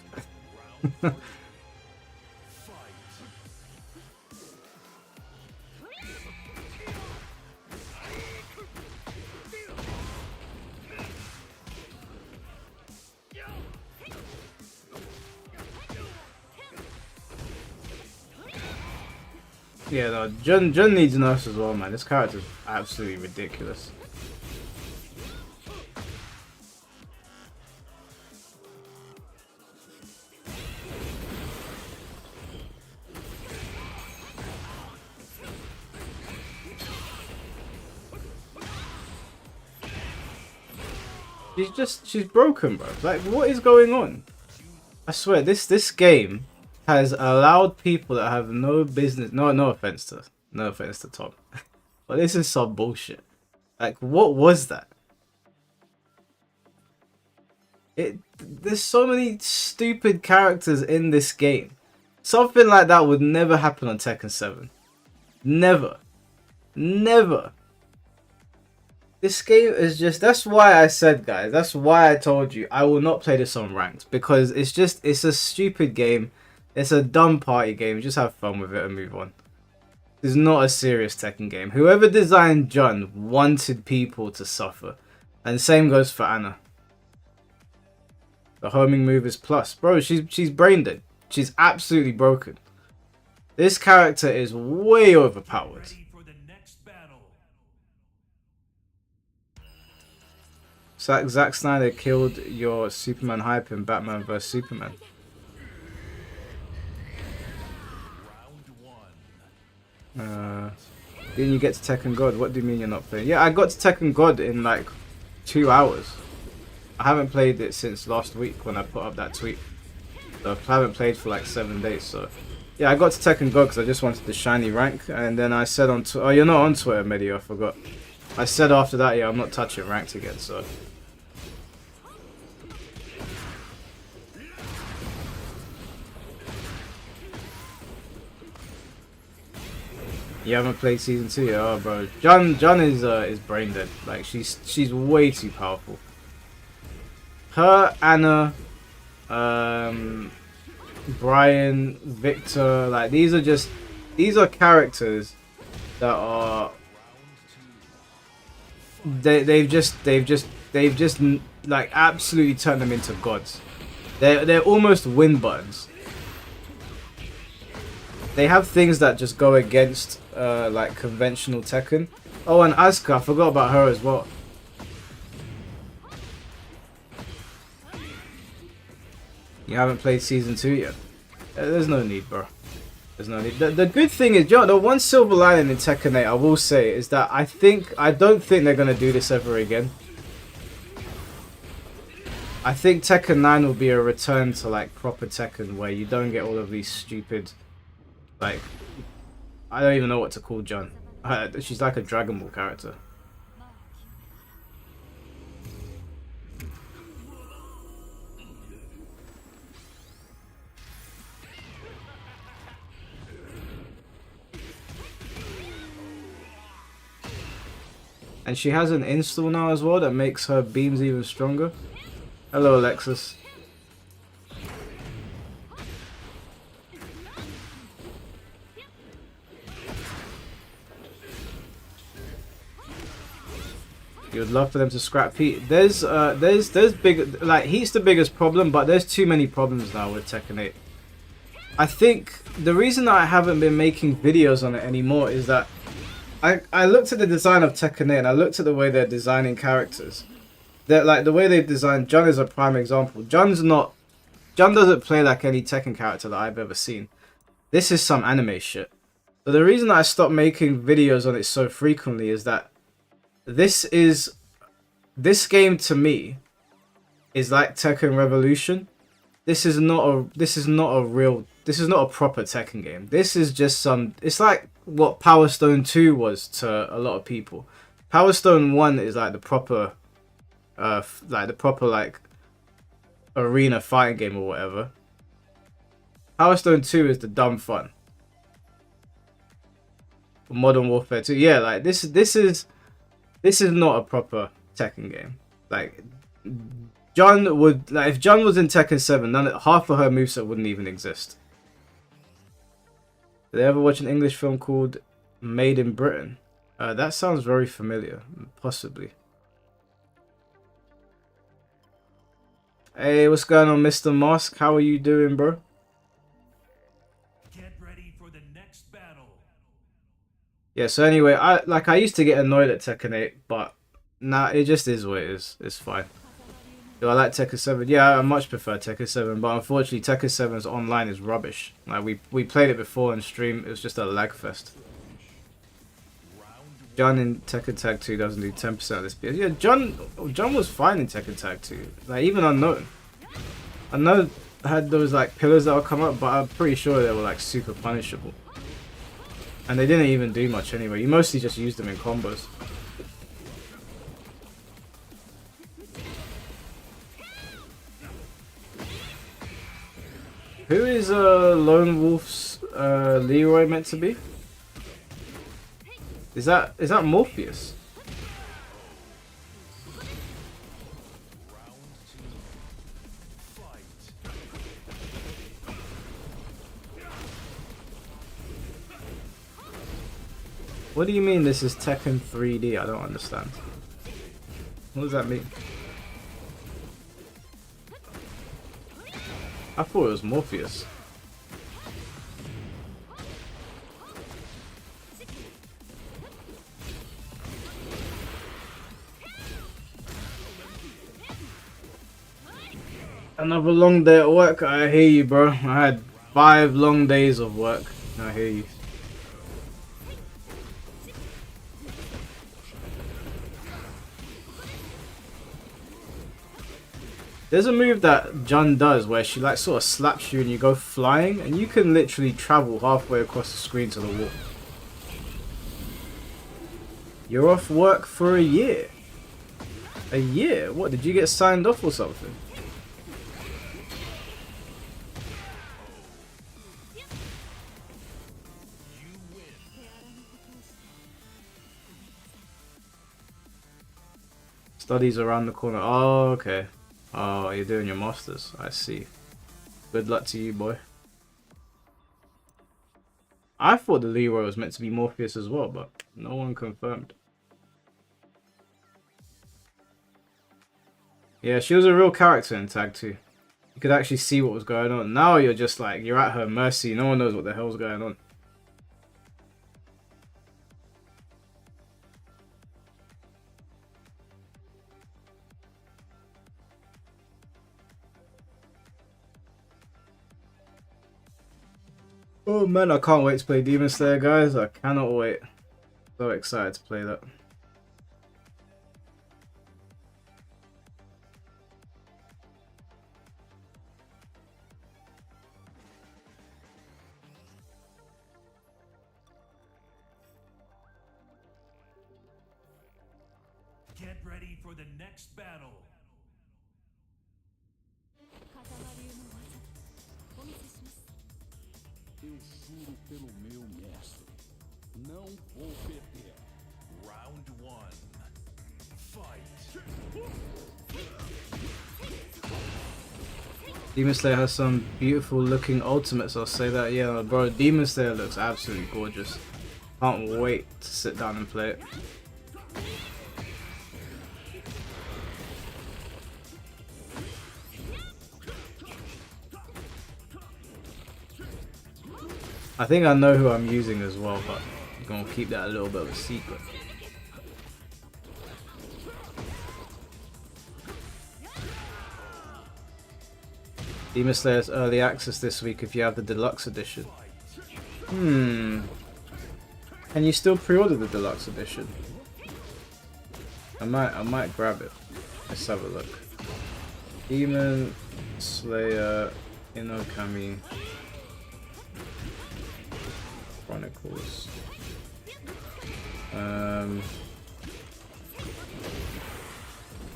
Yeah, no, Jun needs nerfs as well, man. This character's absolutely ridiculous. She's broken, bro. Like, what is going on? I swear, this game has allowed people that have no business. No offense to Tom, but this is some bullshit. Like, what was that? There's so many stupid characters in this game. Something like that would never happen on Tekken 7. Never. Never. This game is just... That's why I said, guys. That's why I told you I will not play this on ranked. Because it's a stupid game. It's a dumb party game. Just have fun with it and move on. It's not a serious Tekken game. Whoever designed Jun wanted people to suffer. And same goes for Anna. The homing move is plus. Bro, she's brain dead. She's absolutely broken. This character is way overpowered. Ready for the next battle. Zack Snyder killed your Superman hype in Batman vs Superman. Didn't you get to Tekken God? What do you mean you're not playing? Yeah, I got to Tekken God in like 2 hours. I haven't played it since last week when I put up that tweet. So I haven't played for like 7 days. So yeah, I got to Tekken God because I just wanted the shiny rank. And then I said on oh, you're not on Twitter, Medi, I forgot. I said after that, yeah, I'm not touching ranked again. So you haven't played season 2 yet? Oh, bro, John is brain dead. Like she's way too powerful. Her, Anna, Brian, Victor, like these are characters that are they've just like absolutely turned them into gods. They're almost win buttons. They have things that just go against like conventional Tekken. Oh, and Asuka, I forgot about her as well. You haven't played season 2 yet. There's no need, bro. There's no need. The good thing is, the one silver lining in Tekken 8, I will say, is that I don't think they're gonna do this ever again. I think Tekken 9 will be a return to like proper Tekken, where you don't get all of these stupid, like, I don't even know what to call John. She's like a Dragon Ball character. And she has an install now as well that makes her beams even stronger. Hello, Alexis. You would love for them to scrap Pete. There's big, like, he's the biggest problem, but there's too many problems now with Tekken 8. I think the reason that I haven't been making videos on it anymore is that I looked at the design of Tekken 8 and I looked at the way they're designing characters. They're, like, the way they designed John is a prime example. John doesn't play like any Tekken character that I've ever seen. This is some anime shit. So the reason that I stopped making videos on it so frequently is that this game to me is like Tekken Revolution. This is not a proper Tekken game. This is just it's like what Power Stone 2 was to a lot of people. Power Stone 1 is like the proper like arena fighting game or whatever. Power Stone 2 is the dumb fun. Modern Warfare 2, yeah, like this is not a proper Tekken game. Like, John would, like, if John was in Tekken 7, half of her moveset wouldn't even exist. Did they ever watch an English film called Made in Britain? That sounds very familiar. Possibly. Hey, what's going on, Mr. Mask? How are you doing, bro? Get ready for the next battle. Yeah, so anyway, I used to get annoyed at Tekken 8, but nah, it just is what it is. It's fine. Do I like Tekken 7? Yeah, I much prefer Tekken 7, but unfortunately Tekken 7's online is rubbish. Like, we played it before on stream, it was just a lag fest. John in Tekken Tag 2 doesn't do 10% of this PS. Yeah, John was fine in Tekken Tag 2. Like, even Unknown. Unknown had those like pillars that would come up, but I'm pretty sure they were like super punishable. And they didn't even do much anyway. You mostly just used them in combos. Who is Lone Wolf's Leroy meant to be? Is that Morpheus? What do you mean this is Tekken 3D? I don't understand. What does that mean? I thought it was Morpheus. Another long day at work. I hear you, bro. I had 5 long days of work. I hear you. There's a move that Jun does where she like sort of slaps you and you go flying and you can literally travel halfway across the screen to the wall. You're off work for a year. A year? What, did you get signed off or something? Studies around the corner. Oh, okay. Oh, you're doing your masters. I see. Good luck to you, boy. I thought the Leroy was meant to be Morpheus as well, but no one confirmed. Yeah, she was a real character in Tag 2. You could actually see what was going on. Now you're just like, you're at her mercy. No one knows what the hell's going on. Oh man, I can't wait to play Demon Slayer, guys. I cannot wait. So excited to play that. Get ready for the next battle. Eu juro pelo meu mestre, não vou perder. Round 1. Fight. Demon Slayer has some beautiful looking ultimates, I'll say that. Yeah, bro, Demon Slayer looks absolutely gorgeous. Can't wait to sit down and play it. I think I know who I'm using as well, but I'm gonna keep that a little bit of a secret. Demon Slayer's early access this week if you have the deluxe edition. Can you still pre-order the deluxe edition? I might grab it. Let's have a look. Demon Slayer Inokami Chronicles.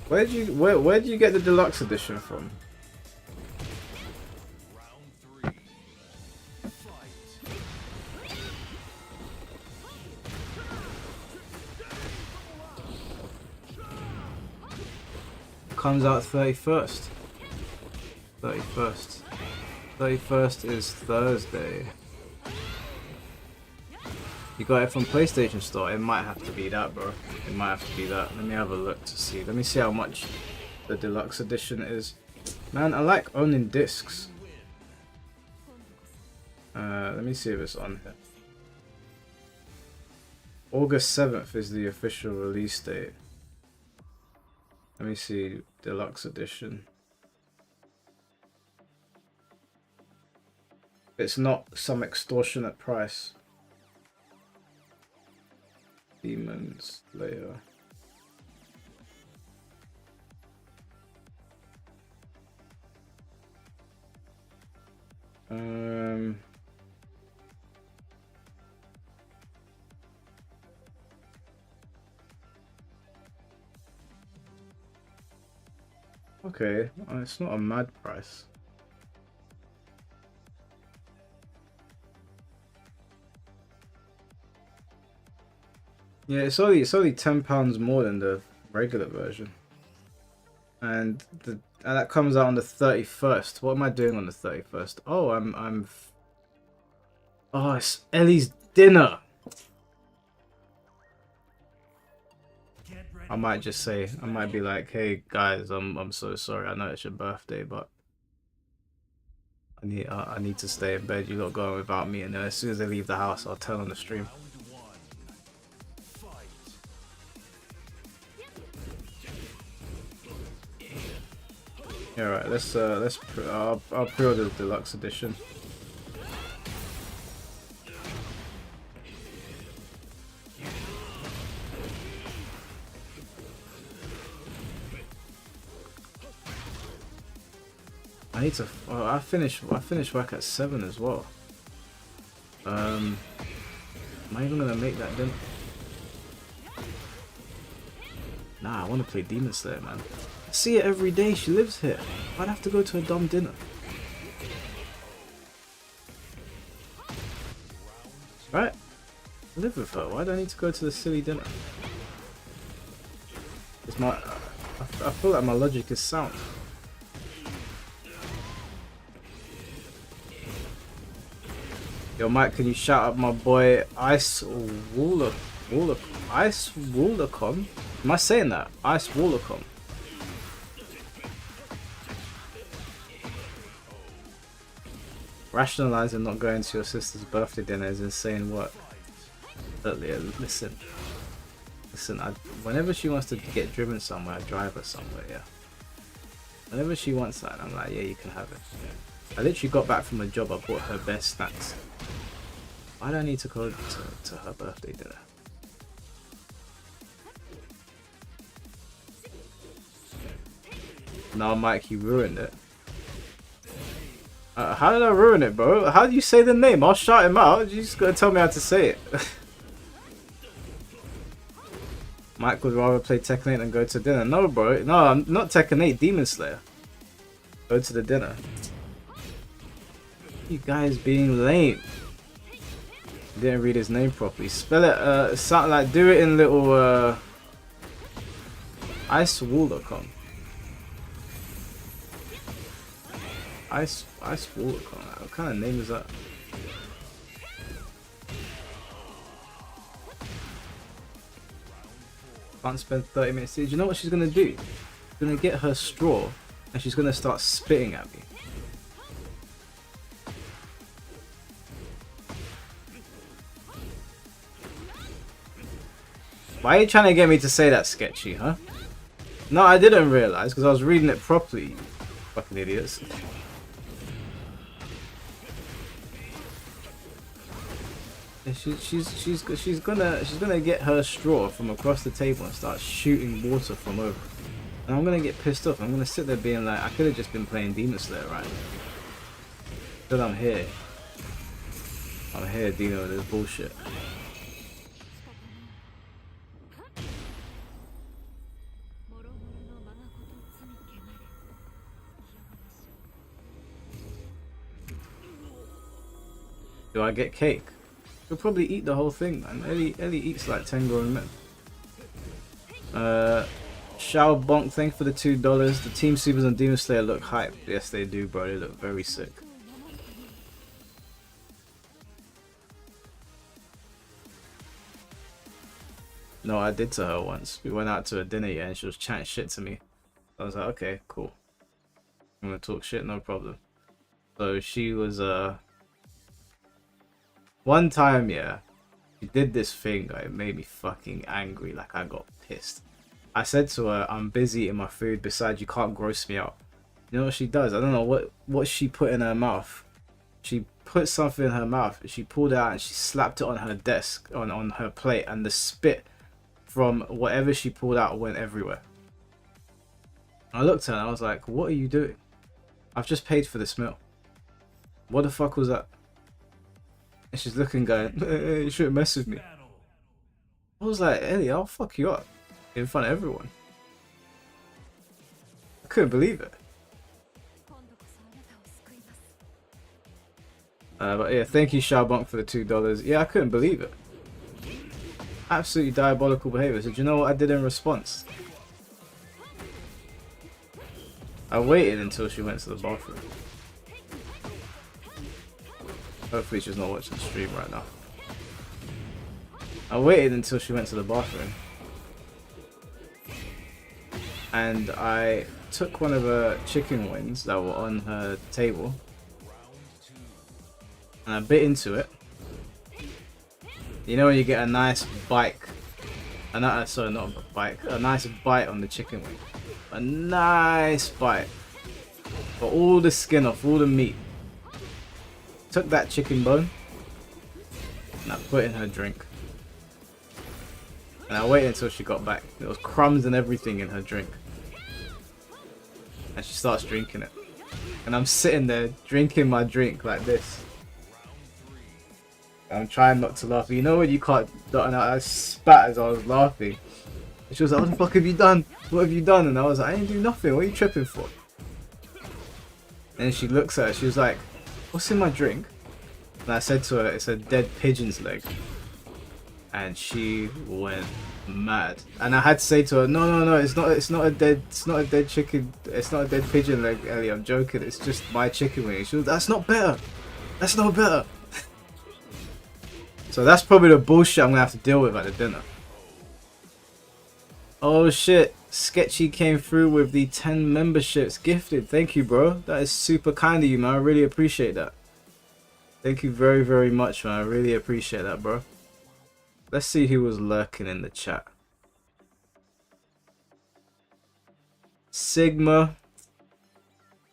Where do you get the deluxe edition from? Round 3. Fight. Comes out 31st. 31st. 31st is Thursday. You got it from PlayStation Store. It might have to be that, bro. It might have to be that. Let me have a look to see. Let me see how much the deluxe edition is. Man, I like owning discs. Let me see if it's on here. August 7th is the official release date. Let me see. Deluxe edition. It's not some extortionate price. Demon Slayer. Okay, it's not a mad price. Yeah, it's only £10 more than the regular version, and that comes out on the 31st. What am I doing on the 31st? Oh, oh, it's Ellie's dinner. I might just say, I might be like, hey guys, I'm so sorry. I know it's your birthday, but I need to stay in bed. You lot going without me, and then as soon as they leave the house, I'll turn on the stream. Yeah, right. I'll pre-order the deluxe edition. I need to. Oh, I finish work at 7 as well. Am I even gonna make that dinner? Nah, I want to play Demon Slayer, man. I see it every day. She lives here. I'd have to go to a dumb dinner. Right? I live with her. Why do I need to go to the silly dinner? It's my. I feel like my logic is sound. Yo, Mike, can you shout out my boy Ice Wallercom? Am I saying that? Ice Wallercom. Rationalizing not going to your sister's birthday dinner is insane work. Listen. Whenever she wants to get driven somewhere, I drive her somewhere, yeah. Whenever she wants that, I'm like, yeah, you can have it. I literally got back from a job, I bought her best snacks. Why do I need to go to her birthday dinner? No, Mike, you ruined it. How did I ruin it, bro? How do you say the name? I'll shout him out. You just gotta tell me how to say it. Mike would rather play Tekken 8 than go to dinner. No, bro. No, I'm not Tekken 8. Demon Slayer. Go to the dinner. You guys being lame. Didn't read his name properly. Spell it. Something like do it in little. Icewall.com. Icewall.com. What kind of name is that? Can't spend 30 minutes. Do you know what she's gonna do? She's gonna get her straw and she's gonna start spitting at me. Why are you trying to get me to say that, Sketchy, huh? No, I didn't realize because I was reading it properly, you fucking idiots. She's gonna get her straw from across the table and start shooting water from over. And I'm gonna get pissed off. I'm gonna sit there being like, I could have just been playing Demon Slayer, right? But I'm here. I'm here dealing with this bullshit. Do I get cake? You'll probably eat the whole thing, man. Ellie eats like 10 grown men. Shao Bonk, thank you for the $2. The Team Supers on Demon Slayer look hype. Yes, they do, bro. They look very sick. No, I did to her once. We went out to a dinner, yeah, and she was chatting shit to me. I was like, okay, cool. I'm gonna talk shit, no problem. So she was, one time, yeah, she did this thing, it made me fucking angry, like I got pissed. I said to her, I'm busy eating my food, besides you can't gross me out. You know what she does? I don't know what she put in her mouth. She put something in her mouth, she pulled it out and she slapped it on her desk, on her plate, and the spit from whatever she pulled out went everywhere. I looked at her and I was like, what are you doing? I've just paid for this meal. What the fuck was that? And she's looking going, you shouldn't mess with me. I was like, Ellie, I'll fuck you up. In front of everyone. I couldn't believe it. But yeah, thank you Sharbonk for the $2. Yeah, I couldn't believe it. Absolutely diabolical behavior. So do you know what I did in response? I waited until she went to the bathroom. Hopefully she's not watching the stream right now. I waited until she went to the bathroom. and I took one of her chicken wings that were on her table, and I bit into it. You know when you get a nice bite, sorry, not a bite, a nice bite on the chicken wing, a nice bite, got all the skin off, all the meat. Took that chicken bone and I put it in her drink. And I waited until she got back. There was crumbs and everything in her drink. And she starts drinking it. And I'm sitting there drinking my drink like this. I'm trying not to laugh. You know when you can't, and I spat as I was laughing. And she was like, what the fuck have you done? What have you done? And I was like, I didn't do nothing. What are you tripping for? And she looks at it. She was like, what's in my drink? And I said to her, it's a dead pigeon's leg. And she went mad. And I had to say to her, no, it's not a dead chicken, it's not a dead pigeon leg, Ellie, I'm joking, it's just my chicken wing. She was, that's not better. That's not better. So that's probably the bullshit I'm gonna have to deal with at the dinner. Oh shit, Sketchy came through with the 10 memberships gifted. Thank you, bro. That is super kind of you, man. I really appreciate that. Thank you very, very much, man. I really appreciate that, bro. Let's see who was lurking in the chat. Sigma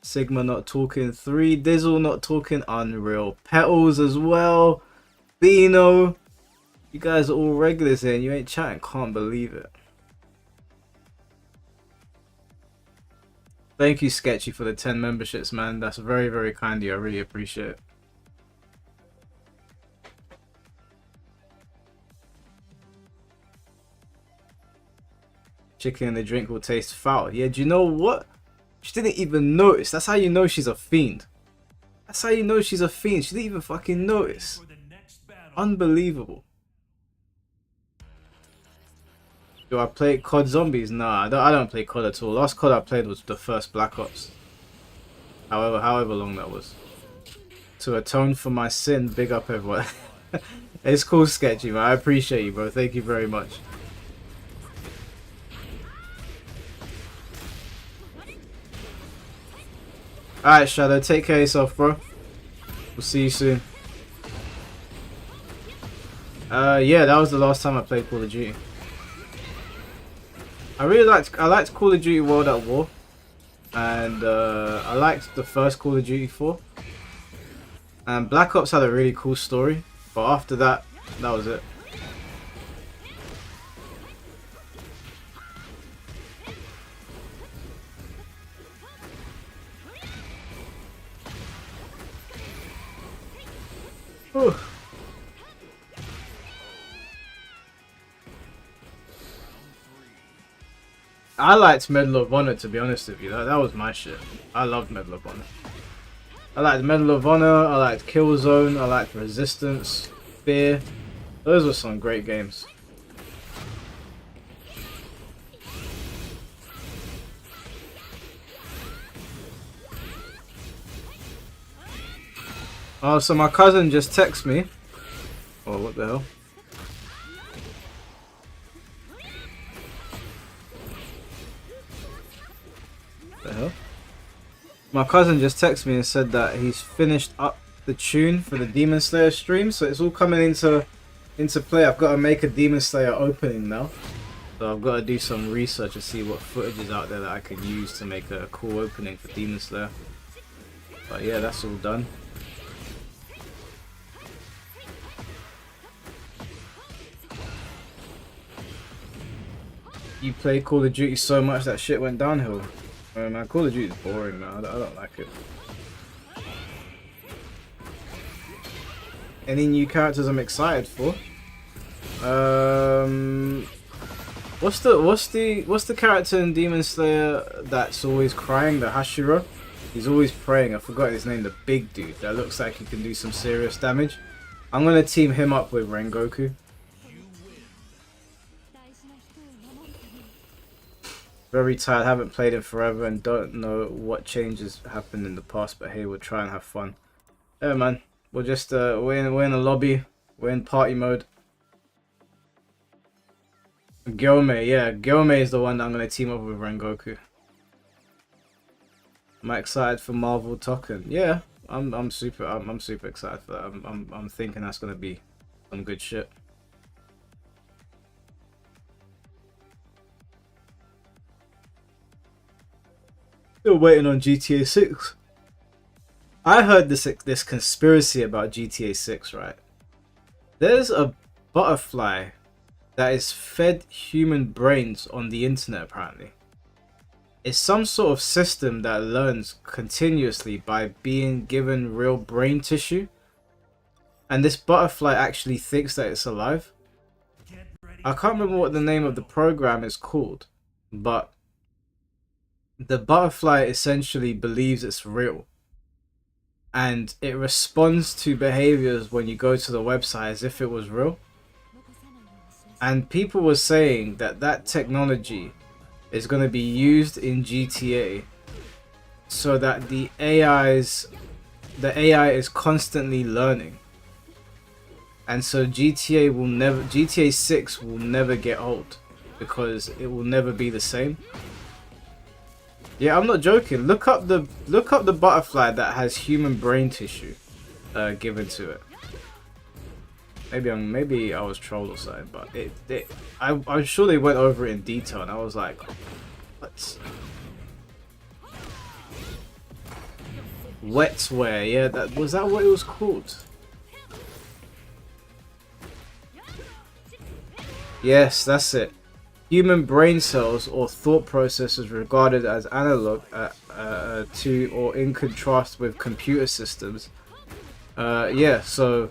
not talking. 3 Dizzle not talking. Unreal. Petals as well. Bino. You guys are all regulars here and you ain't chatting. Can't believe it. Thank you, Sketchy, for the 10 memberships, man. That's very, very kind of you. I really appreciate it. Chicken in the drink will taste foul. Yeah, do you know what? She didn't even notice. That's how you know she's a fiend. That's how you know she's a fiend. She didn't even fucking notice. Unbelievable. Do I play COD Zombies? Nah, I don't play COD at all. Last COD I played was the first Black Ops. However long that was. To atone for my sin, big up everyone. It's cool, Sketchy, man. I appreciate you, bro. Thank you very much. Alright, Shadow, take care of yourself, bro. We'll see you soon. Yeah, that was the last time I played Call of Duty. I liked Call of Duty World at War. And I liked the first Call of Duty 4. And Black Ops had a really cool story. But after that, that was it. Whew. I liked Medal of Honor, to be honest with you. That was my shit. I loved Medal of Honor. I liked Medal of Honor, I liked Killzone, I liked Resistance, Fear. Those were some great games. Oh, so my cousin just texted me. Oh, what the hell? The hell? My cousin just texted me and said that he's finished up the tune for the Demon Slayer stream, so it's all coming into play. I've got to make a Demon Slayer opening now, so I've got to do some research to see what footage is out there that I can use to make a cool opening for Demon Slayer. But yeah, that's all done. You play Call of Duty so much that shit went downhill. Man, Call of Duty is boring, man. I don't like it. Any new characters I'm excited for? What's the character in Demon Slayer that's always crying? The Hashira? He's always praying. I forgot his name. The big dude that looks like he can do some serious damage. I'm gonna team him up with Rengoku. Very tired, haven't played in forever and don't know what changes happened in the past, but hey, we'll try and have fun. Yeah, man, we'll just we're in a lobby, we're in party mode. Gyomei, yeah, Gyomei is the one that I'm gonna team up with Rengoku. Am I excited for Marvel Tekken? Yeah, I'm super excited for that. I'm thinking that's gonna be some good shit. Still waiting on GTA 6. I heard this conspiracy about GTA 6, right? There's a butterfly that is fed human brains on the internet apparently. It's some sort of system that learns continuously by being given real brain tissue. And this butterfly actually thinks that it's alive. I can't remember what the name of the program is called, but the butterfly essentially believes it's real. And it responds to behaviors when you go to the website as if it was real. And people were saying that that technology is going to be used in GTA so that the AI is constantly learning. And so GTA 6 will never get old because it will never be the same. Yeah, I'm not joking. Look up the butterfly that has human brain tissue given to it. Maybe I was trolled or something, but I'm sure they went over it in detail, and I was like, what? Wetware, yeah, that what it was called? Yes, that's it. Human brain cells or thought processes regarded as analog to or in contrast with computer systems. Yeah, so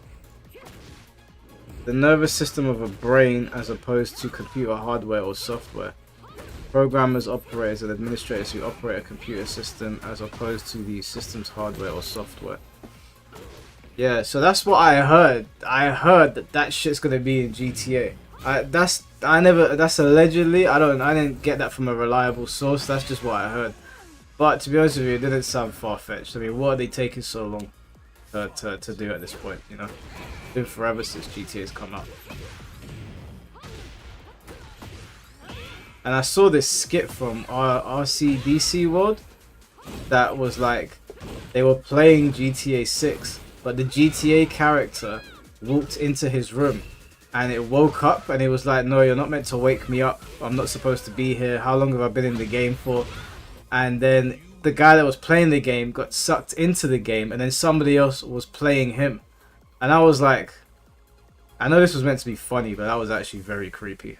the nervous system of a brain as opposed to computer hardware or software. Programmers, operators, and administrators who operate a computer system as opposed to the system's hardware or software. Yeah, so that's what I heard. I heard that shit's gonna be in GTA. That's allegedly. I didn't get that from a reliable source. That's just what I heard. But to be honest with you, it didn't sound far-fetched. I mean, what are they taking so long to do at this point? You know, it's been forever since GTA's come out. And I saw this skit from RCDC World that was like they were playing GTA 6, but the GTA character walked into his room. And it woke up and it was like, no, you're not meant to wake me up. I'm not supposed to be here. How long have I been in the game for? And then the guy that was playing the game got sucked into the game and then somebody else was playing him. And I was like, I know this was meant to be funny, but that was actually very creepy.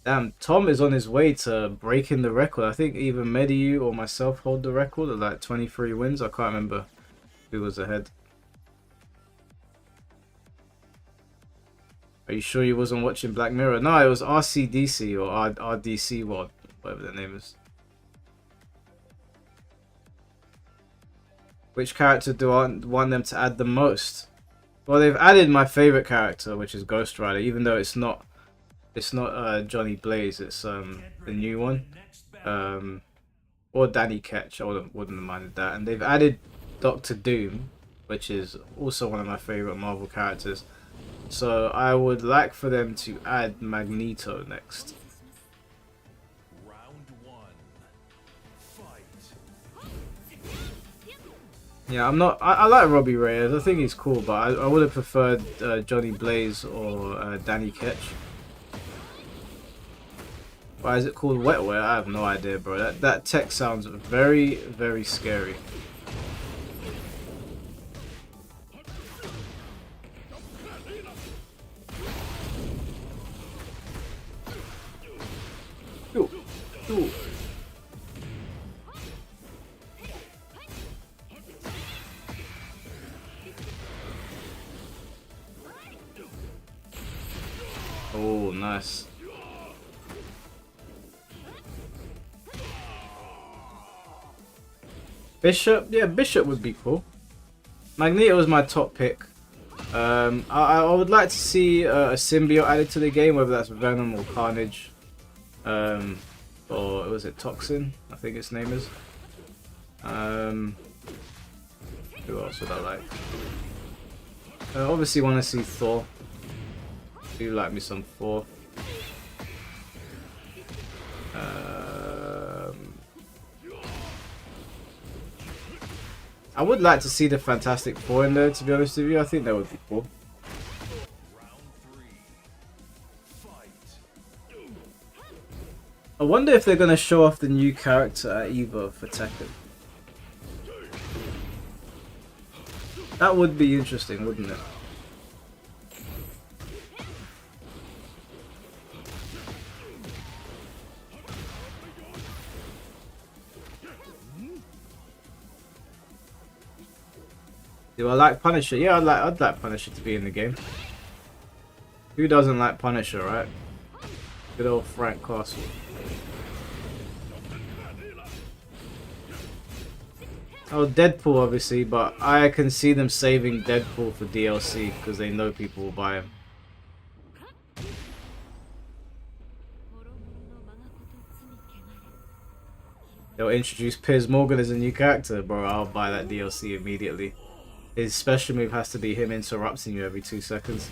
Damn, Tom is on his way to breaking the record. I think either Mediu or myself hold the record of like 23 wins. I can't remember who was ahead. Are you sure you wasn't watching Black Mirror? No, it was RCDC or RDC World, whatever the name is. Which character do I want them to add the most? Well, they've added my favorite character, which is Ghost Rider, even though it's not Johnny Blaze, it's the new one, or Danny Ketch. I wouldn't have minded that. And they've added Doctor Doom, which is also one of my favorite Marvel characters. So I would like for them to add Magneto next. Round one. Fight. Yeah, I like Robbie Reyes. I think he's cool, but I would have preferred Johnny Blaze or Danny Ketch. Why is it called Wetware? I have no idea, bro. That tech sounds very, very scary. Ooh. Ooh. Oh, nice. Bishop? Yeah, Bishop would be cool. Magneto was my top pick. I would like to see a symbiote added to the game, whether that's Venom or Carnage. Or was it Toxin? I think its name is. Who else would I like? Obviously want to see Thor. Do like me some Thor. I would like to see the Fantastic Four in there, to be honest with you. I think that would be cool. I wonder if they're going to show off the new character at EVO for Tekken. That would be interesting, wouldn't it? Do I like Punisher? Yeah, I'd like Punisher to be in the game. Who doesn't like Punisher, right? Good old Frank Castle. Oh, Deadpool obviously, but I can see them saving Deadpool for DLC because they know people will buy him. They'll introduce Piers Morgan as a new character, bro. I'll buy that DLC immediately. His special move has to be him interrupting you every 2 seconds.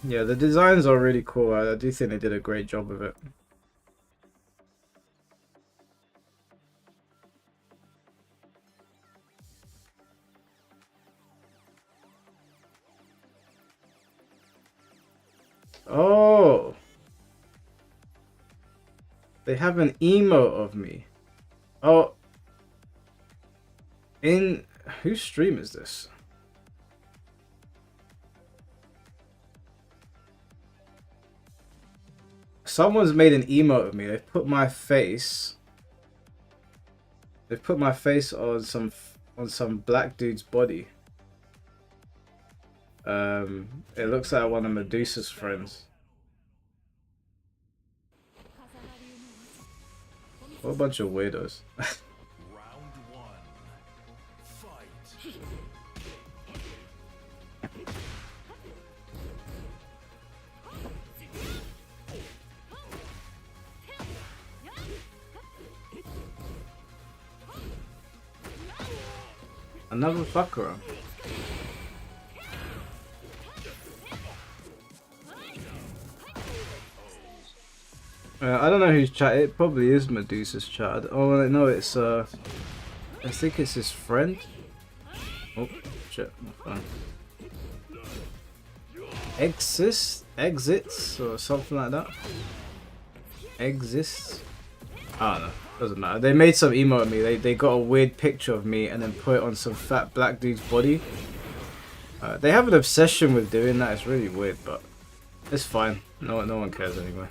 Yeah, the designs are really cool. I do think they did a great job of it. Oh, they have an emote of me. Oh, in whose stream is this? Someone's made an emote of me. They've put my face. They've put my face on some black dude's body. It looks like one of Medusa's friends. What a bunch of weirdos. Another fucker. I don't know whose chat. It probably is Medusa's chat. Oh no, it's I think it's his friend. Oh shit, my phone. Exits or something like that. Exists. I don't know. Doesn't matter. They made some emote of me. They got a weird picture of me and then put it on some fat black dude's body. They have an obsession with doing that. It's really weird, but it's fine. No one cares anyway.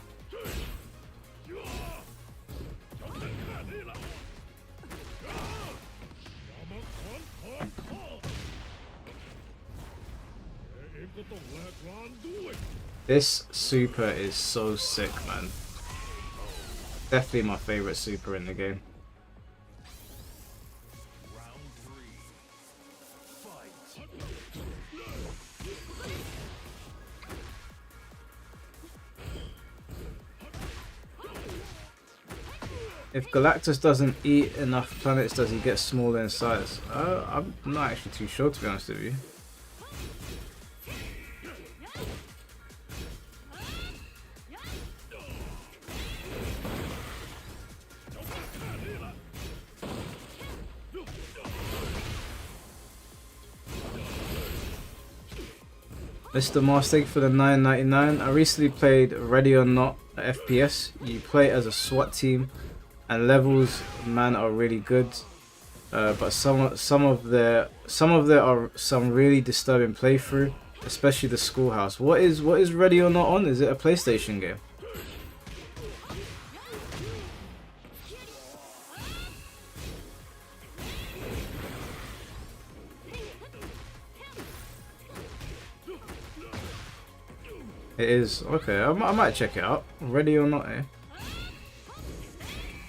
This super is so sick, man. Definitely my favorite super in the game. If Galactus doesn't eat enough planets, does he get smaller in size? I'm not actually too sure, to be honest with you. Mr. Mars, thank you for the $9.99. I recently played Ready or Not FPS. You play as a SWAT team, and levels, man, are really good. But some of there are some really disturbing playthrough, especially the schoolhouse. What is Ready or Not on? Is it a PlayStation game? It is. Okay, I might check it out. Ready or Not, eh?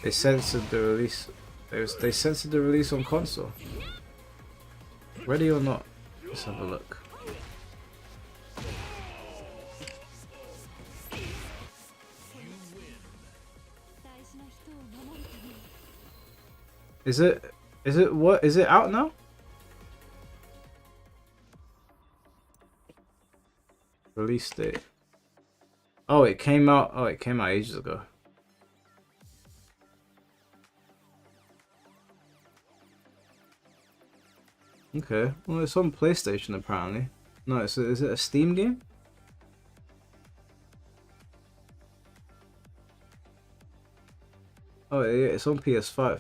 They censored the release. They censored the release on console. Ready or Not? Let's have a look. Is it? Is it what? Is it out now? Release date. Oh, it came out. Oh, it came out ages ago. Okay. Well, it's on PlayStation apparently. No, is it a Steam game? Oh, yeah, it's on PS5.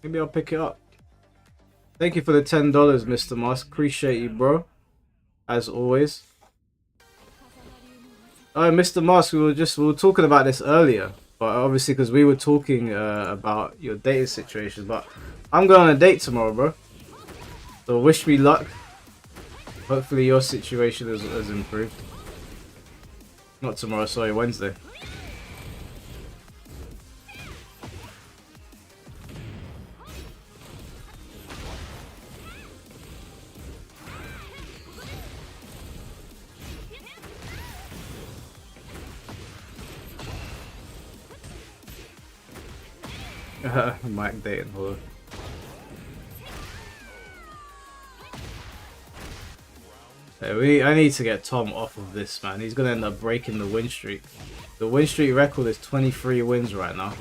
Maybe I'll pick it up. Thank you for the $10, Mr. Mask. Appreciate you, bro. As always. Oh, Mr. Mask, we were talking about this earlier, but obviously because we were talking about your dating situation. But I'm going on a date tomorrow, bro. So wish me luck. Hopefully your situation has improved. Not tomorrow, sorry, Wednesday. Mike dating her. Hey, I need to get Tom off of this, man. He's gonna end up breaking the win streak. The win streak record is 23 wins right now.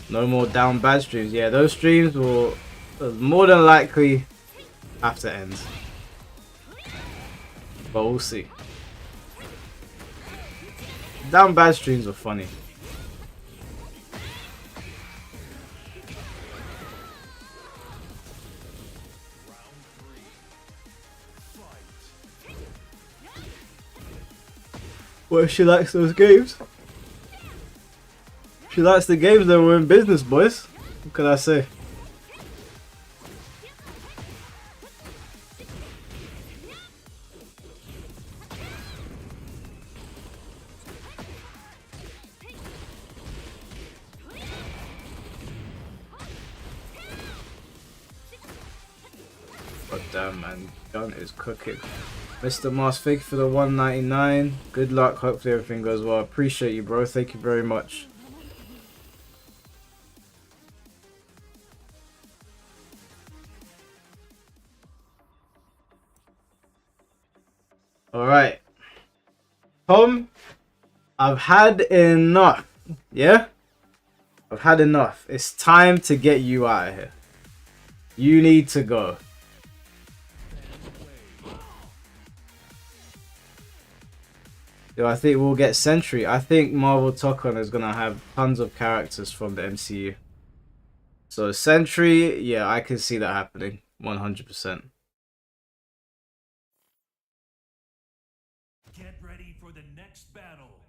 No more down bad streams. Yeah, those streams will more than likely have to end. But we'll see. Down bad streams are funny. Well, she likes those games. She likes the games that we're in business, boys. What can I say? God damn, man. Gun is cooking. Mr. Mars, thank you for the 199. Good luck. Hopefully everything goes well. Appreciate you, bro. Thank you very much. Alright. Tom, I've had enough. Yeah? I've had enough. It's time to get you out of here. You need to go. Yo, I think we'll get Sentry. I think Marvel Tekken is gonna have tons of characters from the MCU. So Sentry, yeah, I can see that happening 100%. Get ready for the next battle.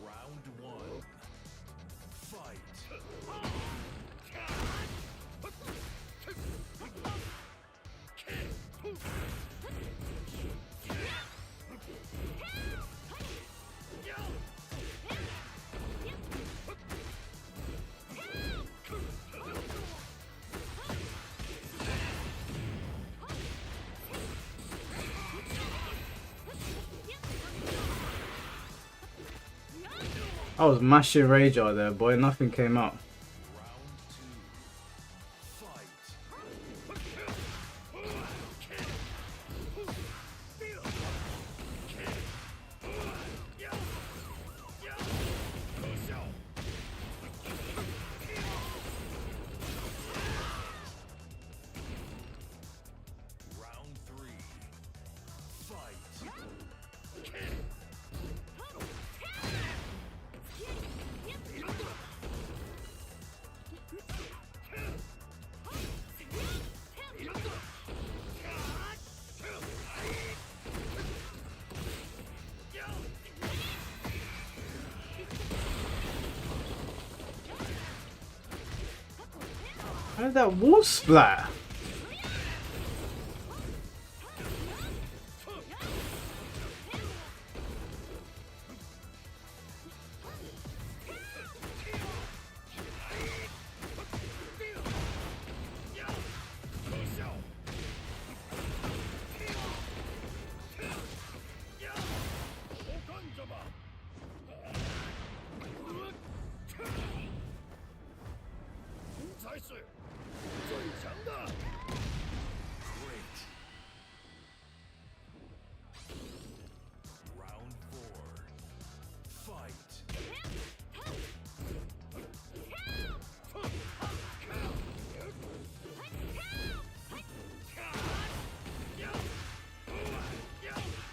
Round one. Fight. I was mashing Rage out there, boy. Nothing came out. How did that wall splat?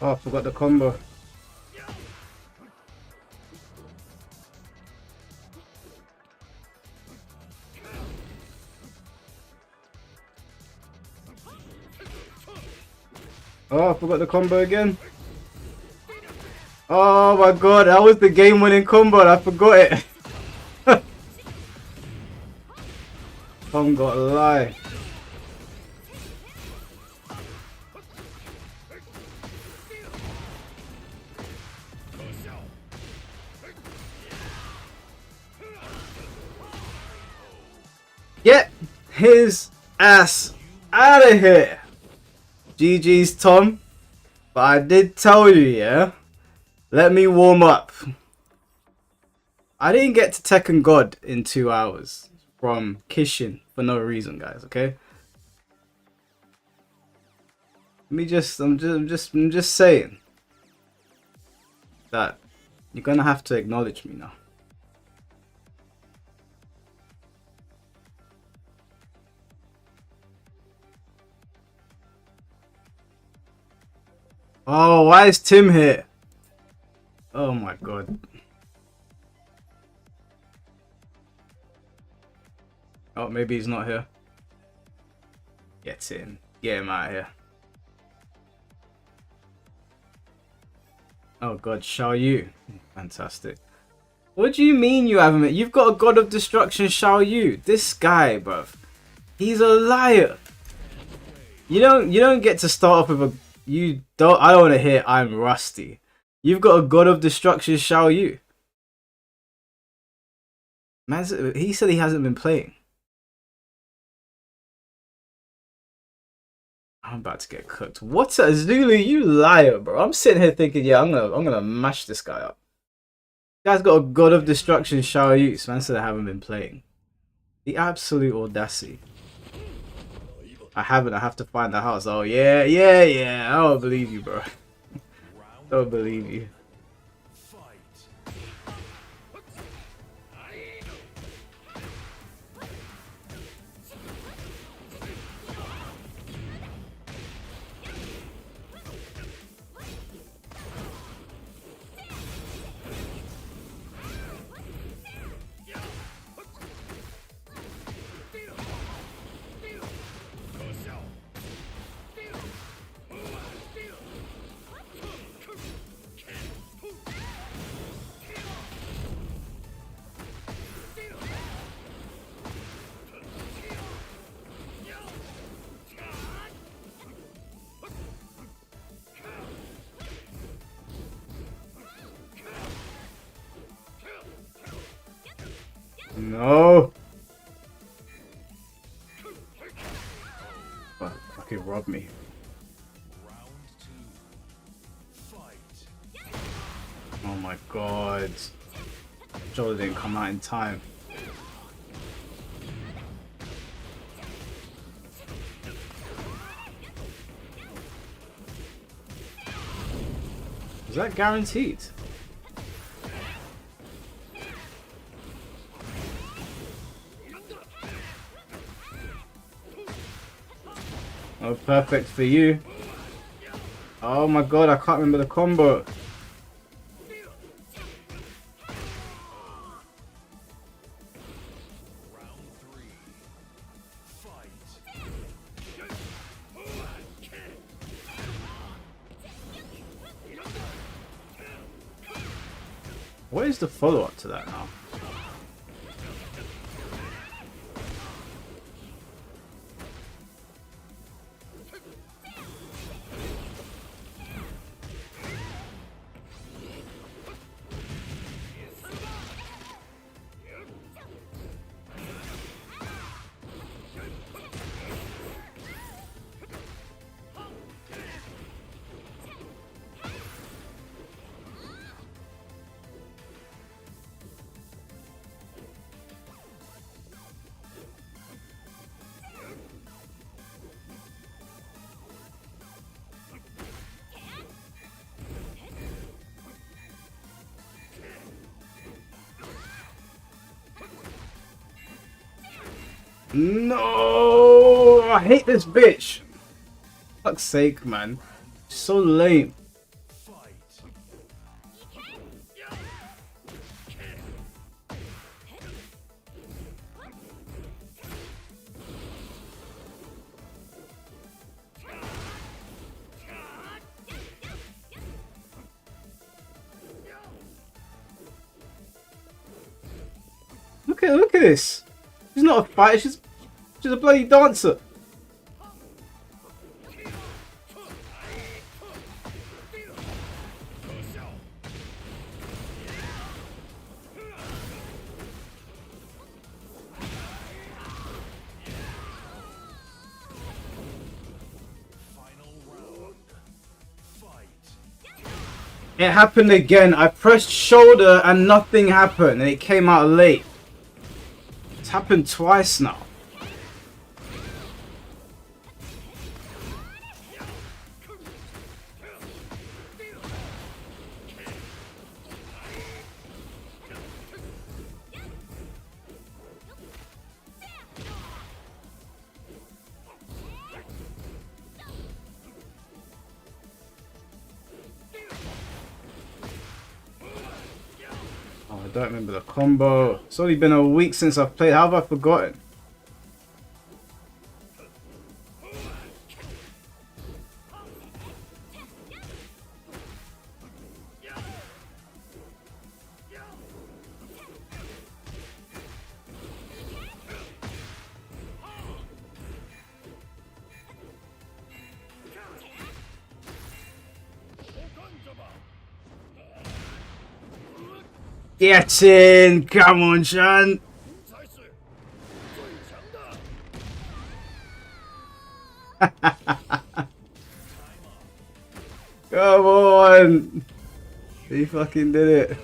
Oh, I forgot the combo. Oh, I forgot the combo again. Oh my god, that was the game-winning combo and I forgot it. Tom got a lie. Get his ass out of here. GG's, Tom. But I did tell you, yeah? Let me warm up. I didn't get to Tekken God in 2 hours from Kishin for no reason, guys, okay? I'm just saying that you're gonna have to acknowledge me now. Oh, why is Tim here? Oh my god. Oh, maybe he's not here. Get in. Get him out of here. Oh god, Xiao Yu. Fantastic. What do you mean you haven't met? You've got a God of Destruction, Xiao Yu. This guy, bruv. He's a liar. You don't get to start off with a I don't want to hear I'm rusty. You've got a God of Destruction, Xiao Yu. Man, he said he hasn't been playing. I'm about to get cooked. What a Zulu, you liar, bro. I'm sitting here thinking, yeah, I'm gonna mash this guy up. This guy's got a God of Destruction, Xiao Yu. Man said I haven't been playing. The absolute audacity. I haven't. I have to find the house. Oh yeah. I don't believe you, bro. Don't believe you. No. Fucking rob me. Oh my god. Joel didn't come out in time. Is that guaranteed? Oh, perfect for you. Oh my god, I can't remember the combo. What is the follow-up to that now? No, I hate this bitch. Fuck's sake, man. So lame. Look at this. She's not a fighter. She's a bloody dancer. It happened again. I pressed shoulder and nothing happened, and it came out late. It's happened twice now. I don't remember the combo. It's only been a week since I've played. How have I forgotten? Get in! Come on, Sean! Come on! He fucking did it.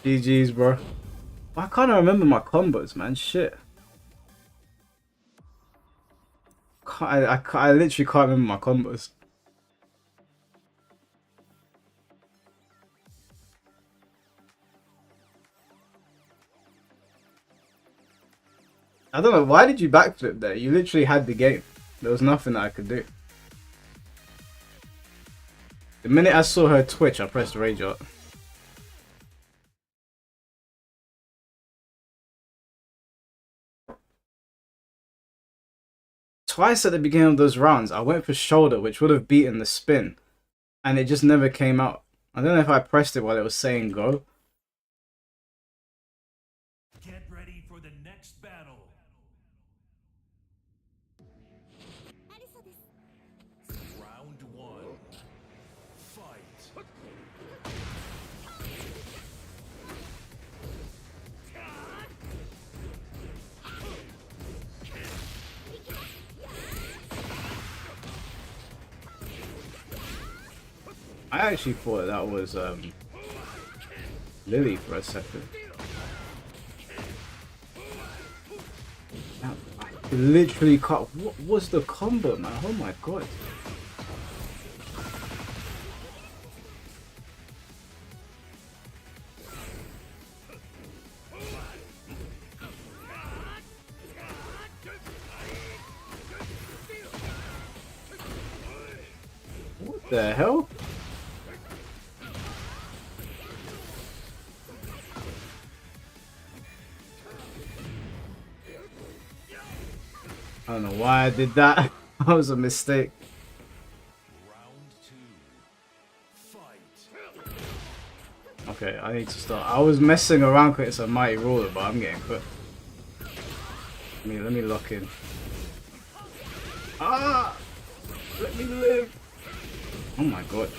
GG's, bro. Why can't I remember my combos, man? Shit. I literally can't remember my combos. I don't know, why did you backflip there? You literally had the game. There was nothing that I could do. The minute I saw her twitch, I pressed rage out. Twice at the beginning of those rounds, I went for shoulder, which would have beaten the spin. And it just never came out. I don't know if I pressed it while it was saying go. Get ready for the next battle. Round one. Fight. I actually thought that was Lily for a second. I literally cut. What was the combo, man? Oh my god. What the hell? I don't know why I did that. That was a mistake. Round two. Fight. Okay, I need to start. I was messing around because it's a mighty ruler, but I'm getting cooked. Let me lock in. Ah! Let me live! Oh my god.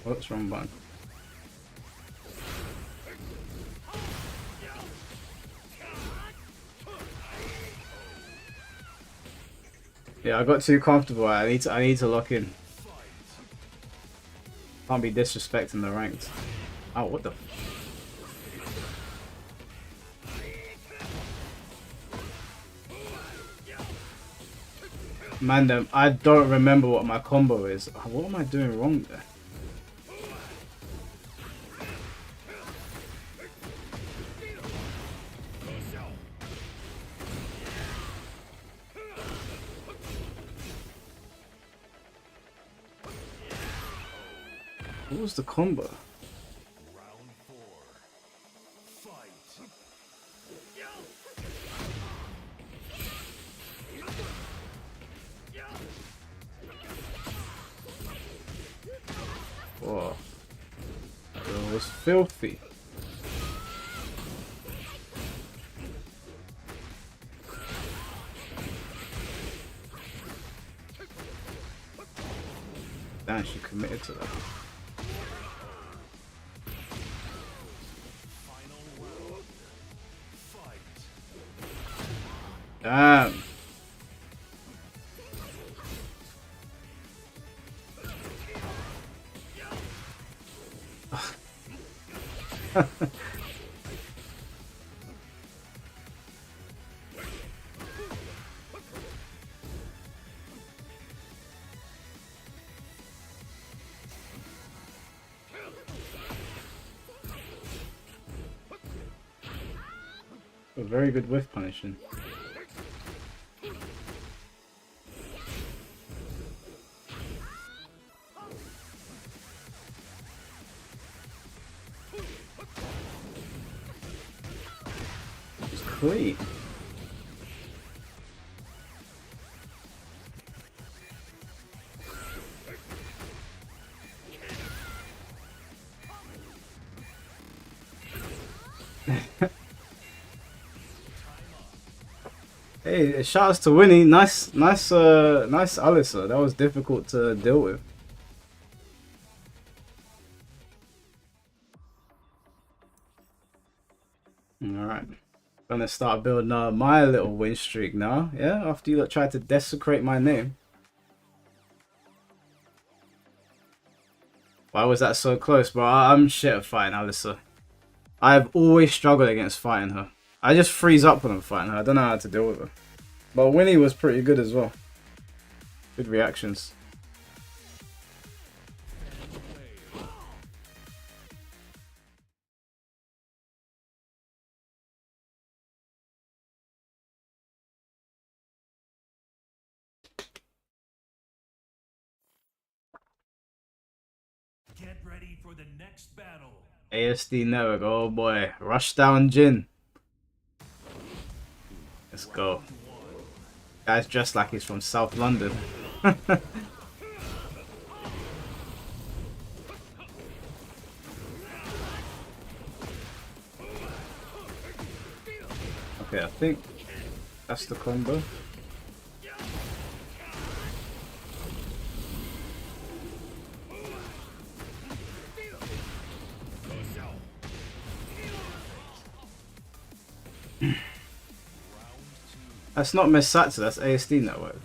What's wrong button? Yeah, I got too comfortable. I need to lock in. Can't be disrespecting the ranks. Oh, what the? Man, I don't remember what my combo is. What am I doing wrong there? What was the combo? Round four. Fight. was filthy. Damn, she committed to that. Damn. A very good whiff punishing. It's clean. Hey, shouts to Winnie. Nice Alyssa. That was difficult to deal with. Alright. Gonna start building my little win streak now. Yeah, after you tried to desecrate my name. Why was that so close, bro? I'm shit at fighting Alyssa. I've always struggled against fighting her. I just freeze up when I'm fighting her. I don't know how to deal with her. But Winnie was pretty good as well. Good reactions. Get ready for the next battle. ASD Network, oh boy. Rushdown Jin. Let's go. Guy's dressed like he's from South London. Okay, I think that's the combo. That's not Mesatsu, that's ASD Network.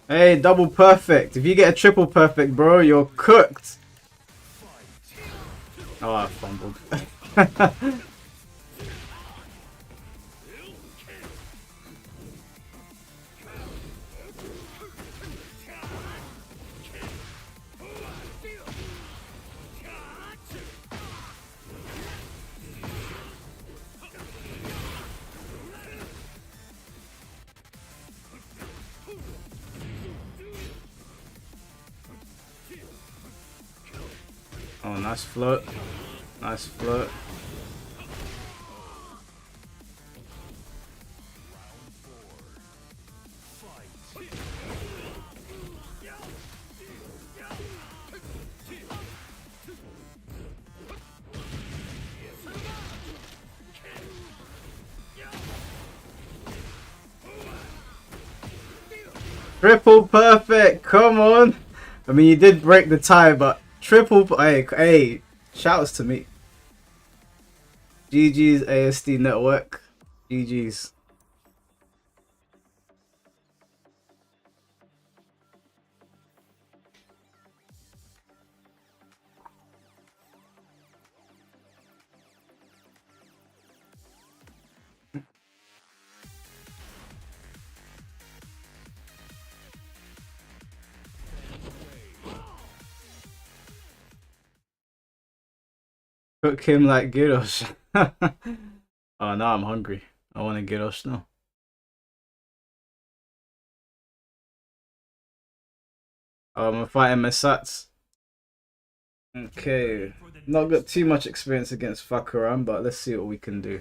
Hey, double perfect. If you get a triple perfect, bro, you're cooked. Oh, I fumbled. Oh, nice float. Nice float. Triple perfect, come on. I mean, you did break the tie, but triple, hey, shouts to me. GG's ASD Network. GG's. Cook him like gyros. Oh, now I'm hungry. I want to get us now. I'm fighting my sats. Okay. Not got too much experience against Fakaram, but let's see what we can do.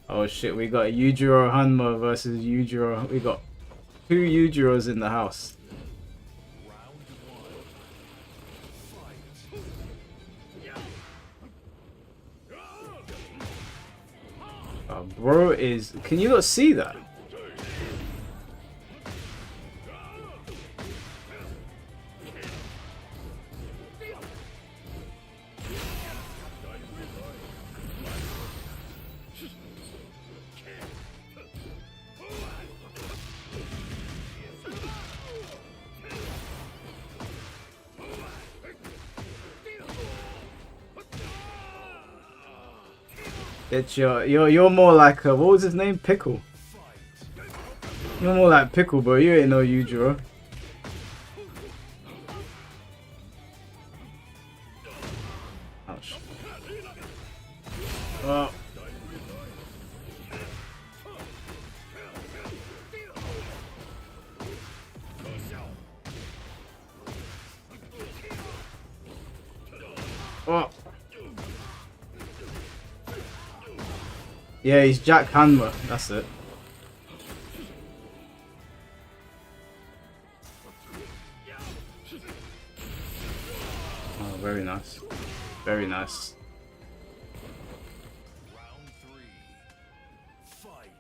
Oh shit, we got Yujiro Hanma versus Yujiro. We got 2 Yujiros in the house. Bro is... Can you not see that? It's you're more like what was his name? Pickle. You're more like Pickle, bro. You ain't no Yujiro. Ouch. Oh. Oh. Yeah, he's Jack Hanma. That's it. Oh, very nice. Very nice. Round 3. Fight.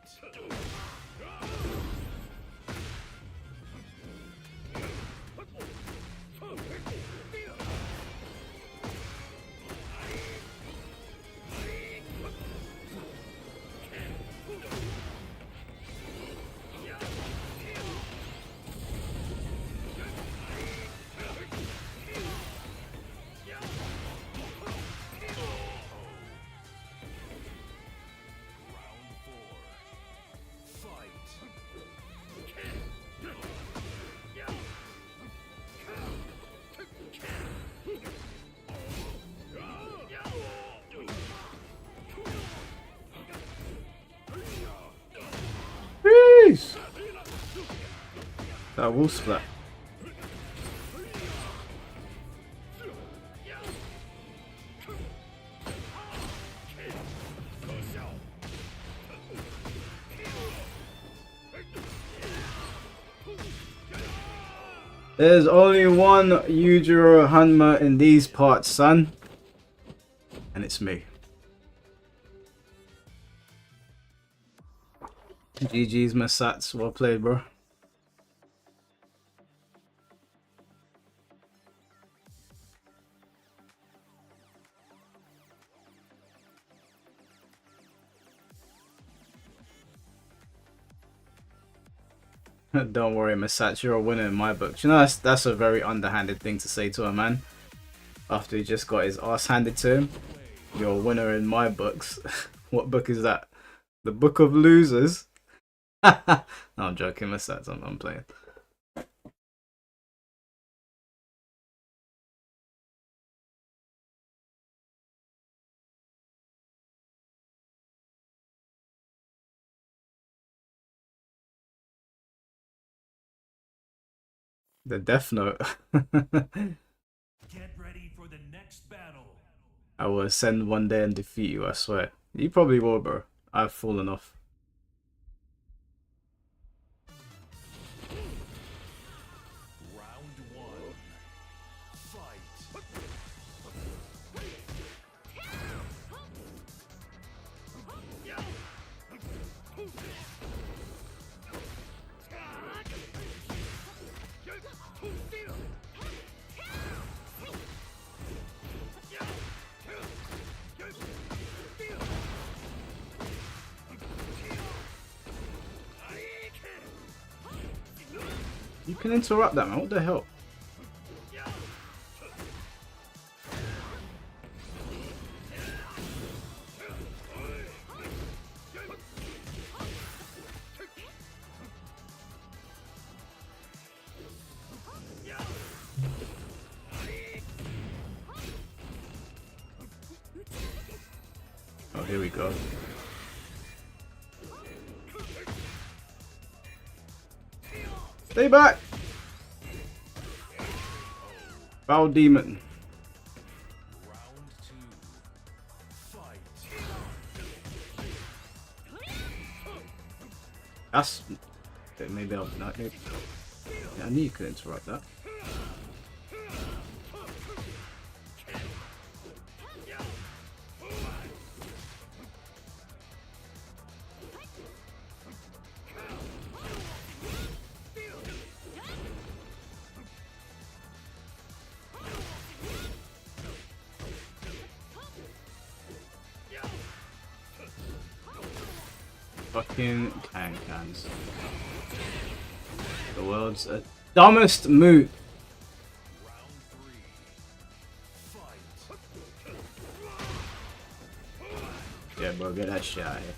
Peace. That will splat. There's only one Yujiro Hanma in these parts, son. And it's me. GG's, my sats. Well played, bro. Don't worry, Masats, you're a winner in my book. You know, that's a very underhanded thing to say to a man after he just got his ass handed to him. You're a winner in my books. What book is that? The Book of Losers? No, I'm joking, Masats. I'm playing. The Death Note. Get ready for the next battle. I will ascend one day and defeat you, I swear. You probably will, bro. I've fallen off. Round 1. Fight. You can interrupt that, man. What the hell? Oh, here we go. Stay back! Foul demon. Round 2. Fight. That's... Okay, maybe I'll... No, maybe. Yeah, I knew you could interrupt that. Fucking can-cans. The world's dumbest move. Round 3. Fight. Yeah, bro, get that shit out of here.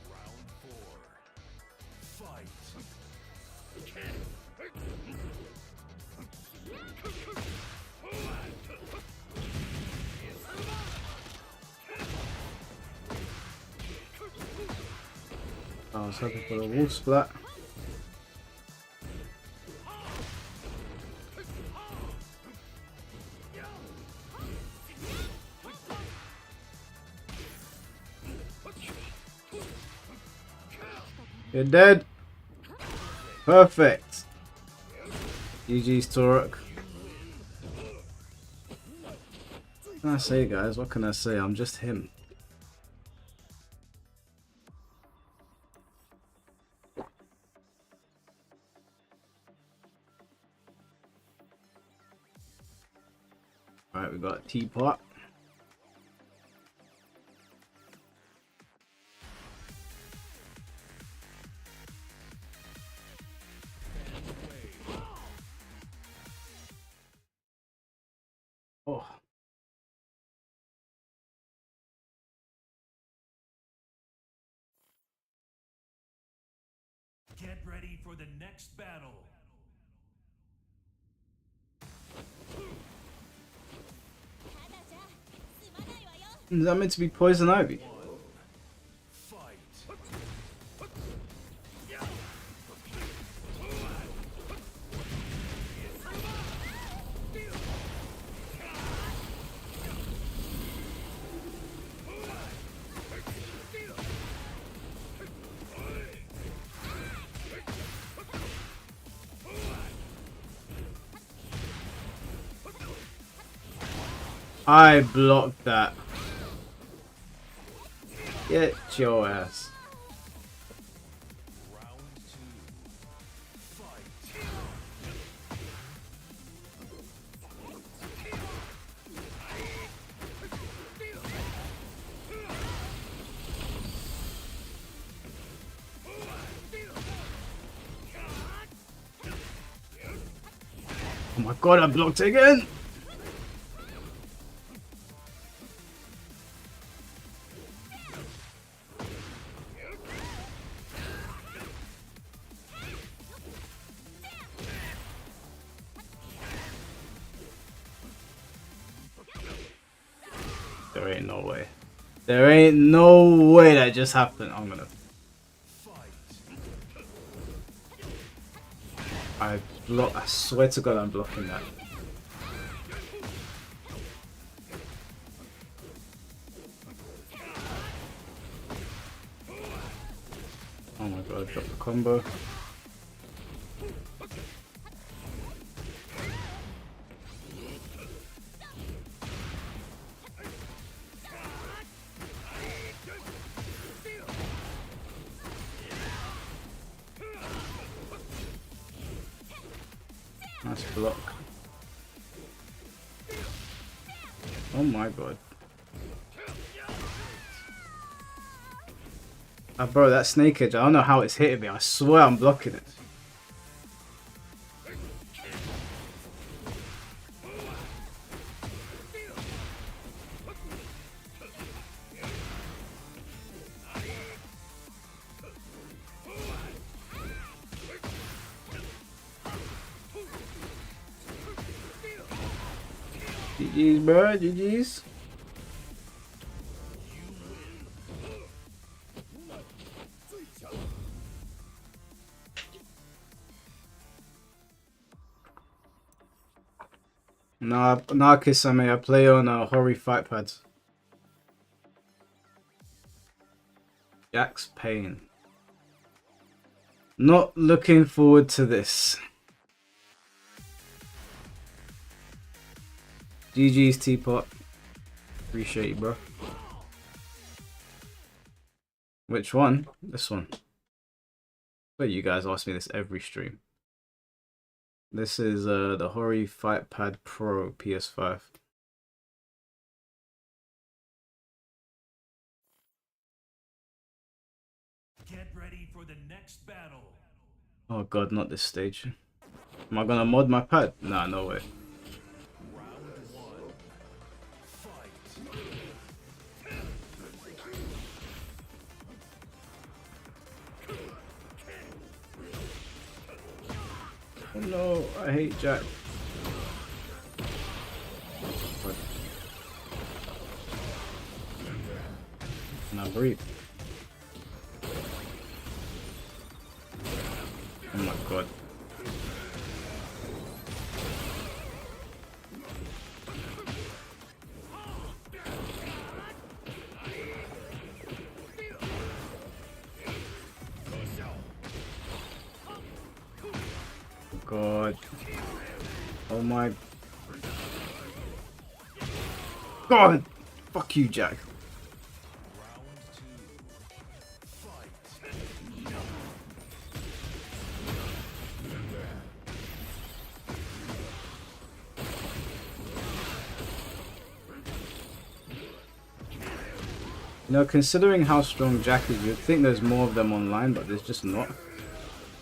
Round 4. Fight. I was hoping for a wolf splat. You're dead. Perfect. GG's Torok. What can I say, guys? What can I say? I'm just him. Alright, we got Teapot. Oh. Get ready for the next battle. Is that meant to be Poison Ivy? Fight. I blocked that. Get your ass. Round 2. Fight. Oh my god, I blocked it again! There ain't no way. There ain't no way that just happened. I'm gonna... I swear to god I'm blocking that. Oh my god, I dropped the combo. Nice block. Oh my god. Bro, that snake edge, I don't know how it's hitting me. I swear I'm blocking it. GG's, bro. GG's. Nah, Kisame. I play on Hori fight pads. Jack's pain. Not looking forward to this. GG's Teapot. Appreciate you, bro. Which one? This one. But you guys ask me this every stream. This is the Hori Fight Pad Pro PS5. Get ready for the next battle. Oh god, not this stage. Am I gonna mod my pad? Nah, no way. Round one. Fight. Oh no, I hate Jack. Can I breathe? Oh my god. God. Oh my god. Fuck you, Jack. Round two. Fight. You know, considering how strong Jack is, you'd think there's more of them online, but there's just not.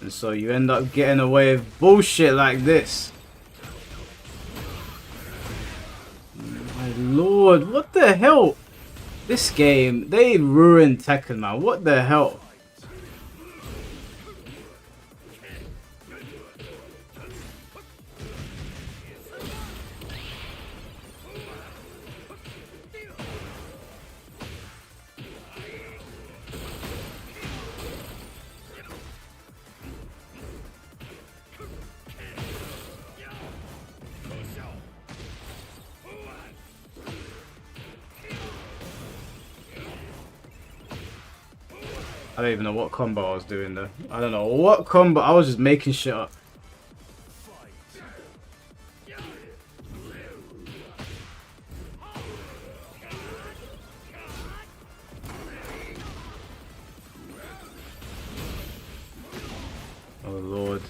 And so you end up getting away with bullshit like this. My lord, what the hell? This game, they ruined Tekken, man. What the hell? I don't even know what combo I was doing though. I don't know what combo. I was just making shit up. Oh lord.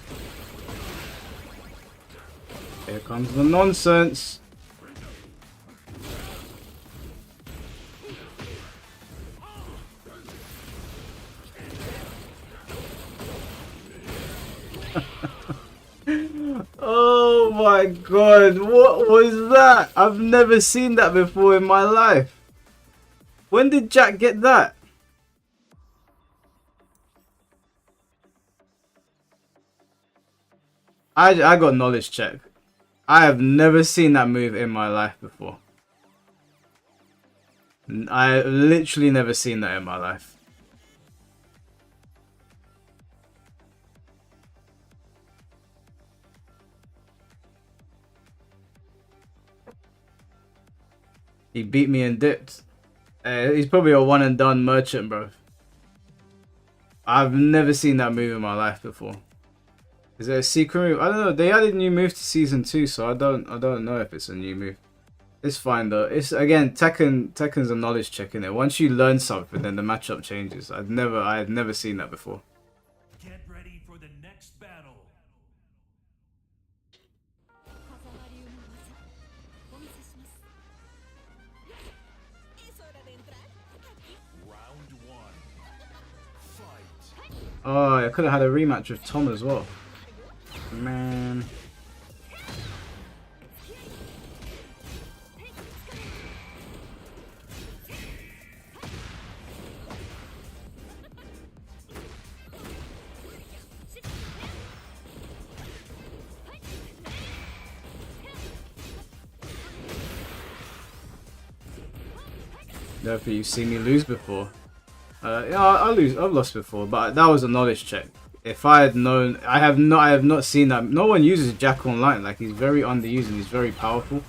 Here comes the nonsense. Oh my god, what was that? I've never seen that before in my life. When did Jack get that? I got knowledge check. I have never seen that move in my life before. I literally never seen that in my life. He beat me and dipped. He's probably a one and done merchant, bro. I've never seen that move in my life before. Is it a secret move? I don't know. They added new moves to season 2, so I don't know if it's a new move. It's fine though. It's again Tekken's a knowledge check in it. Once you learn something, then the matchup changes. I had never seen that before. Get ready for the next battle. Round one. Fight. Oh, I could have had a rematch with Tom as well. Man. Therefore, you've seen me lose before. Yeah, I've lost before, but that was a knowledge check. If I had known, I have not seen that. No one uses Jack online. Like, he's very underused and he's very powerful.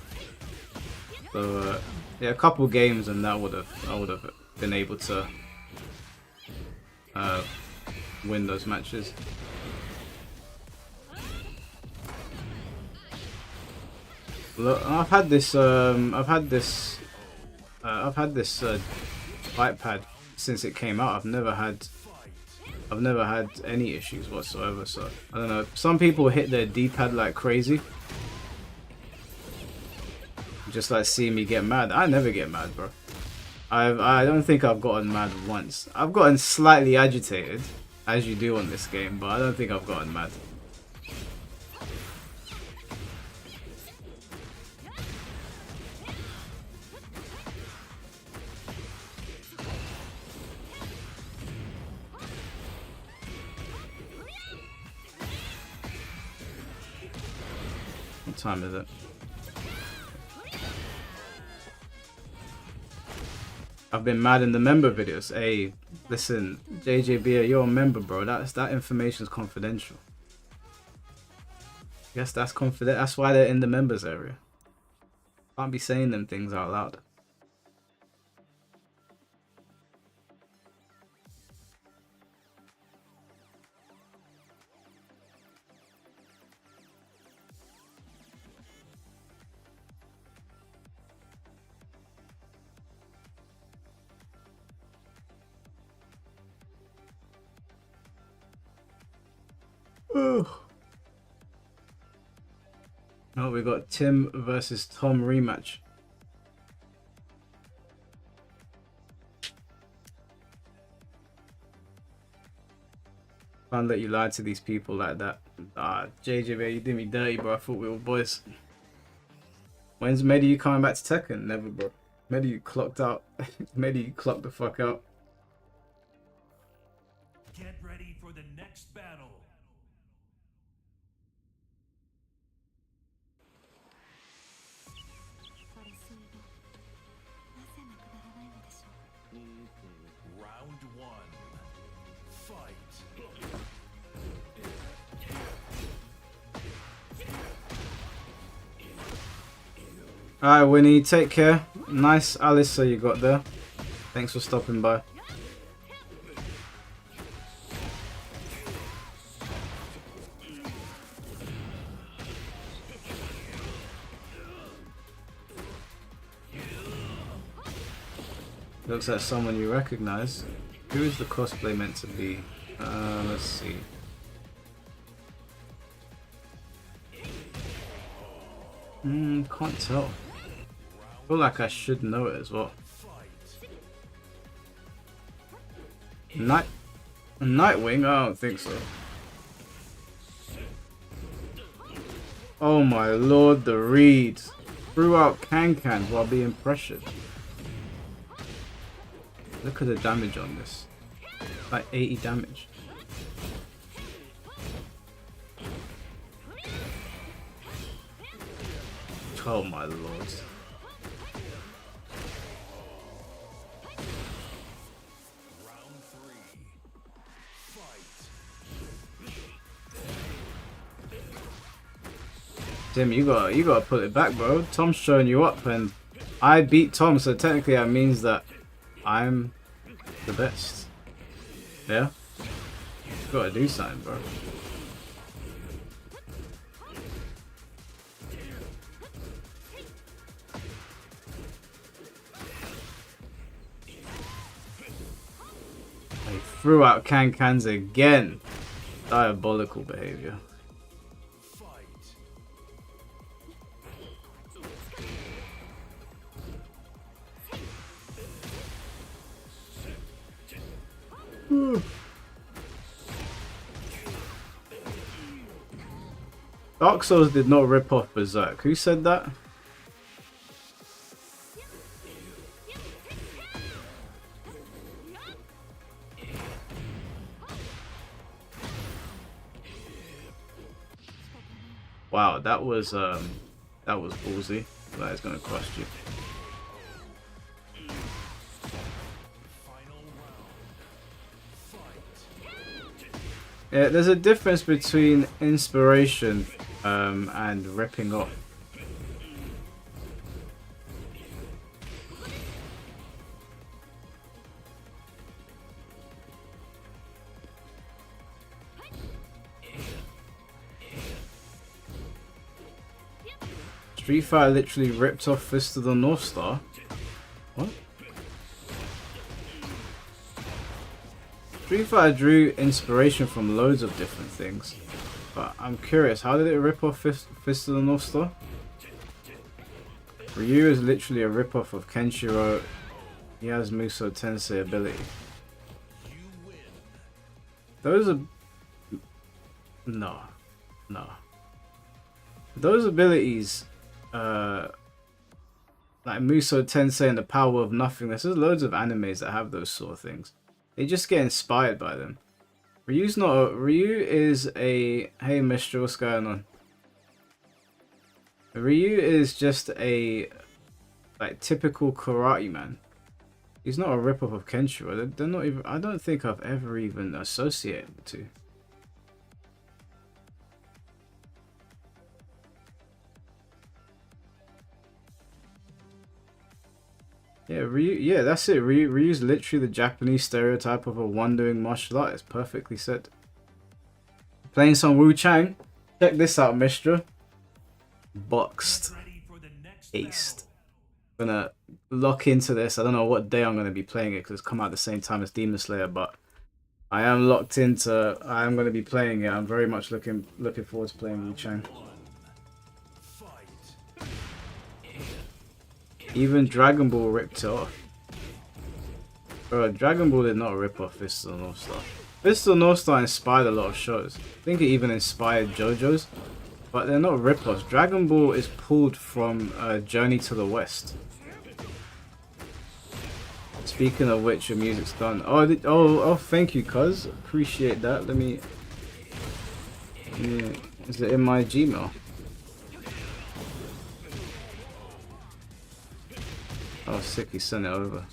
So yeah, a couple games and I would have been able to win those matches. Look, I've had this fight pad since it came out. I've never had any issues whatsoever. So I don't know. Some people hit their D-pad like crazy, just like seeing me get mad. I never get mad, bro. I don't think I've gotten mad once. I've gotten slightly agitated, as you do on this game, but I don't think I've gotten mad. What time is it? I've been mad in the member videos. Hey, listen, JJB, you're a member, bro. That information is confidential. Yes, that's confident. That's why they're in the members area. Can't be saying them things out loud. Oh, we got Tim versus Tom rematch. Can't let you lie to these people like that. Ah, JJ, you did me dirty, bro. I thought we were boys. When's Medi coming back to Tekken? Never, bro. Medi clocked out. Medi clocked the fuck out. Get ready for the next battle. Round one. Fight. Alright, Winnie, take care. Nice Alyssa you got there. Thanks for stopping by. Looks like someone you recognize. Who is the cosplay meant to be? Let's see. Can't tell. I feel like I should know it as well. Nightwing? I don't think so. Oh my lord, the read. Threw out Can while being pressured. Look at the damage on this. Like 80 damage. Oh my lord. Tim, you gotta put it back, bro. Tom's showing you up and I beat Tom, so technically that means that I'm the best. Yeah? Gotta do something, bro. He threw out Cans again. Diabolical behavior. Dark Souls did not rip off Berserk. Who said that? Wow, that was ballsy. That is gonna cost you. Yeah, there's a difference between inspiration and ripping off. Street Fighter literally ripped off Fist of the North Star. What? Street Fighter drew inspiration from loads of different things. But I'm curious, how did it rip off Fist of the North Star? Ryu is literally a rip-off of Kenshiro. He has Muso Tensei ability. Those are... No. No. Those abilities... like Muso Tensei and the power of nothingness. There's loads of animes that have those sort of things. They just get inspired by them. Ryu's not a... Ryu is a... Hey Mister, what's going on? Ryu is just a... like typical karate man. He's not a rip-off of Kenshiro. They're not even... I don't think I've ever even associated the two. Yeah, Ryu, yeah, that's it. Ryu's literally the Japanese stereotype of a wandering martial artist. Perfectly said. Playing some Wu Chang. Check this out, Mistra. Boxed. Aced. Gonna lock into this. I don't know what day I'm gonna be playing it because it's come out at the same time as Demon Slayer, but I am locked into. I am gonna be playing it. I'm very much looking forward to playing Wu Chang. Even Dragon Ball ripped it off. Bro, Dragon Ball did not rip off Fist of the North Star. Fist of the North Star inspired a lot of shows. I think it even inspired JoJo's. But they're not rip-offs. Dragon Ball is pulled from Journey to the West. Speaking of which, your music's done. Oh, thank you, cuz. Appreciate that. Let me... Yeah. Is it in my Gmail? Oh, sick, he sent it over.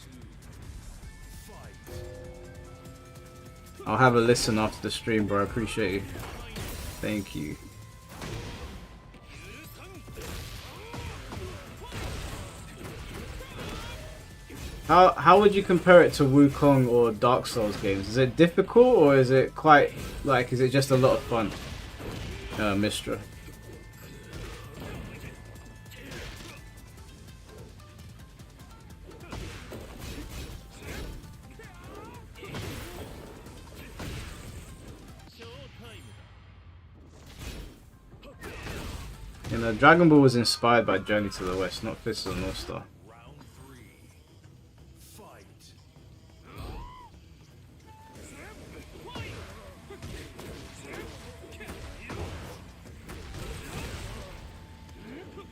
I'll have a listen after the stream, bro. I appreciate you. Thank you. How would you compare it to Wukong or Dark Souls games? Is it difficult or is it quite, like, is it just a lot of fun? Mistra. You know, Dragon Ball was inspired by Journey to the West, not Fist of the North Star.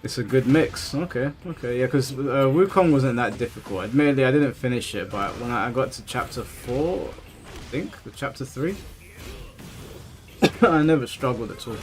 It's a good mix. Okay, yeah, because Wukong wasn't that difficult. Admittedly, I didn't finish it, but when I got to chapter 4, I think, or chapter 3, I never struggled at all.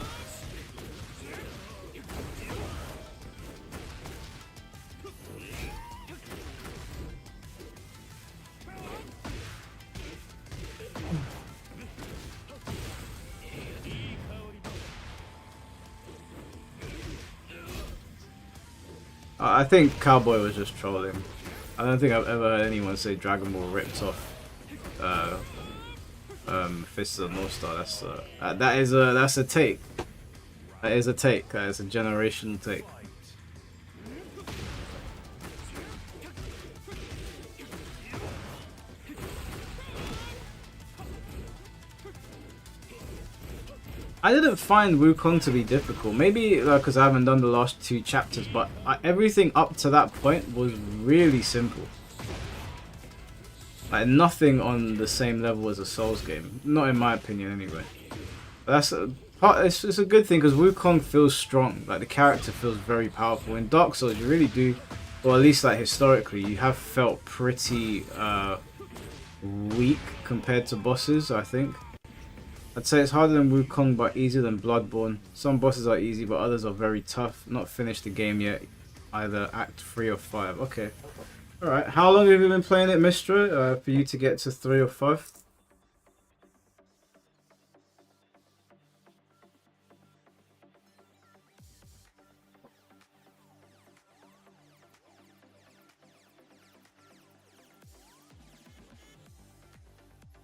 I think Cowboy was just trolling. I don't think I've ever heard anyone say Dragon Ball ripped off Fist of the North Star. That's a take. That is a take. That is a generational take. I didn't find Wukong to be difficult. Maybe because I haven't done the last 2 chapters, but everything up to that point was really simple. Like nothing on the same level as a Souls game, not in my opinion anyway. But that's it's a good thing because Wukong feels strong. Like the character feels very powerful. In Dark Souls, you really do, or at least like historically, you have felt pretty weak compared to bosses. I think. I'd say it's harder than Wukong but easier than Bloodborne. Some bosses are easy but others are very tough. Not finished the game yet. Either Act 3 or 5. Okay. Alright. How long have you been playing it, Mistra? For you to get to 3 or 5?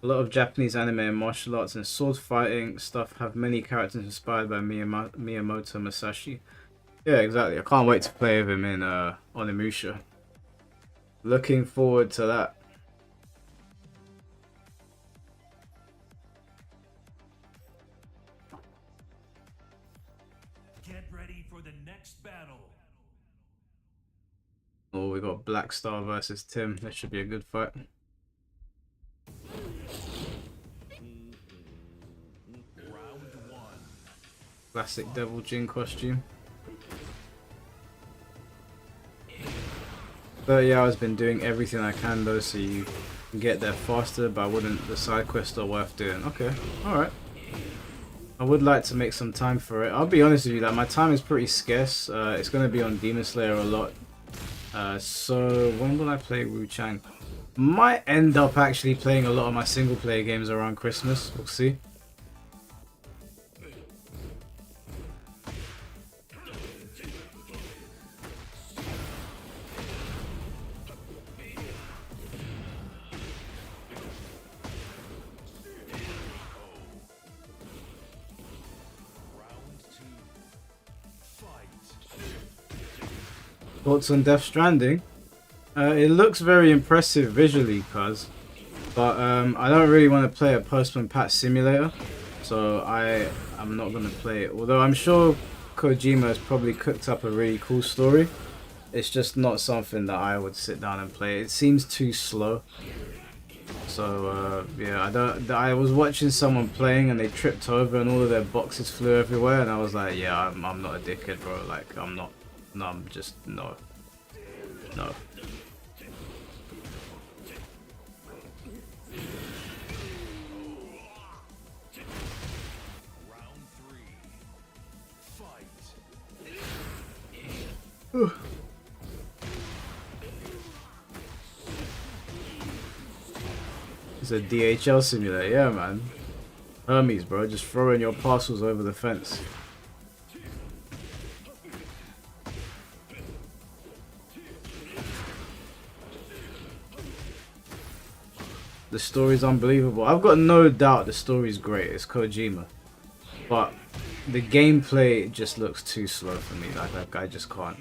A lot of Japanese anime and martial arts and sword fighting stuff have many characters inspired by Miyamoto Musashi. Yeah, exactly. I can't wait to play with him in Onimusha. Looking forward to that. Get ready for the next battle. Oh, we got Black Star versus Tim. This should be a good fight. Round 1. Classic Devil Jin costume. 30 hours been doing everything I can though, so you can get there faster, but wouldn't the side quests are worth doing. Okay, alright. I would like to make some time for it. I'll be honest with you, like my time is pretty scarce. It's going to be on Demon Slayer a lot. So when will I play Wu Chang? Might end up actually playing a lot of my single player games around Christmas. We'll see. Thoughts on Death Stranding? It looks very impressive visually, cuz, but I don't really want to play a postman patch simulator, so I'm not gonna play it. Although I'm sure Kojima has probably cooked up a really cool story. It's just not something that I would sit down and play. It seems too slow. So yeah, I was watching someone playing and they tripped over and all of their boxes flew everywhere, and I was like, yeah, I'm not a dickhead, bro. Like I'm not. No, I'm just no. Round 3. Fight. It's a DHL simulator, yeah, man. Hermes, bro, just throwing your parcels over the fence. The story's unbelievable. I've got no doubt the story's great. It's Kojima. But the gameplay just looks too slow for me. Like I just can't.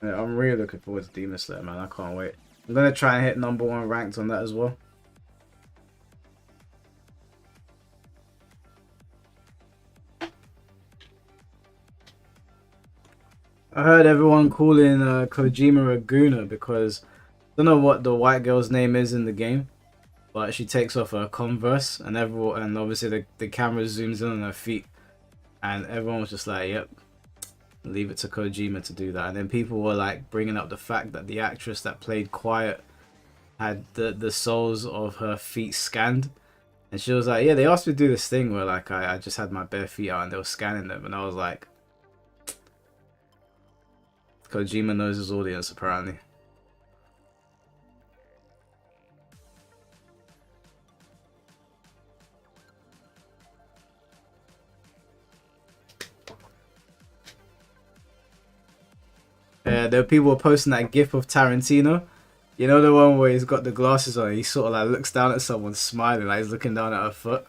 Yeah, I'm really looking forward to Demon Slayer, man. I can't wait. I'm gonna try and hit #1 ranked on that as well. I heard everyone calling Kojima a gooner because I don't know what the white girl's name is in the game, but she takes off her Converse and obviously the camera zooms in on her feet, and everyone was just like, "Yep, leave it to Kojima to do that." And then people were like bringing up the fact that the actress that played Quiet had the soles of her feet scanned, and she was like, "Yeah, they asked me to do this thing where like I just had my bare feet out and they were scanning them," and I was like, Kojima knows his audience apparently. There were people posting that gif of Tarantino. You know the one where he's got the glasses on and he sort of like looks down at someone smiling like he's looking down at her foot.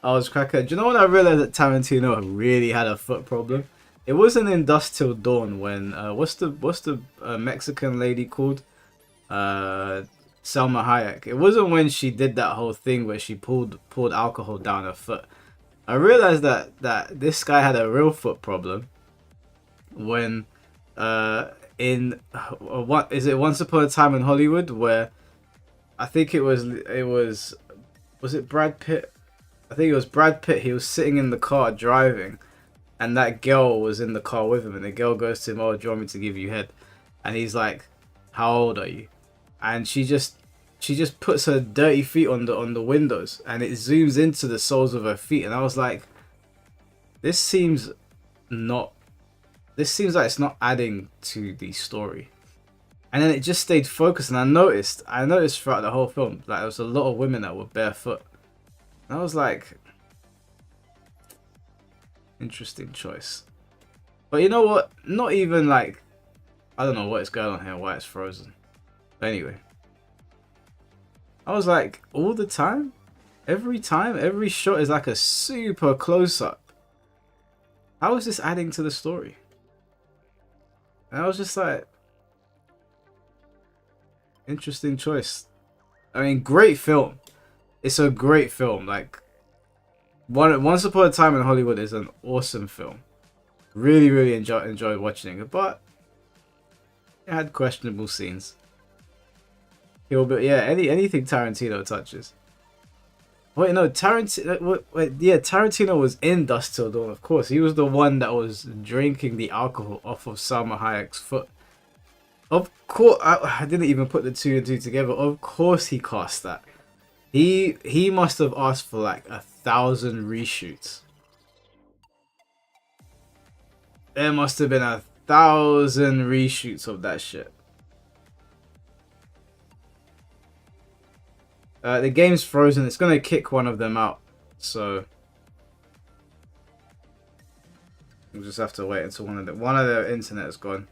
I was cracking. Do you know when I realized that Tarantino really had a foot problem? It wasn't in Dusk Till Dawn when what's the Mexican lady called? Selma Hayek. It wasn't when she did that whole thing where she poured alcohol down her foot. I realized that this guy had a real foot problem when in what is it Once Upon a Time in Hollywood, where I think it was it Brad Pitt? I think it was Brad Pitt. He was sitting in the car driving, and that girl was in the car with him, and the girl goes to him, "Oh, do you want me to give you head?" And he's like, "How old are you?" And she just puts her dirty feet on the windows, and it zooms into the soles of her feet, and I was like, this seems this seems like it's not adding to the story. And then it just stayed focused, and I noticed throughout the whole film, like there was a lot of women that were barefoot. And I was like, interesting choice. But you know what? Not even like, I don't know what is going on here, why it's frozen. But anyway. I was like, all the time? Every shot is like a super close-up. How is this adding to the story? And I was just like, interesting choice. I mean, great film. It's a great film. Like, Once Upon a Time in Hollywood is an awesome film. Really enjoyed watching it, but it had questionable scenes. But yeah, anything Tarantino touches. Wait, no, Tarantino was in Dusk Till Dawn, of course. He was the one that was drinking the alcohol off of Salma Hayek's foot. Of course, I didn't even put the two and two together. Of course he cast that. He must have asked for like 1,000 reshoots. There must have been 1,000 reshoots of that shit. The game's frozen. It's gonna kick one of them out, so we'll just have to wait until one of their internet is gone.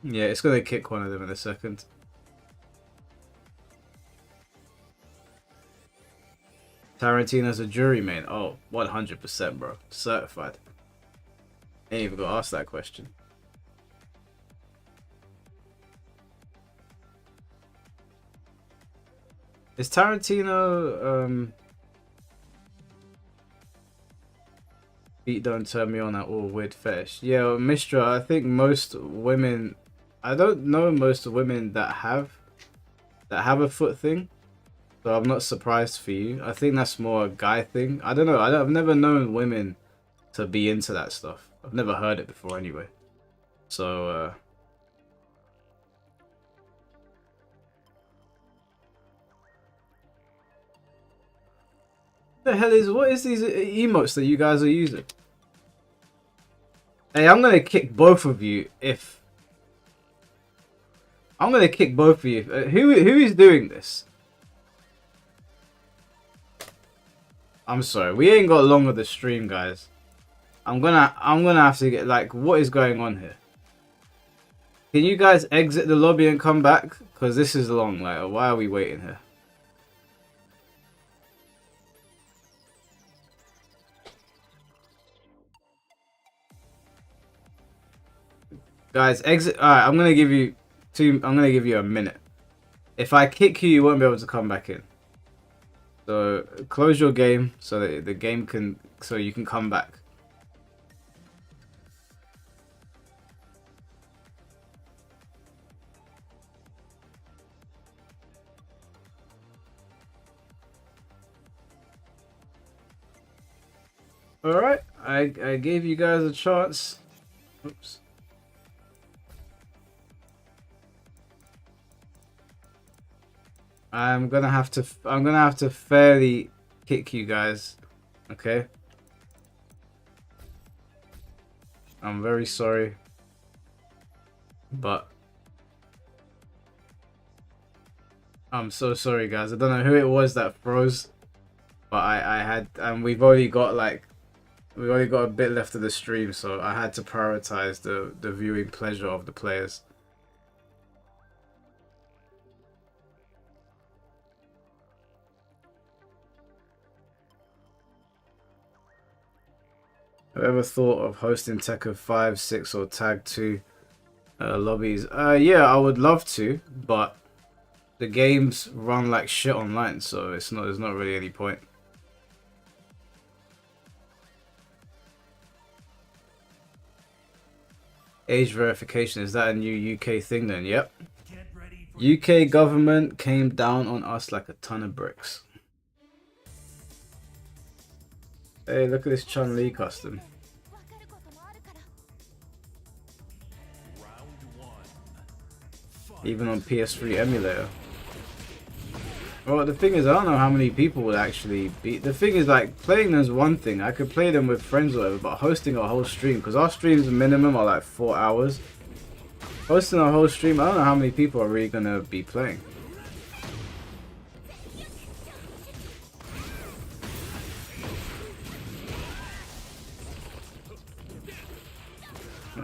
Yeah, it's gonna kick one of them in a second. Tarantino's a jury main. Oh, 100%, bro. Certified. Ain't even gonna ask that question. Is Tarantino Beat Don't Turn Me On at all weird fetish? Yeah, Mistra, I think most women, I don't know most women that have a foot thing, so I'm not surprised for you. I think that's more a guy thing. I don't know. I've never known women to be into that stuff. I've never heard it before anyway. So what is these emotes that you guys are using? Hey, I'm gonna kick both of you if I'm gonna kick both of you. Who is doing this? I'm sorry, we ain't got long of the stream, guys. I'm gonna have to get, like, what is going on here? Can you guys exit the lobby and come back? Because this is long. Like, why are we waiting here? Guys, exit. Alright, I'm gonna give you a minute. If I kick you, you won't be able to come back in. So close your game so that the game can, so you can come back. Alright, I gave you guys a chance. Oops. I'm gonna have to fairly kick you guys, okay? I'm very sorry, but I'm so sorry, guys. I don't know who it was that froze, but I had, and we've only got a bit left of the stream, so I had to prioritize the viewing pleasure of the players. Whoever thought of hosting Tekken 5, 6 or Tag 2 lobbies? Yeah, I would love to, but the games run like shit online, so there's not really any point. Age verification, is that a new UK thing then? Yep. UK government came down on us like a ton of bricks. Hey, look at this Chun-Li custom. Even on PS3 emulator. Well, the thing is, I don't know how many people would actually be. The thing is, like, playing them is one thing. I could play them with friends or whatever, but hosting a whole stream, because our streams minimum are like 4 hours. Hosting a whole stream, I don't know how many people are really gonna be playing.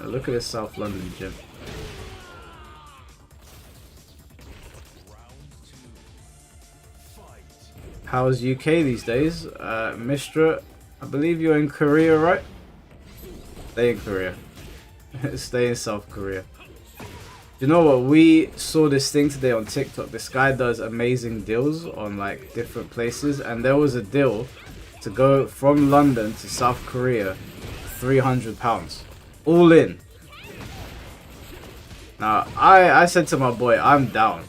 Look at this South London gym. How's UK these days? Mistra, I believe you're in Korea, right? Stay in Korea. Stay in South Korea. You know what? We saw this thing today on TikTok. This guy does amazing deals on like different places, and there was a deal to go from London to South Korea, £300, all in. Now, I said to my boy, I'm down,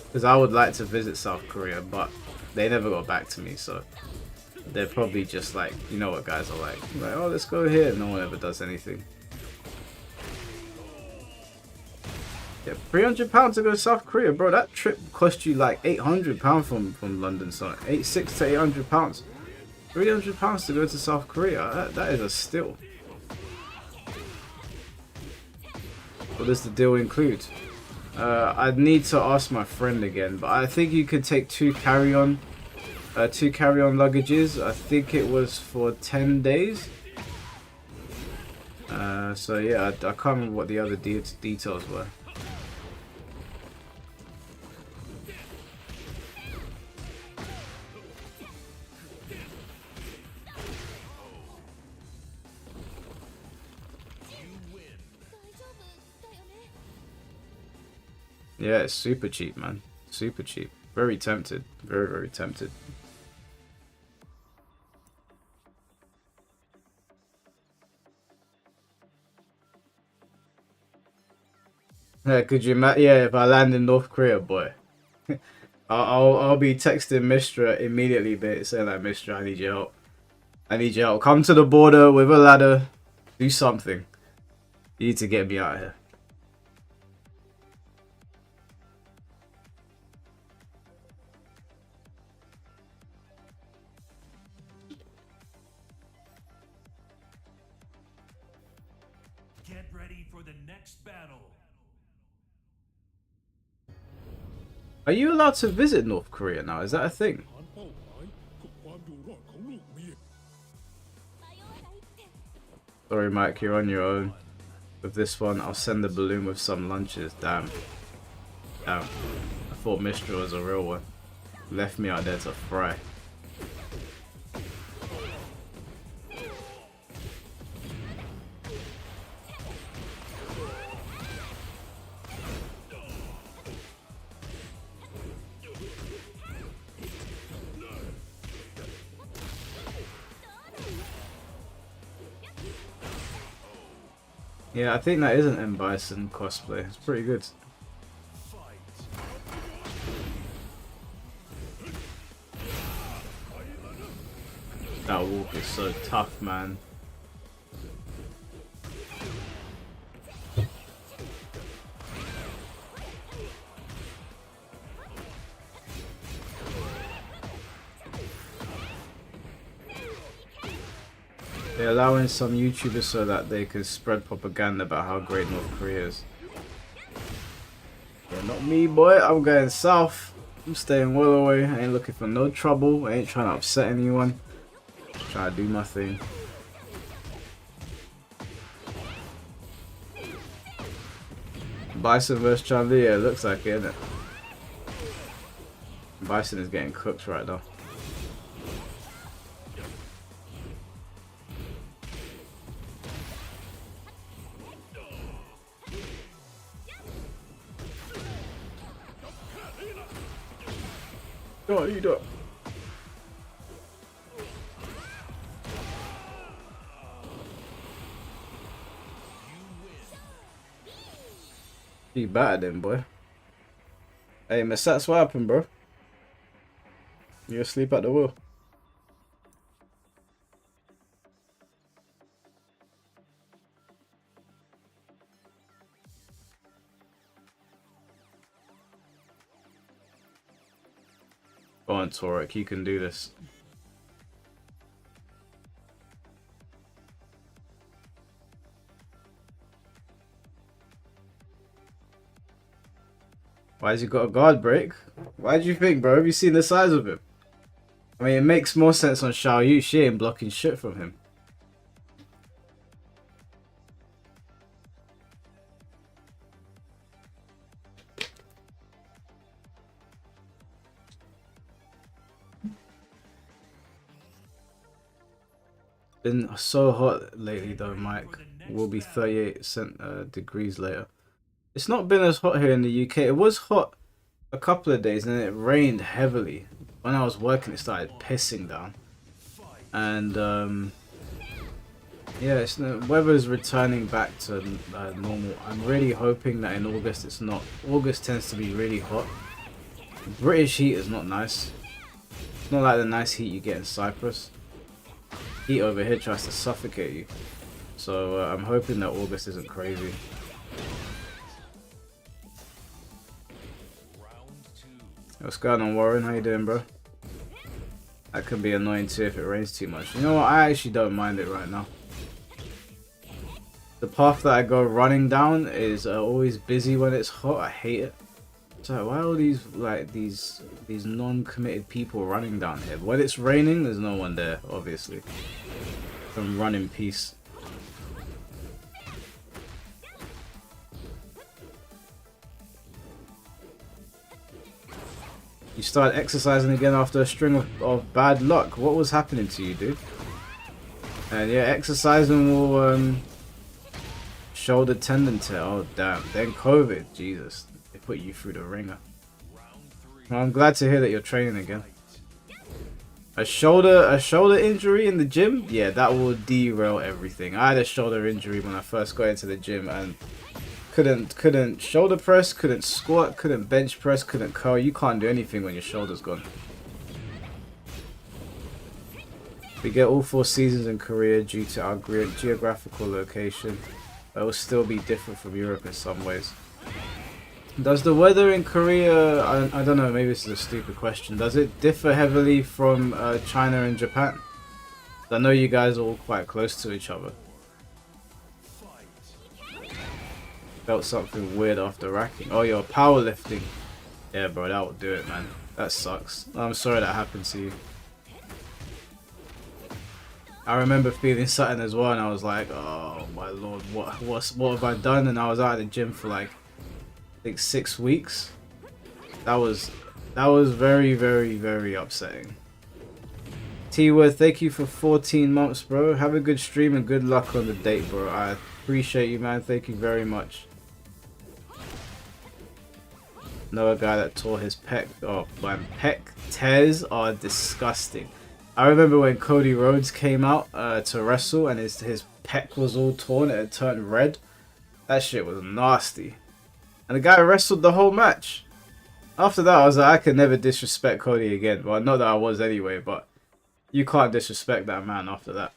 because I would like to visit South Korea, but they never got back to me, so they're probably just like, you know what guys are like, oh, let's go here. No one ever does anything. Yeah, £300 to go to South Korea, bro. That trip cost you like £800 from London, so £600 to £800. £300 to go to South Korea. That is a steal. What does the deal include? I'd need to ask my friend again, but I think you could take two carry-on luggages. I think it was for 10 days. So yeah, I can't remember what the other details were. Yeah, it's super cheap, man. Super cheap. Very tempted. Very, very tempted. Yeah, could you imagine? Yeah, if I land in North Korea, boy, I'll be texting Mistra immediately, but saying like, Mistra, I need your help. I need your help. Come to the border with a ladder. Do something. You need to get me out of here. Get ready for the next battle. Are you allowed to visit North Korea now? Is that a thing? ฐานเป้าหมายคือความอยู่รอดของลูกเมีย Sorry, Mike, you're on your own. With this one, I'll send the balloon with some lunches. Damn. Damn. I thought Mistra was a real one. Left me out there to fry. Yeah, I think that is an M. Bison cosplay. It's pretty good. That walk is so tough, man. They're allowing some YouTubers so that they can spread propaganda about how great North Korea is. Yeah, not me, boy. I'm going south. I'm staying well away. I ain't looking for no trouble. I ain't trying to upset anyone. Just trying to do my thing. Bison vs Chun-Li, yeah, it looks like it, innit? Bison is getting cooked right now. Go on, you do it. You battered him, boy. Hey, Masats, what happened, bro? You asleep at the wheel? Go on, Torek, you can do this. Why has he got a guard break? Why do you think, bro? Have you seen the size of him? I mean, it makes more sense on Xiao Yu. She ain't blocking shit from him. Been so hot lately though, Mike. Will be 38 degrees later. It's not been as hot here in the UK. It was hot a couple of days and it rained heavily. When I was working, it started pissing down. And yeah, the weather's returning back to normal. I'm really hoping that in August it's not. August tends to be really hot. British heat is not nice. It's not like the nice heat you get in Cyprus. Heat over here tries to suffocate you. So I'm hoping that August isn't crazy. What's going on, Warren? How you doing, bro? That can be annoying too if it rains too much. You know what? I actually don't mind it right now. The path that I go running down is always busy when it's hot. I hate it. So why are all these these non-committed people running down here? When it's raining, there's no one there, obviously. From run in peace. You started exercising again after a string of bad luck. What was happening to you, dude? And yeah, exercising will shoulder tendon tear. Oh damn. Then COVID. Jesus. They put you through the ringer. Well, I'm glad to hear that you're training again. A shoulder injury in the gym? Yeah, that will derail everything. I had a shoulder injury when I first got into the gym and couldn't shoulder press, couldn't squat, couldn't bench press, couldn't curl. You can't do anything when your shoulder's gone. We get all 4 seasons in Korea due to our geographical location. It will still be different from Europe in some ways. Does the weather in Korea, I don't know, maybe this is a stupid question, does it differ heavily from China and Japan? I know you guys are all quite close to each other. Felt something weird after racking. Oh, you're powerlifting. Yeah, bro, that would do it, man. That sucks. I'm sorry that happened to you. I remember feeling something as well, and I was like, oh my lord, what have I done? And I was out of the gym for like, I think 6 weeks. That was very, very, very upsetting. T-Word, thank you for 14 months, bro. Have a good stream and good luck on the date, bro. I appreciate you, man. Thank you very much. Another guy that tore his pec. Oh man, pec tears are disgusting. I remember when Cody Rhodes came out to wrestle and his pec was all torn and it turned red. That shit was nasty. And the guy wrestled the whole match. After that, I was like, I could never disrespect Cody again. Well, not that I was anyway, but you can't disrespect that man after that.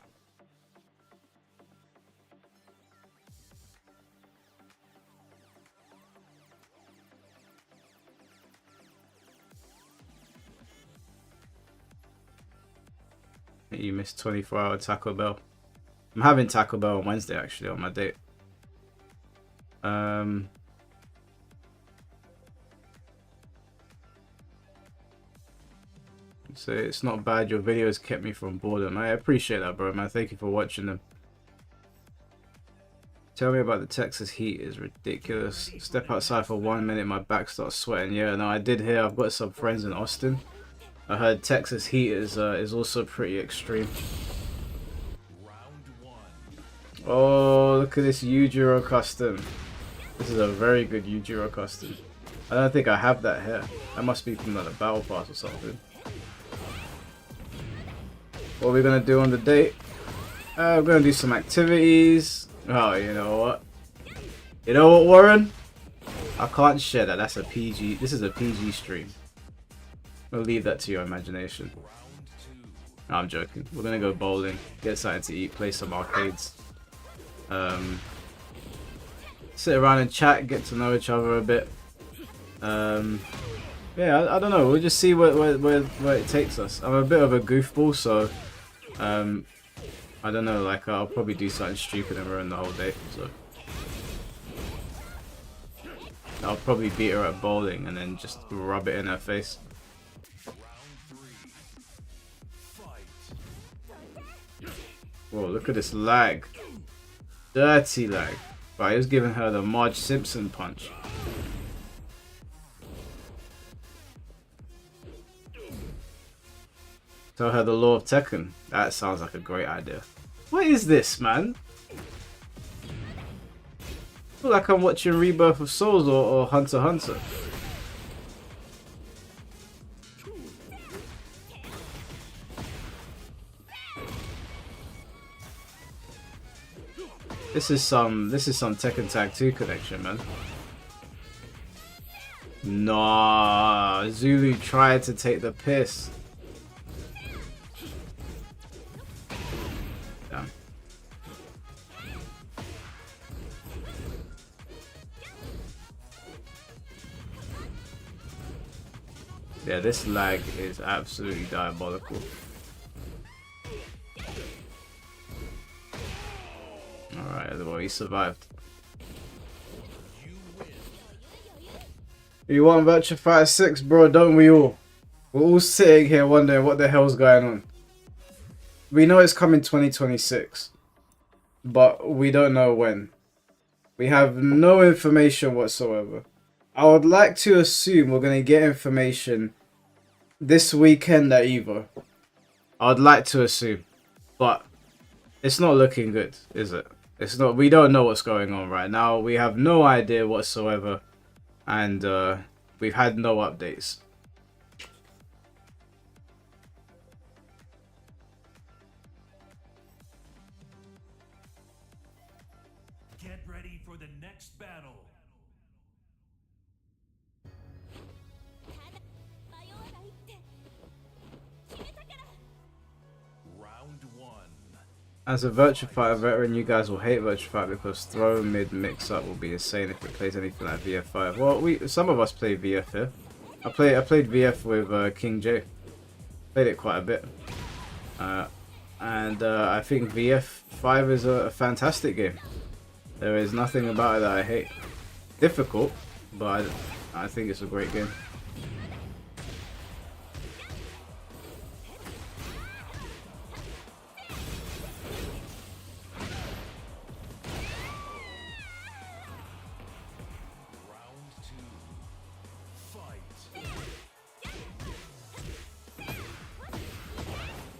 You missed 24-hour Taco Bell. I'm having Taco Bell on Wednesday actually on my date. So it's not bad. Your videos kept me from boredom. I appreciate that, bro, man. Thank you for watching them. Tell me about the Texas heat. Is ridiculous. Step outside for 1 minute, my back starts sweating. Yeah, no, I did hear. I've got some friends in Austin. I heard Texas heat is also pretty extreme. Oh, look at this Yujiro custom. This is a very good Yujiro custom. I don't think I have that here. That must be from the battle pass or something. What are we gonna do on the date? We're gonna do some activities. Oh, you know what? You know what, Warren? I can't share that. That's a PG. This is a PG stream. I'll leave that to your imagination. No, I'm joking. We're gonna go bowling, get something to eat, play some arcades. Sit around and chat, get to know each other a bit. yeah, I don't know. We'll just see where it takes us. I'm a bit of a goofball, so I don't know. Like I'll probably do something stupid and ruin the whole day. So I'll probably beat her at bowling and then just rub it in her face. Whoa, look at this lag. Dirty lag. Right, he was giving her the Marge Simpson punch. Tell her the law of Tekken. That sounds like a great idea. What is this, man? I feel like I'm watching Rebirth of Souls or Hunter x Hunter. This is some Tekken Tag 2 connection, man. Nah, Zulu tried to take the piss. Damn. Yeah, this lag is absolutely diabolical. Alright, well, he survived. You want Virtua Fighter 6, bro, don't we all? We're all sitting here wondering what the hell's going on. We know it's coming 2026, but we don't know when. We have no information whatsoever. I would like to assume we're going to get information this weekend at EVO. I would like to assume, but it's not looking good, is it? It's not. We don't know what's going on right now. We have no idea whatsoever, and we've had no updates. Get ready for the next battle. Round one. As a Virtua Fighter veteran, you guys will hate Virtua Fighter because throw mid mix up will be insane if it plays anything like VF5. Well, some of us play VF here. I played VF with King J. Played it quite a bit, and I think VF5 is a fantastic game. There is nothing about it that I hate. Difficult, but I think it's a great game.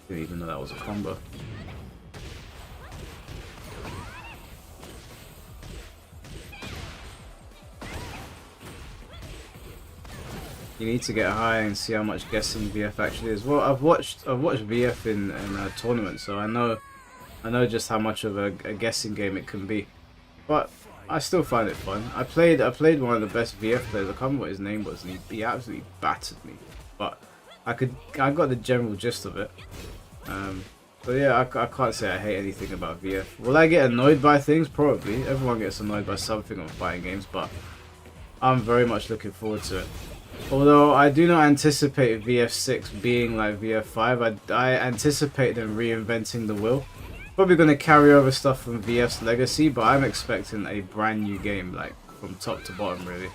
Didn't even know that was a combo. You need to get high and see how much guessing VF actually is. Well, I've watched VF in a tournament, so I know just how much of a guessing game it can be. But I still find it fun. I played one of the best VF players. I can't remember what his name was, and he absolutely battered me. But I got the general gist of it. So yeah, I can't say I hate anything about VF. Will I get annoyed by things? Probably. Everyone gets annoyed by something on fighting games, but I'm very much looking forward to it. Although I do not anticipate VF6 being like VF5, I anticipate them reinventing the wheel. Probably going to carry over stuff from VF's legacy, but I'm expecting a brand new game, like from top to bottom, really.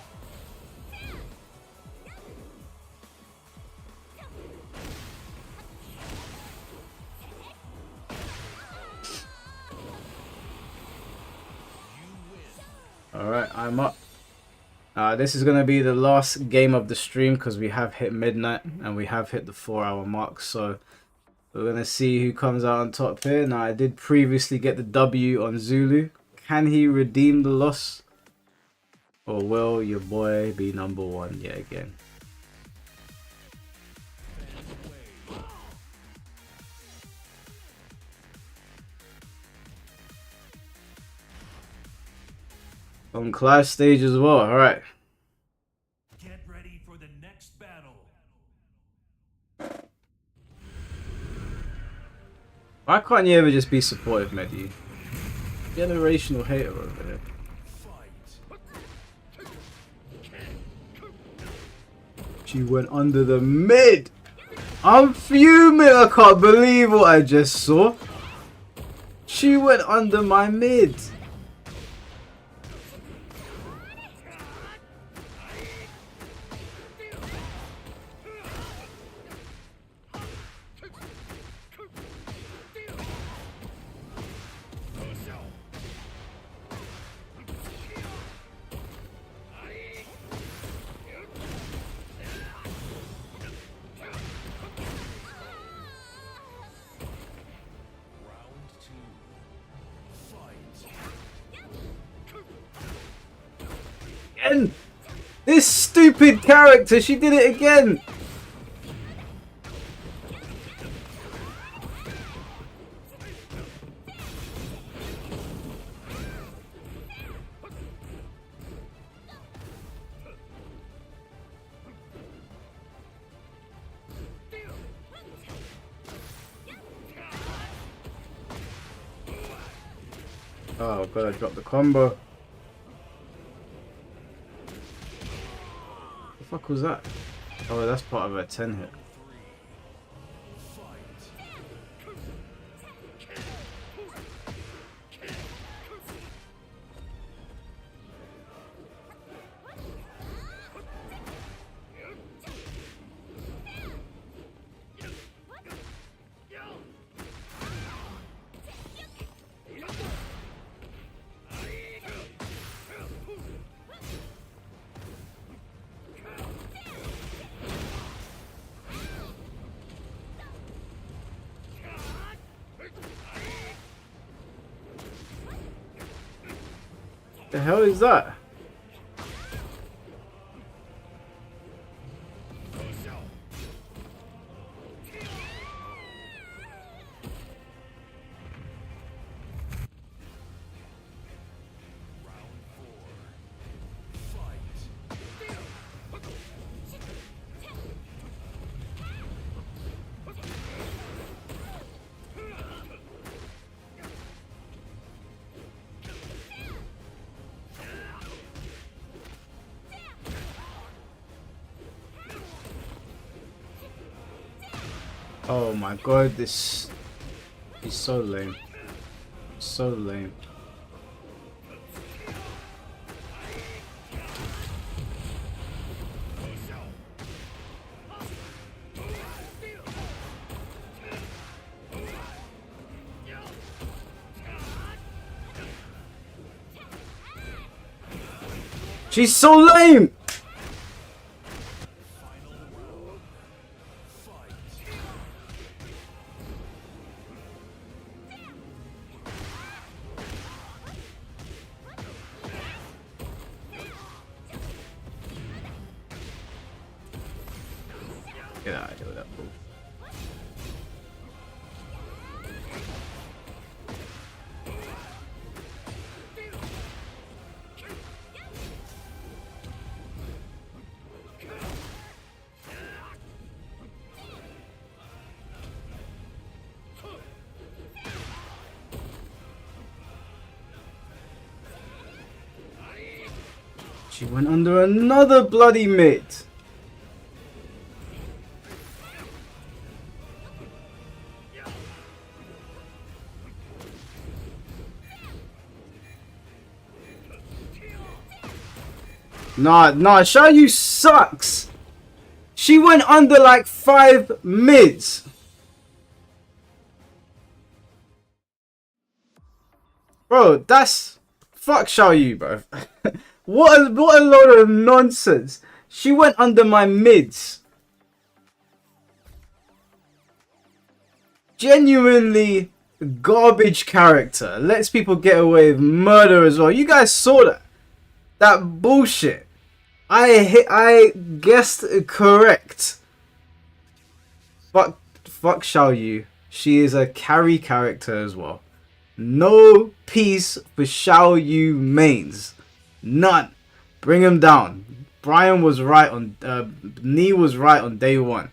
Alright, I'm up. This is going to be the last game of the stream because we have hit midnight and we have hit the 4-hour mark. So we're going to see who comes out on top here. Now, I did previously get the W on Zulu. Can he redeem the loss? Or will your boy be #1 yet again? On Clive's stage as well. All right. Get ready for the next battle. Why can't you ever just be supportive, Medi? Generational hater over here. She went under the mid. I'm fuming. I can't believe what I just saw. She went under my mid. Again. This stupid character, she did it again. Oh god, I dropped the combo. The fuck was that? Oh, that's part of a 10 hit. The hell is that? Oh my god, this is so lame. So lame. She's so lame! Get out of here with that bull. She went under another bloody mitt. Nah, Xiaoyu sucks. She went under like 5 mids. Bro, that's... Fuck Xiaoyu, bro. What a load of nonsense. She went under my mids. Genuinely garbage character. Lets people get away with murder as well. You guys saw that. That bullshit. I guessed correct. Fuck Xiaoyu. She is a carry character as well. No peace for Xiaoyu mains. None. Bring him down. Brian was right on. Nee was right on day one.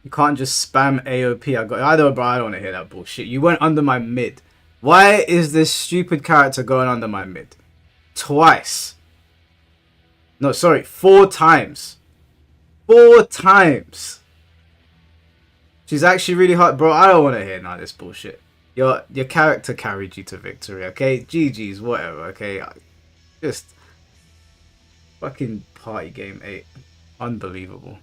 You can't just spam AOP. I don't want to hear that bullshit. You went under my mid. Why is this stupid character going under my mid? Twice. No, sorry, 4 times. 4 times. She's actually really hard, bro. I don't want to hear none of this bullshit. Your character carried you to victory, okay? GG's, whatever, okay? Just fucking party game 8. Unbelievable.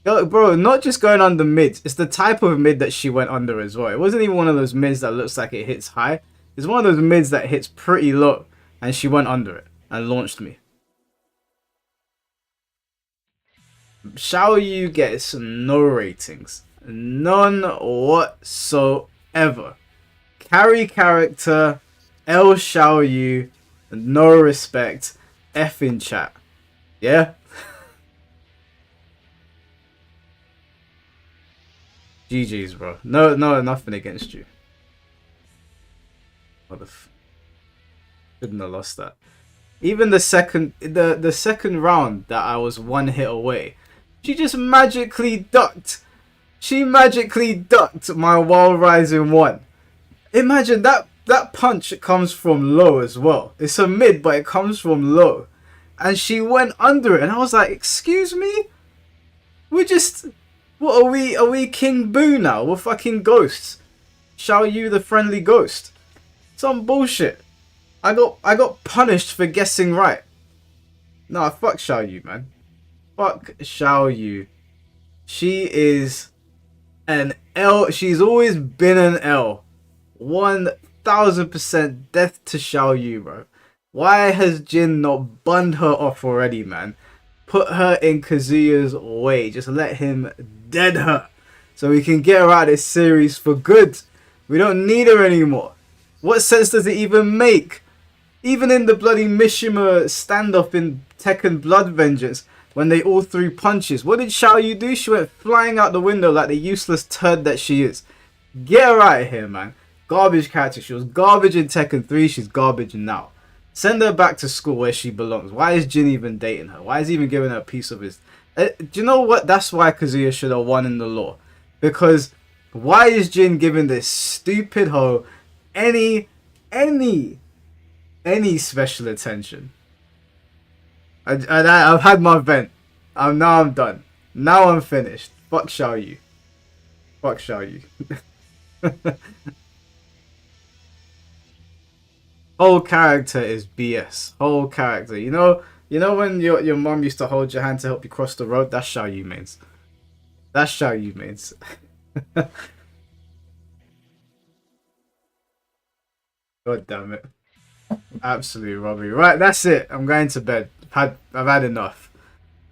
Yo, bro, not just going under mids. It's the type of mid that she went under as well. It wasn't even one of those mids that looks like it hits high. It's one of those mids that hits pretty low. And she went under it and launched me. Shall you get no ratings? None whatsoever. Carry character, L shall you, no respect, F in chat. Yeah? GG's, bro. No, nothing against you. What the shouldn't have lost that. Even the second round that I was 1 hit away, she just magically ducked. She magically ducked my Wild Rising 1. Imagine that punch comes from low as well. It's a mid, but it comes from low. And she went under it, and I was like, excuse me? We're just... What are we? Are we King Boo now? We're fucking ghosts. Shall you the friendly ghost? Some bullshit. I got punished for guessing right. Nah, fuck Shall you, man. Fuck Shall you. She is an L. She's always been an L. 1000% death to Shall you, bro. Why has Jin not bunned her off already, man? Put her in Kazuya's way. Just let him dead her. So we can get her out of this series for good. We don't need her anymore. What sense does it even make? Even in the bloody Mishima standoff in Tekken Blood Vengeance, when they all threw punches, what did Shall you do? She went flying out the window like the useless turd that she is. Get her out of here, man. Garbage character. She was garbage in Tekken 3. She's garbage now. Send her back to school where she belongs. Why is Jin even dating her? Why is he even giving her a piece of his... do you know what? That's why Kazuya should have won in the law. Because why is Jin giving this stupid hoe any special attention? I've had my vent. Now I'm done. Now I'm finished. Fuck Shall you. Fuck Shall you. Whole character is BS. Whole character. You know when your mom used to hold your hand to help you cross the road? That's Shall you means. That's Shall you means. God damn it. Absolute robbery. Right, that's it. I'm going to bed. I've had enough.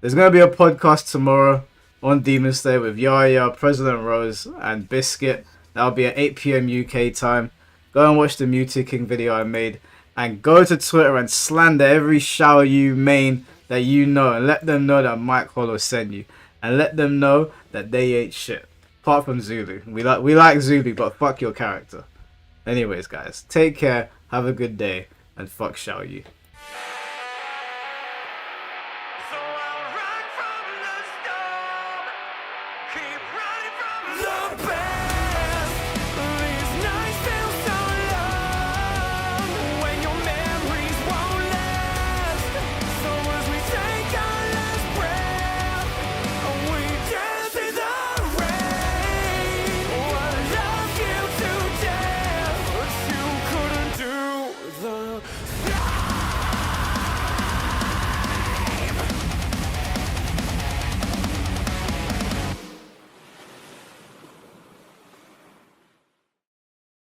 There's going to be a podcast tomorrow on Demon Slayer with Yaya, President Rose, and Biscuit. That'll be at 8 PM UK time. Go and watch the Mewtwo King video I made. And go to Twitter and slander every Shall you main that you know. And let them know that Mike Hollow sent you. And let them know that they ain't shit. Apart from Zulu. We like Zulu, but fuck your character. Anyways, guys. Take care. Have a good day. And fuck Shall you.